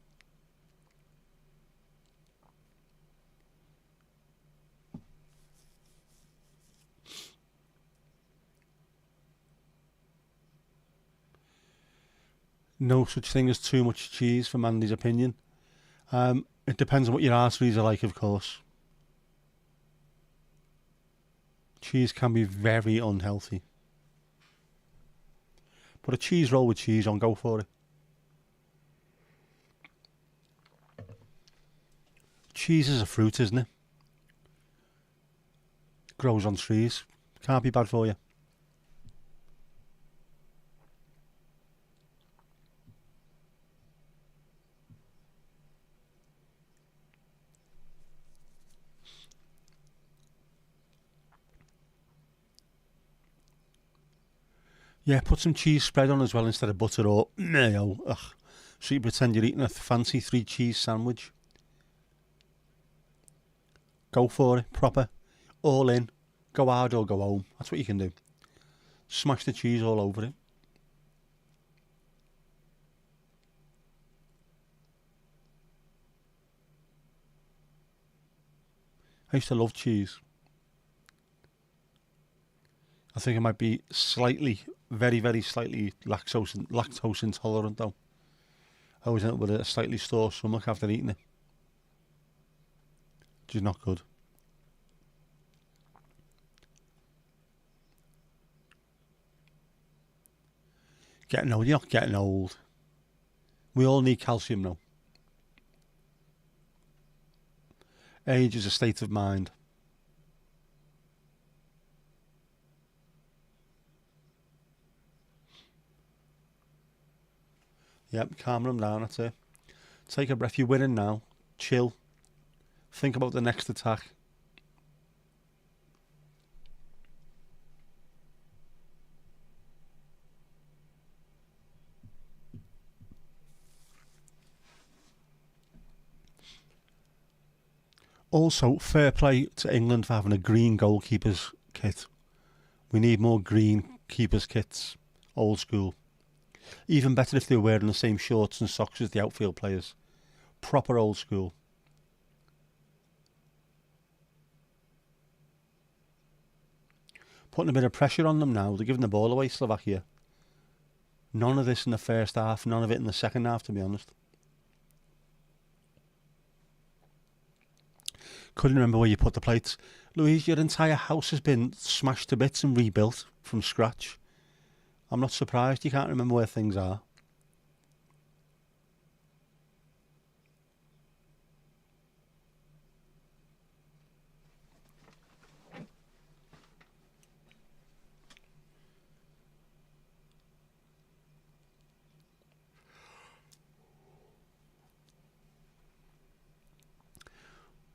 No such thing as too much cheese, for Mandy's opinion. It depends on what your arteries are like, of course. Cheese can be very unhealthy. Put a cheese roll with cheese on, go for it. Cheese is a fruit, isn't it? Grows on trees. Can't be bad for you. Yeah, put some cheese spread on as well instead of butter or mayo. Ugh. So you pretend you're eating a fancy 3 cheese sandwich. Go for it, proper. All in. Go hard or go home. That's what you can do. Smash the cheese all over it. I used to love cheese. I think I might be slightly, very, very slightly lactose intolerant though. I always end up with a slightly sore stomach after eating it. Which is not good. Getting old, you're not getting old. We all need calcium now. Age is a state of mind. Yep, calm them down, that's it. Take a breath, you're winning now. Chill. Think about the next attack. Also, fair play to England for having a green goalkeeper's kit. We need more green keeper's kits. Old school. Even better if they were wearing the same shorts and socks as the outfield players. Proper old school. Putting a bit of pressure on them now. They're giving the ball away, Slovakia. None of this in the first half. None of it in the second half, to be honest. Couldn't remember where you put the plates. Louise, your entire house has been smashed to bits and rebuilt from scratch. I'm not surprised you can't remember where things are.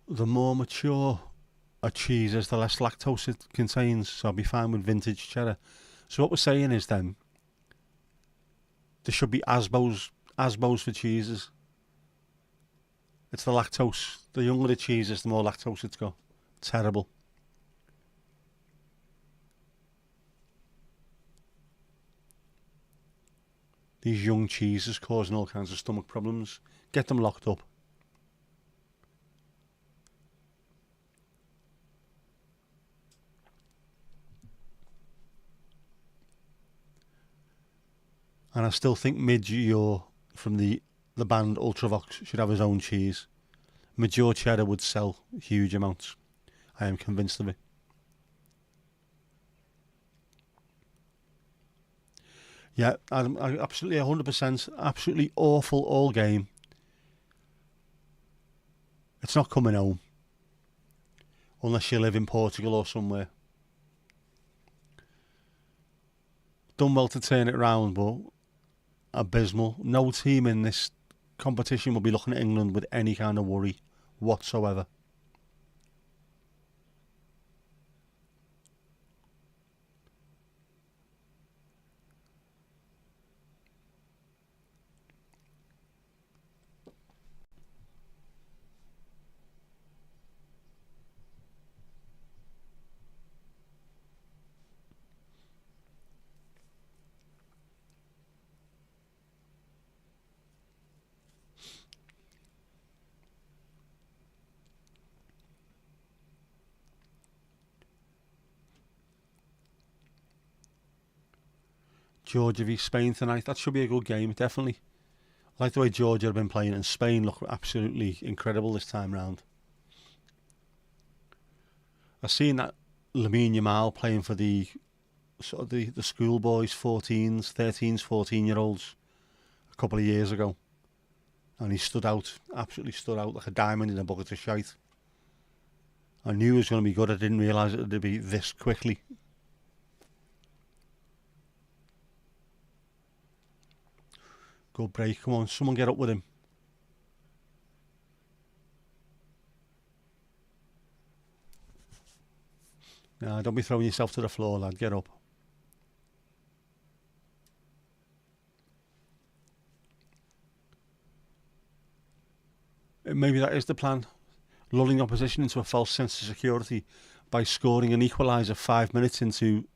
The more mature a cheese is, the less lactose it contains, so I'll be fine with vintage cheddar. So what we're saying is then, there should be Asbos for cheeses. It's the lactose. The younger the cheese is, the more lactose it's got. Terrible. These young cheeses causing all kinds of stomach problems. Get them locked up. And I still think Midge from the band Ultravox should have his own cheese. Mature cheddar would sell huge amounts. I am convinced of it. Yeah, I'm absolutely 100%. Absolutely awful all game. It's not coming home. Unless you live in Portugal or somewhere. Done well to turn it round, but abysmal. No team in this competition will be looking at England with any kind of worry whatsoever. Georgia v Spain tonight. That should be a good game, definitely. I like the way Georgia have been playing, and Spain look absolutely incredible this time round. I've seen that Lamine Yamal playing for the sort of the schoolboys, 14s, 13s, 14-year-olds a couple of years ago, and he stood out, absolutely stood out like a diamond in a bucket of shite. I knew he was going to be good. I didn't realise it would be this quickly. Good break. Come on, someone get up with him. Nah, don't be throwing yourself to the floor, lad. Get up. Maybe that is the plan. Lulling opposition into a false sense of security by scoring an equaliser 5 minutes into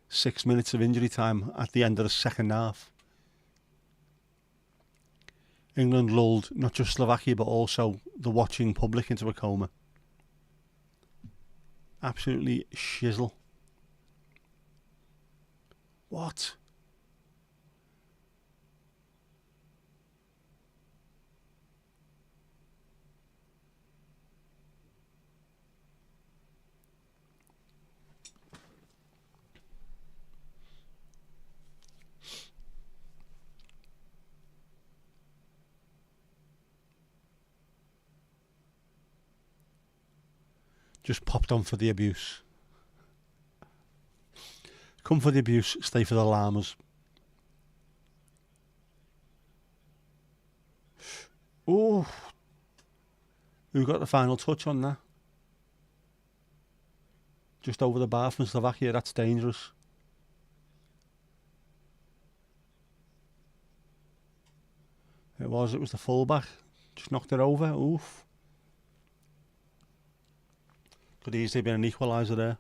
6 minutes of injury time at the end of the second half. England lulled not just Slovakia but also the watching public into a coma. Absolutely shizzle. What? Just popped on for the abuse. Come for the abuse, stay for the llamas. Oh, who got the final touch on that? Just over the bar from Slovakia, that's dangerous. It was the fullback. Just knocked it over. Oof. Could easily been an equaliser there.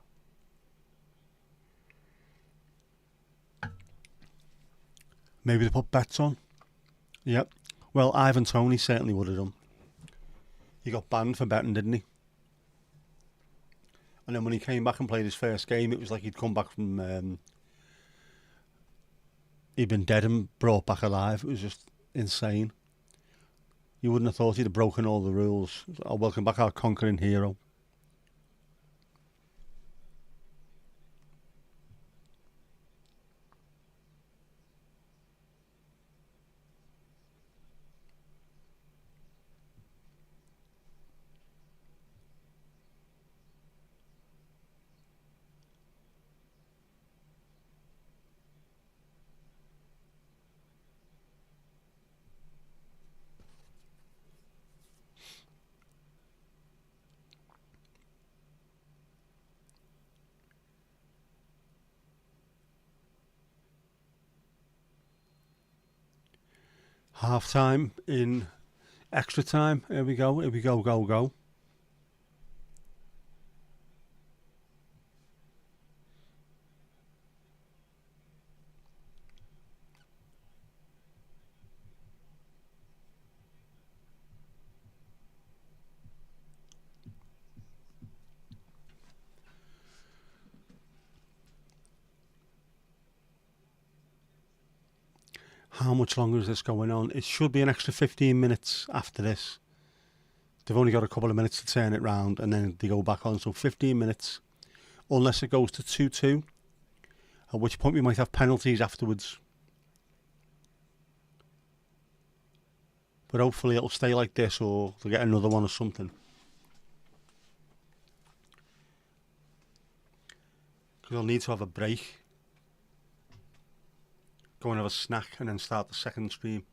Maybe they put bets on. Yep. Well, Ivan Toney certainly would have done. He got banned for betting, didn't he? And then when he came back and played his first game, it was like he'd come back from... he'd been dead and brought back alive. It was just insane. You wouldn't have thought he'd have broken all the rules. Oh, welcome back, our conquering hero. Half time in extra time. Here we go. Here we go. Go, go. How much longer is this going on? It should be an extra 15 minutes after this. They've only got a couple of minutes to turn it round and then they go back on. So 15 minutes, unless it goes to 2-2, at which point we might have penalties afterwards. But hopefully it'll stay like this or they'll get another one or something. Because I'll need to have a break. Go and have a snack and then start the second stream.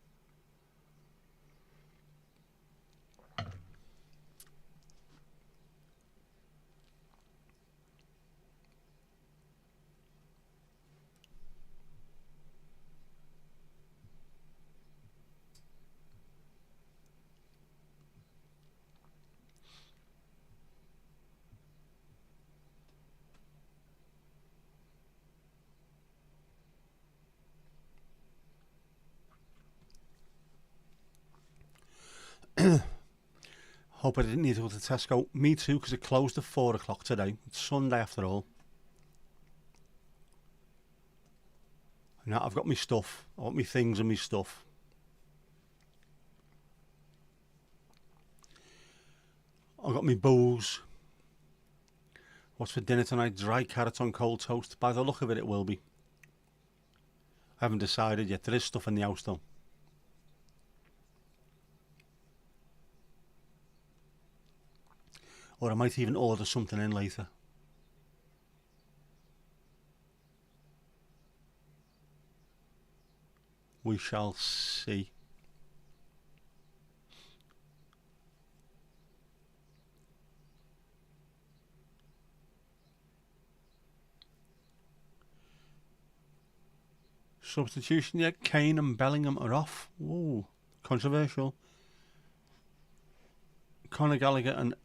Hope I didn't need to go to Tesco. Me too, because it closed at 4 o'clock today. It's Sunday after all. I Now I've got my stuff. I want my things and my stuff. I've got my booze. What's for dinner tonight? Dry carrots on cold toast. By the look of it, it will be. I haven't decided yet. There is stuff in the house though. Or I might even order something in later. We shall see. Substitution yet? Kane and Bellingham are off. Ooh, controversial. Conor Gallagher and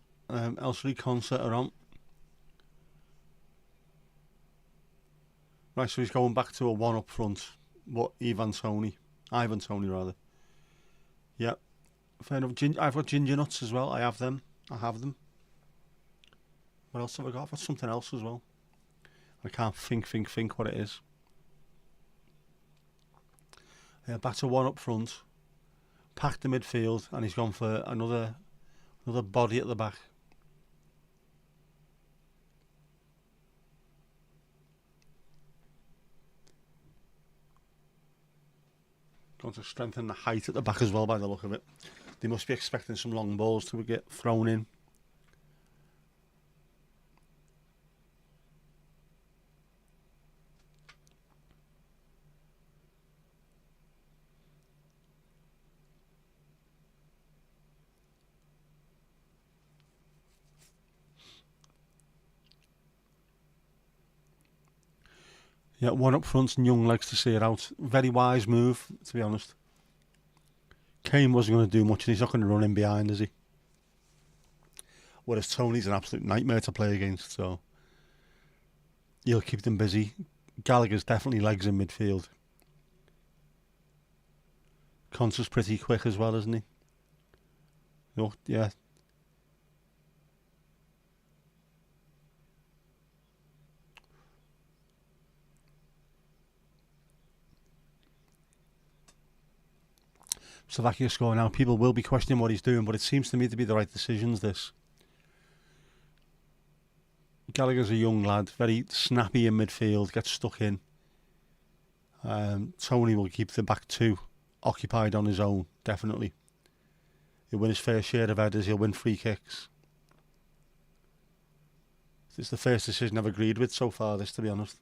Elstree Concert are on. Right, so he's going back to a one up front. What, Ivan Toney rather. Yep. Fair enough. I've got ginger nuts as well. I have them. What else have I got? I've got something else as well. I can't think what it is. Yeah, back to one up front. Packed the midfield, and he's gone for another body at the back. Going to strengthen the height at the back as well by the look of it. They must be expecting some long balls to get thrown in. Yeah, one up front and Young likes to see it out. Very wise move, to be honest. Kane wasn't going to do much and he's not going to run in behind, is he? Whereas Tony's an absolute nightmare to play against, so he'll keep them busy. Gallagher's definitely legs in midfield. Concer's pretty quick as well, isn't he? Oh, yeah. Slovakia score now. People will be questioning what he's doing, but it seems to me to be the right decisions, this. Gallagher's a young lad, very snappy in midfield, gets stuck in. Tony will keep the back two occupied on his own, definitely. He'll win his fair share of headers, he'll win free kicks. It's the first decision I've agreed with so far, this, to be honest.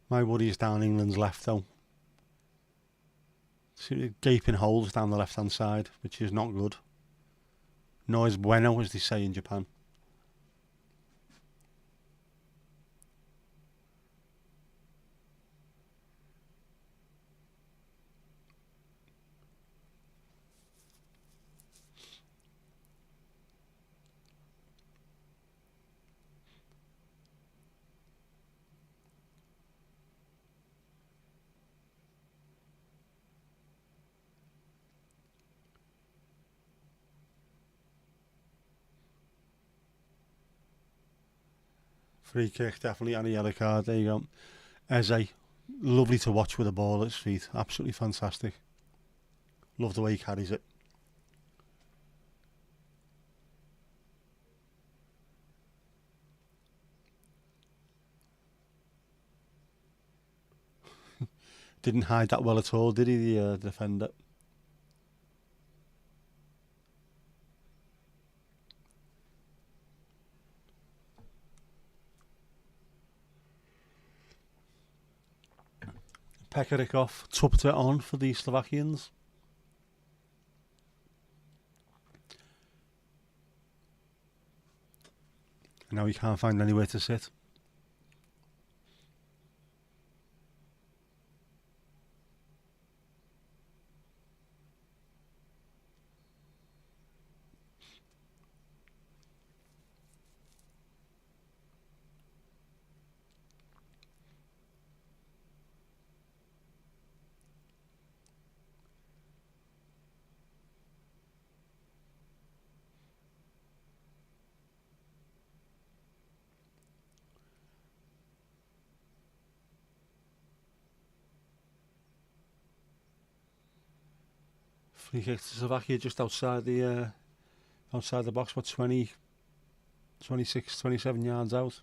My worry is down England's left, though. See, gaping holes down the left-hand side, which is not good. No es bueno, as they say in Japan. Free kick, definitely, and a yellow card. There you go. Eze, lovely to watch with the ball at his feet. Absolutely fantastic. Love the way he carries it. Didn't hide that well at all, did he, the defender? Pekarikov tucked it on for the Slovakians. And now he can't find anywhere to sit. Free kick to Slovakia just outside the box, what, 20, 26, 27 yards out.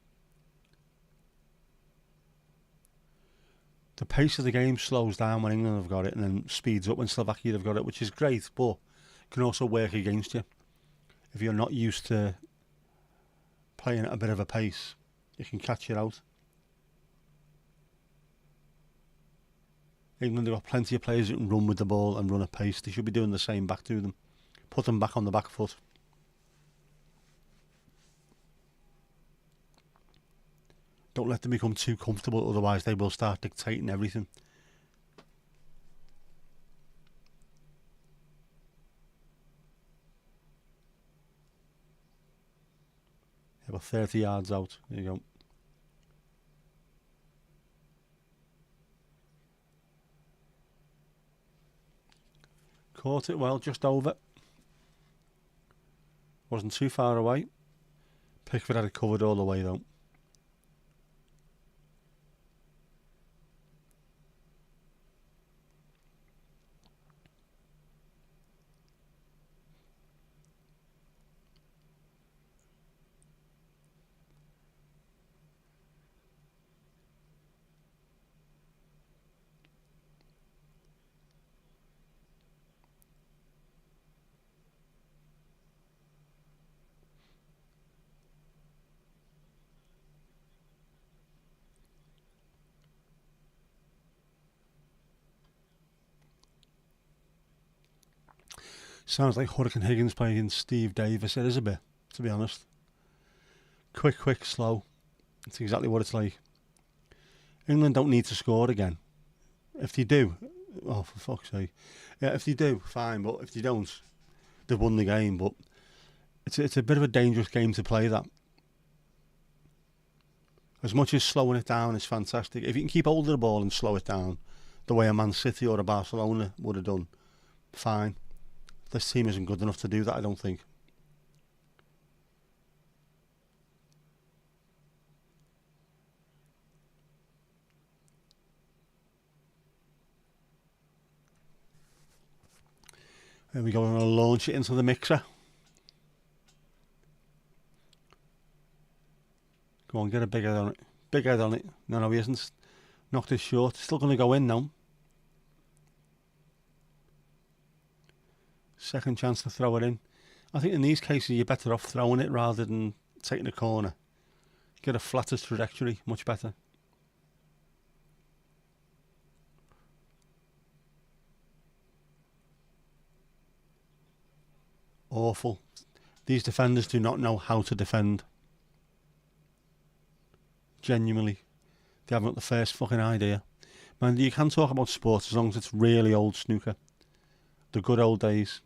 The pace of the game slows down when England have got it and then speeds up when Slovakia have got it, which is great, but can also work against you. If you're not used to playing at a bit of a pace, it can catch you out. England have got plenty of players who can run with the ball and run at pace. They should be doing the same back to them. Put them back on the back foot. Don't let them become too comfortable, otherwise they will start dictating everything. About 30 yards out. There you go. Caught it well, just over. Wasn't too far away. Pickford had it covered all the way though. Sounds like Hurricane Higgins playing Steve Davis. It is a bit, to be honest. Quick, slow. That's exactly what it's like. England don't need to score again. If they do, oh, for fuck's sake. Yeah, if they do, fine. But if they don't, they've won the game. But it's a bit of a dangerous game to play, that. As much as slowing it down is fantastic, if you can keep hold of the ball and slow it down, the way a Man City or a Barcelona would have done, fine. This team isn't good enough to do that, I don't think. There we go, we're going to launch it into the mixer. Go on, get a big head on it. Big head on it. No, he isn't. Knocked it short. Still going to go in now. Second chance to throw it in. I think in these cases you're better off throwing it rather than taking a corner. Get a flatter trajectory, much better. Awful. These defenders do not know how to defend. Genuinely. They haven't got the first fucking idea. Man, you can talk about sports as long as it's really old snooker. The good old days.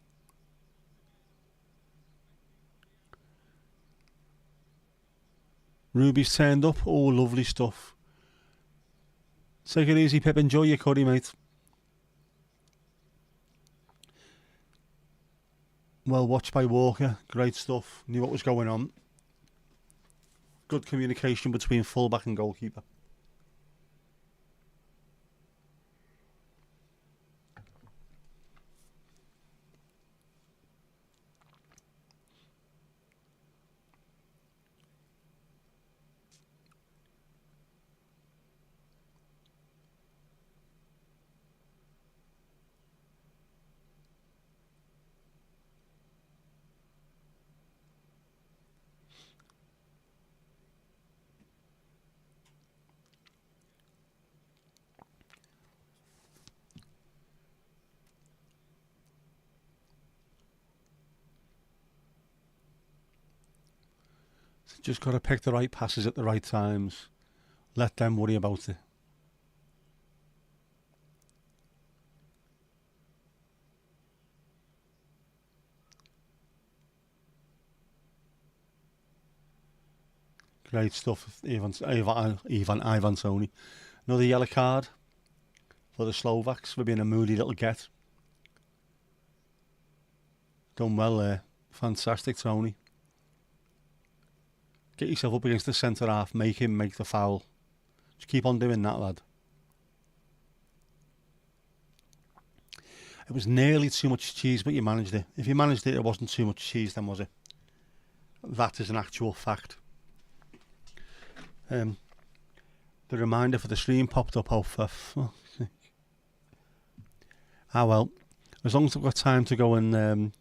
Ruby's turned up. Oh, lovely stuff. Take it easy, Pip. Enjoy your curry, mate. Well watched by Walker. Great stuff. Knew what was going on. Good communication between fullback and goalkeeper. Just got to pick the right passes at the right times. Let them worry about it. Great stuff, Ivan Tony. Another yellow card for the Slovaks for being a moody little get. Done well there. Fantastic, Tony. Get yourself up against the centre half, make him make the foul. Just keep on doing that, lad. It was nearly too much cheese, but you managed it. If you managed it, it wasn't too much cheese then, was it? That is an actual fact. The reminder for the stream popped up. Oh, for fuck's sake. Ah, well. As long as I've got time to go and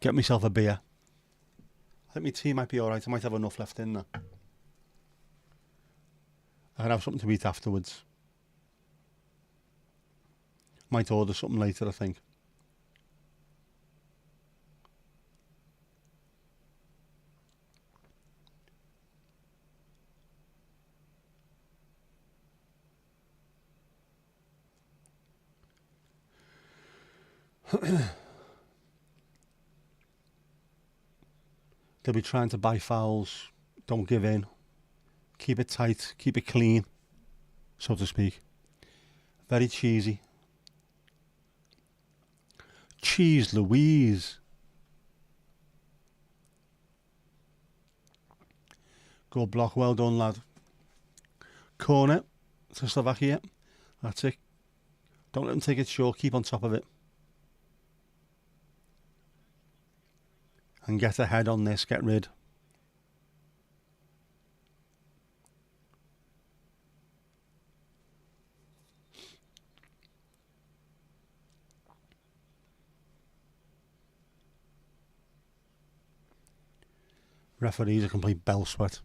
get myself a beer. I think my tea might be alright. I might have enough left in there. I can have something to eat afterwards. Might order something later, I think. They'll be trying to buy fouls. Don't give in. Keep it tight. Keep it clean, so to speak. Very cheesy. Cheese Louise. Good block. Well done, lad. Corner to Slovakia. That's it. Don't let them take it short. Keep on top of it. And get ahead on this. Get rid. Referee's a complete bell sweat.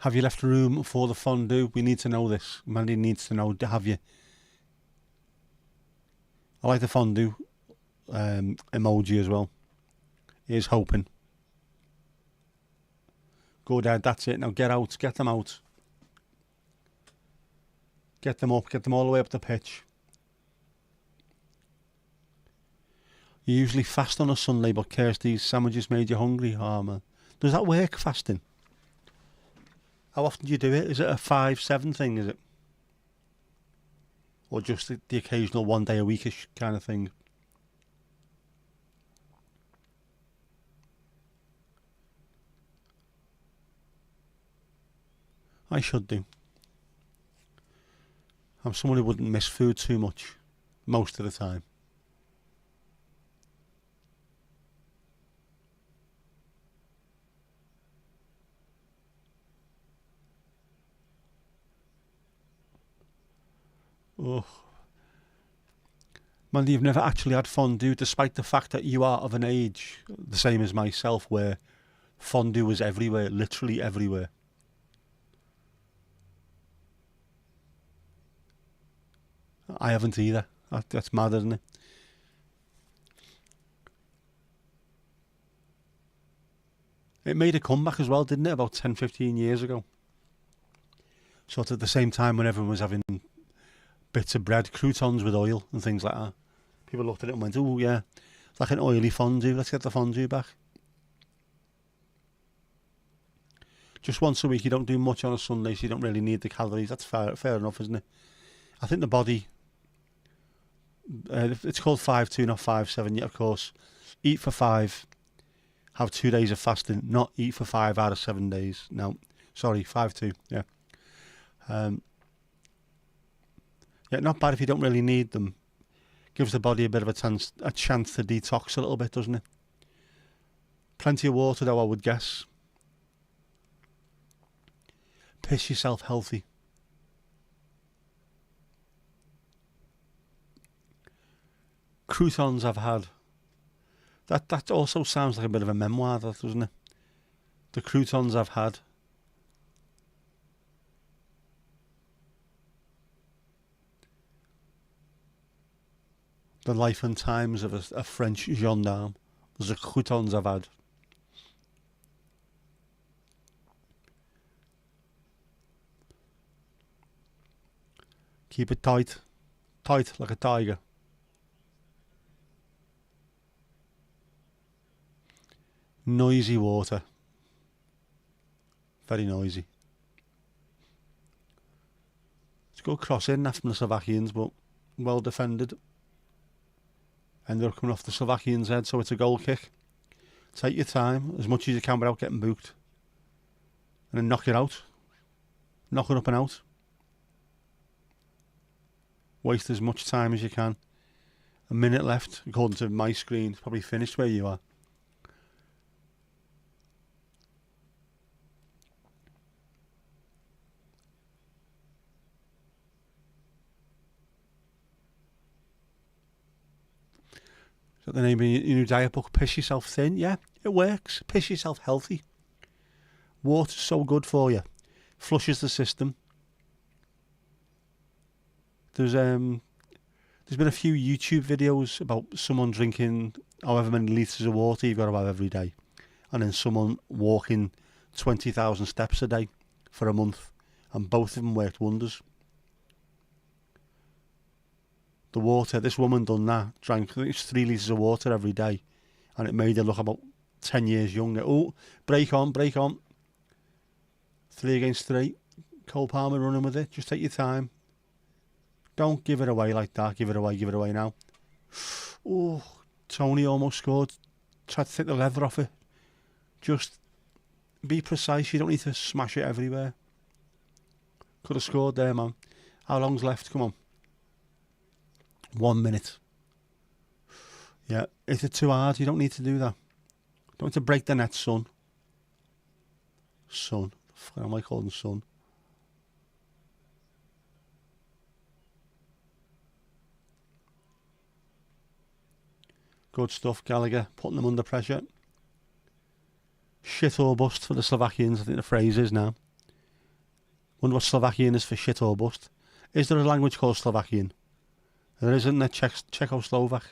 Have you left room for the fondue? We need to know this. Mandy needs to know. Have you? I like the fondue emoji as well. Here's hoping. Go Dad, that's it. Now get out. Get them out. Get them up. Get them all the way up the pitch. You're usually fast on a Sunday, but Kirsty's sandwiches made you hungry. Oh, man. Does that work, fasting? How often do you do it? Is it a 5-7 thing, is it? Or just the occasional 1 day a weekish kind of thing? I should do. I'm someone who wouldn't miss food too much, most of the time. Oh. Mandy, you've never actually had fondue, despite the fact that you are of an age, the same as myself, where fondue is everywhere, literally everywhere. I haven't either. That's mad, isn't it? It made a comeback as well, didn't it, about 10-15 years ago? Sort of at the same time when everyone was having bits of bread, croutons with oil and things like that. People looked at it and went, oh yeah, it's like an oily fondue, let's get the fondue back. Just once a week, you don't do much on a Sunday, so you don't really need the calories. That's fair enough, isn't it? I think the body, it's called 5-2, not 5-7 yet, of course. Eat for 5, have 2 days of fasting, not eat for 5 out of 7 days. No, sorry, 5-2, yeah. Yeah, not bad if you don't really need them. Gives the body a bit of a chance to detox a little bit, doesn't it? Plenty of water though, I would guess. Piss yourself healthy. Croutons I've had. That also sounds like a bit of a memoir, that, doesn't it? The croutons I've had. The life and times of a French gendarme. The croutons I've had. Keep it tight. Tight like a tiger. Noisy water. Very noisy. It's a good cross in after the Slovakians, but well defended. Ended up coming off the Slovakians' head, so it's a goal kick. Take your time, as much as you can without getting booked. And then knock it out. Knock it up and out. Waste as much time as you can. A minute left, according to my screen. It's probably finished where you are. Is that the name of your new diet book? Piss yourself thin? Yeah, it works. Piss yourself healthy. Water's so good for you. Flushes the system. There's been a few YouTube videos about someone drinking however many litres of water you've got to have every day, and then someone walking 20,000 steps a day for a month, and both of them worked wonders. The water, this woman done that, drank I think it's 3 litres of water every day, and it made her look about 10 years younger. Oh, break on. 3 against 3. Cole Palmer running with it. Just take your time. Don't give it away like that. Give it away now. Oh, Tony almost scored. Tried to take the leather off it. Just be precise. You don't need to smash it everywhere. Could have scored there, man. How long's left? Come on. 1 minute. Yeah, if it's too hard, you don't need to do that. Don't need to break the net, son. Son. What am I calling son? Good stuff, Gallagher. Putting them under pressure. Shit or bust for the Slovakians, I think the phrase is now. Wonder what Slovakian is for shit or bust. Is there a language called Slovakian? There isn't there. Czechoslovak.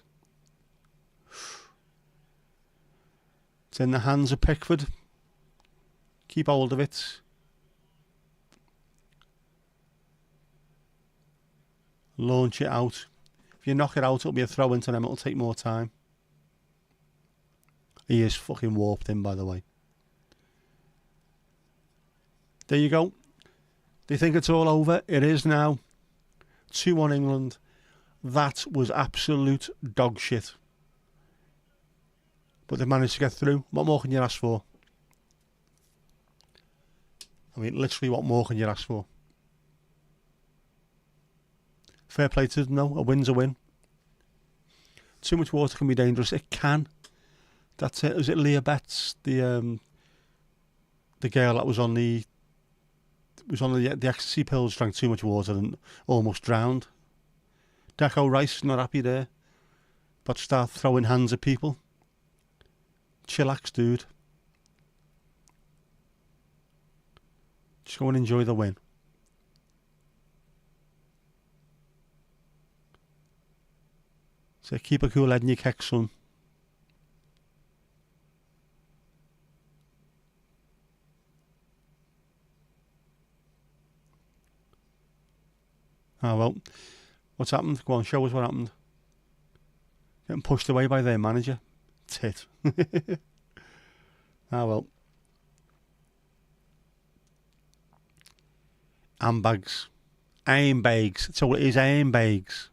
It's in the hands of Pickford. Keep hold of it. Launch it out. If you knock it out, it'll be a throw into them. It'll take more time. He is fucking warped in, by the way. There you go. Do you think it's all over? It is now. 2-1 England. That was absolute dog shit. But they managed to get through. What more can you ask for? I mean, literally, what more can you ask for? Fair play to them, though. A win's a win. Too much water can be dangerous. It can. That's it. Was it Leah Betts, the girl that was on the ecstasy pills, drank too much water and almost drowned? Deco Rice, not happy there. But start throwing hands at people. Chillax, dude. Just go and enjoy the win. So keep a cool head in your keg, son. Oh well. What's happened? Go on, show us what happened. Getting pushed away by their manager. Tit. Ah well. Handbags. Aimbags. That's all it is, aimbags.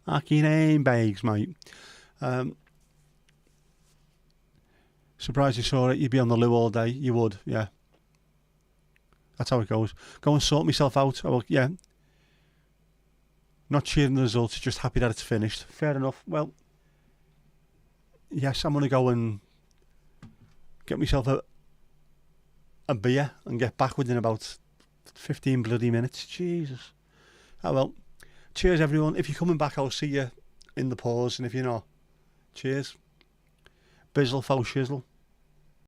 Fucking aimbags, mate. Surprised you saw it. You'd be on the loo all day. You would, yeah. That's how it goes. Go and sort myself out. Oh, yeah. Not cheering the results, just happy that it's finished. Fair enough. Well, yes, I'm going to go and get myself a beer and get back within about 15 bloody minutes. Jesus. Oh well. Cheers, everyone. If you're coming back, I'll see you in the pause. And if you're not, cheers. Bizzle, faux shizzle.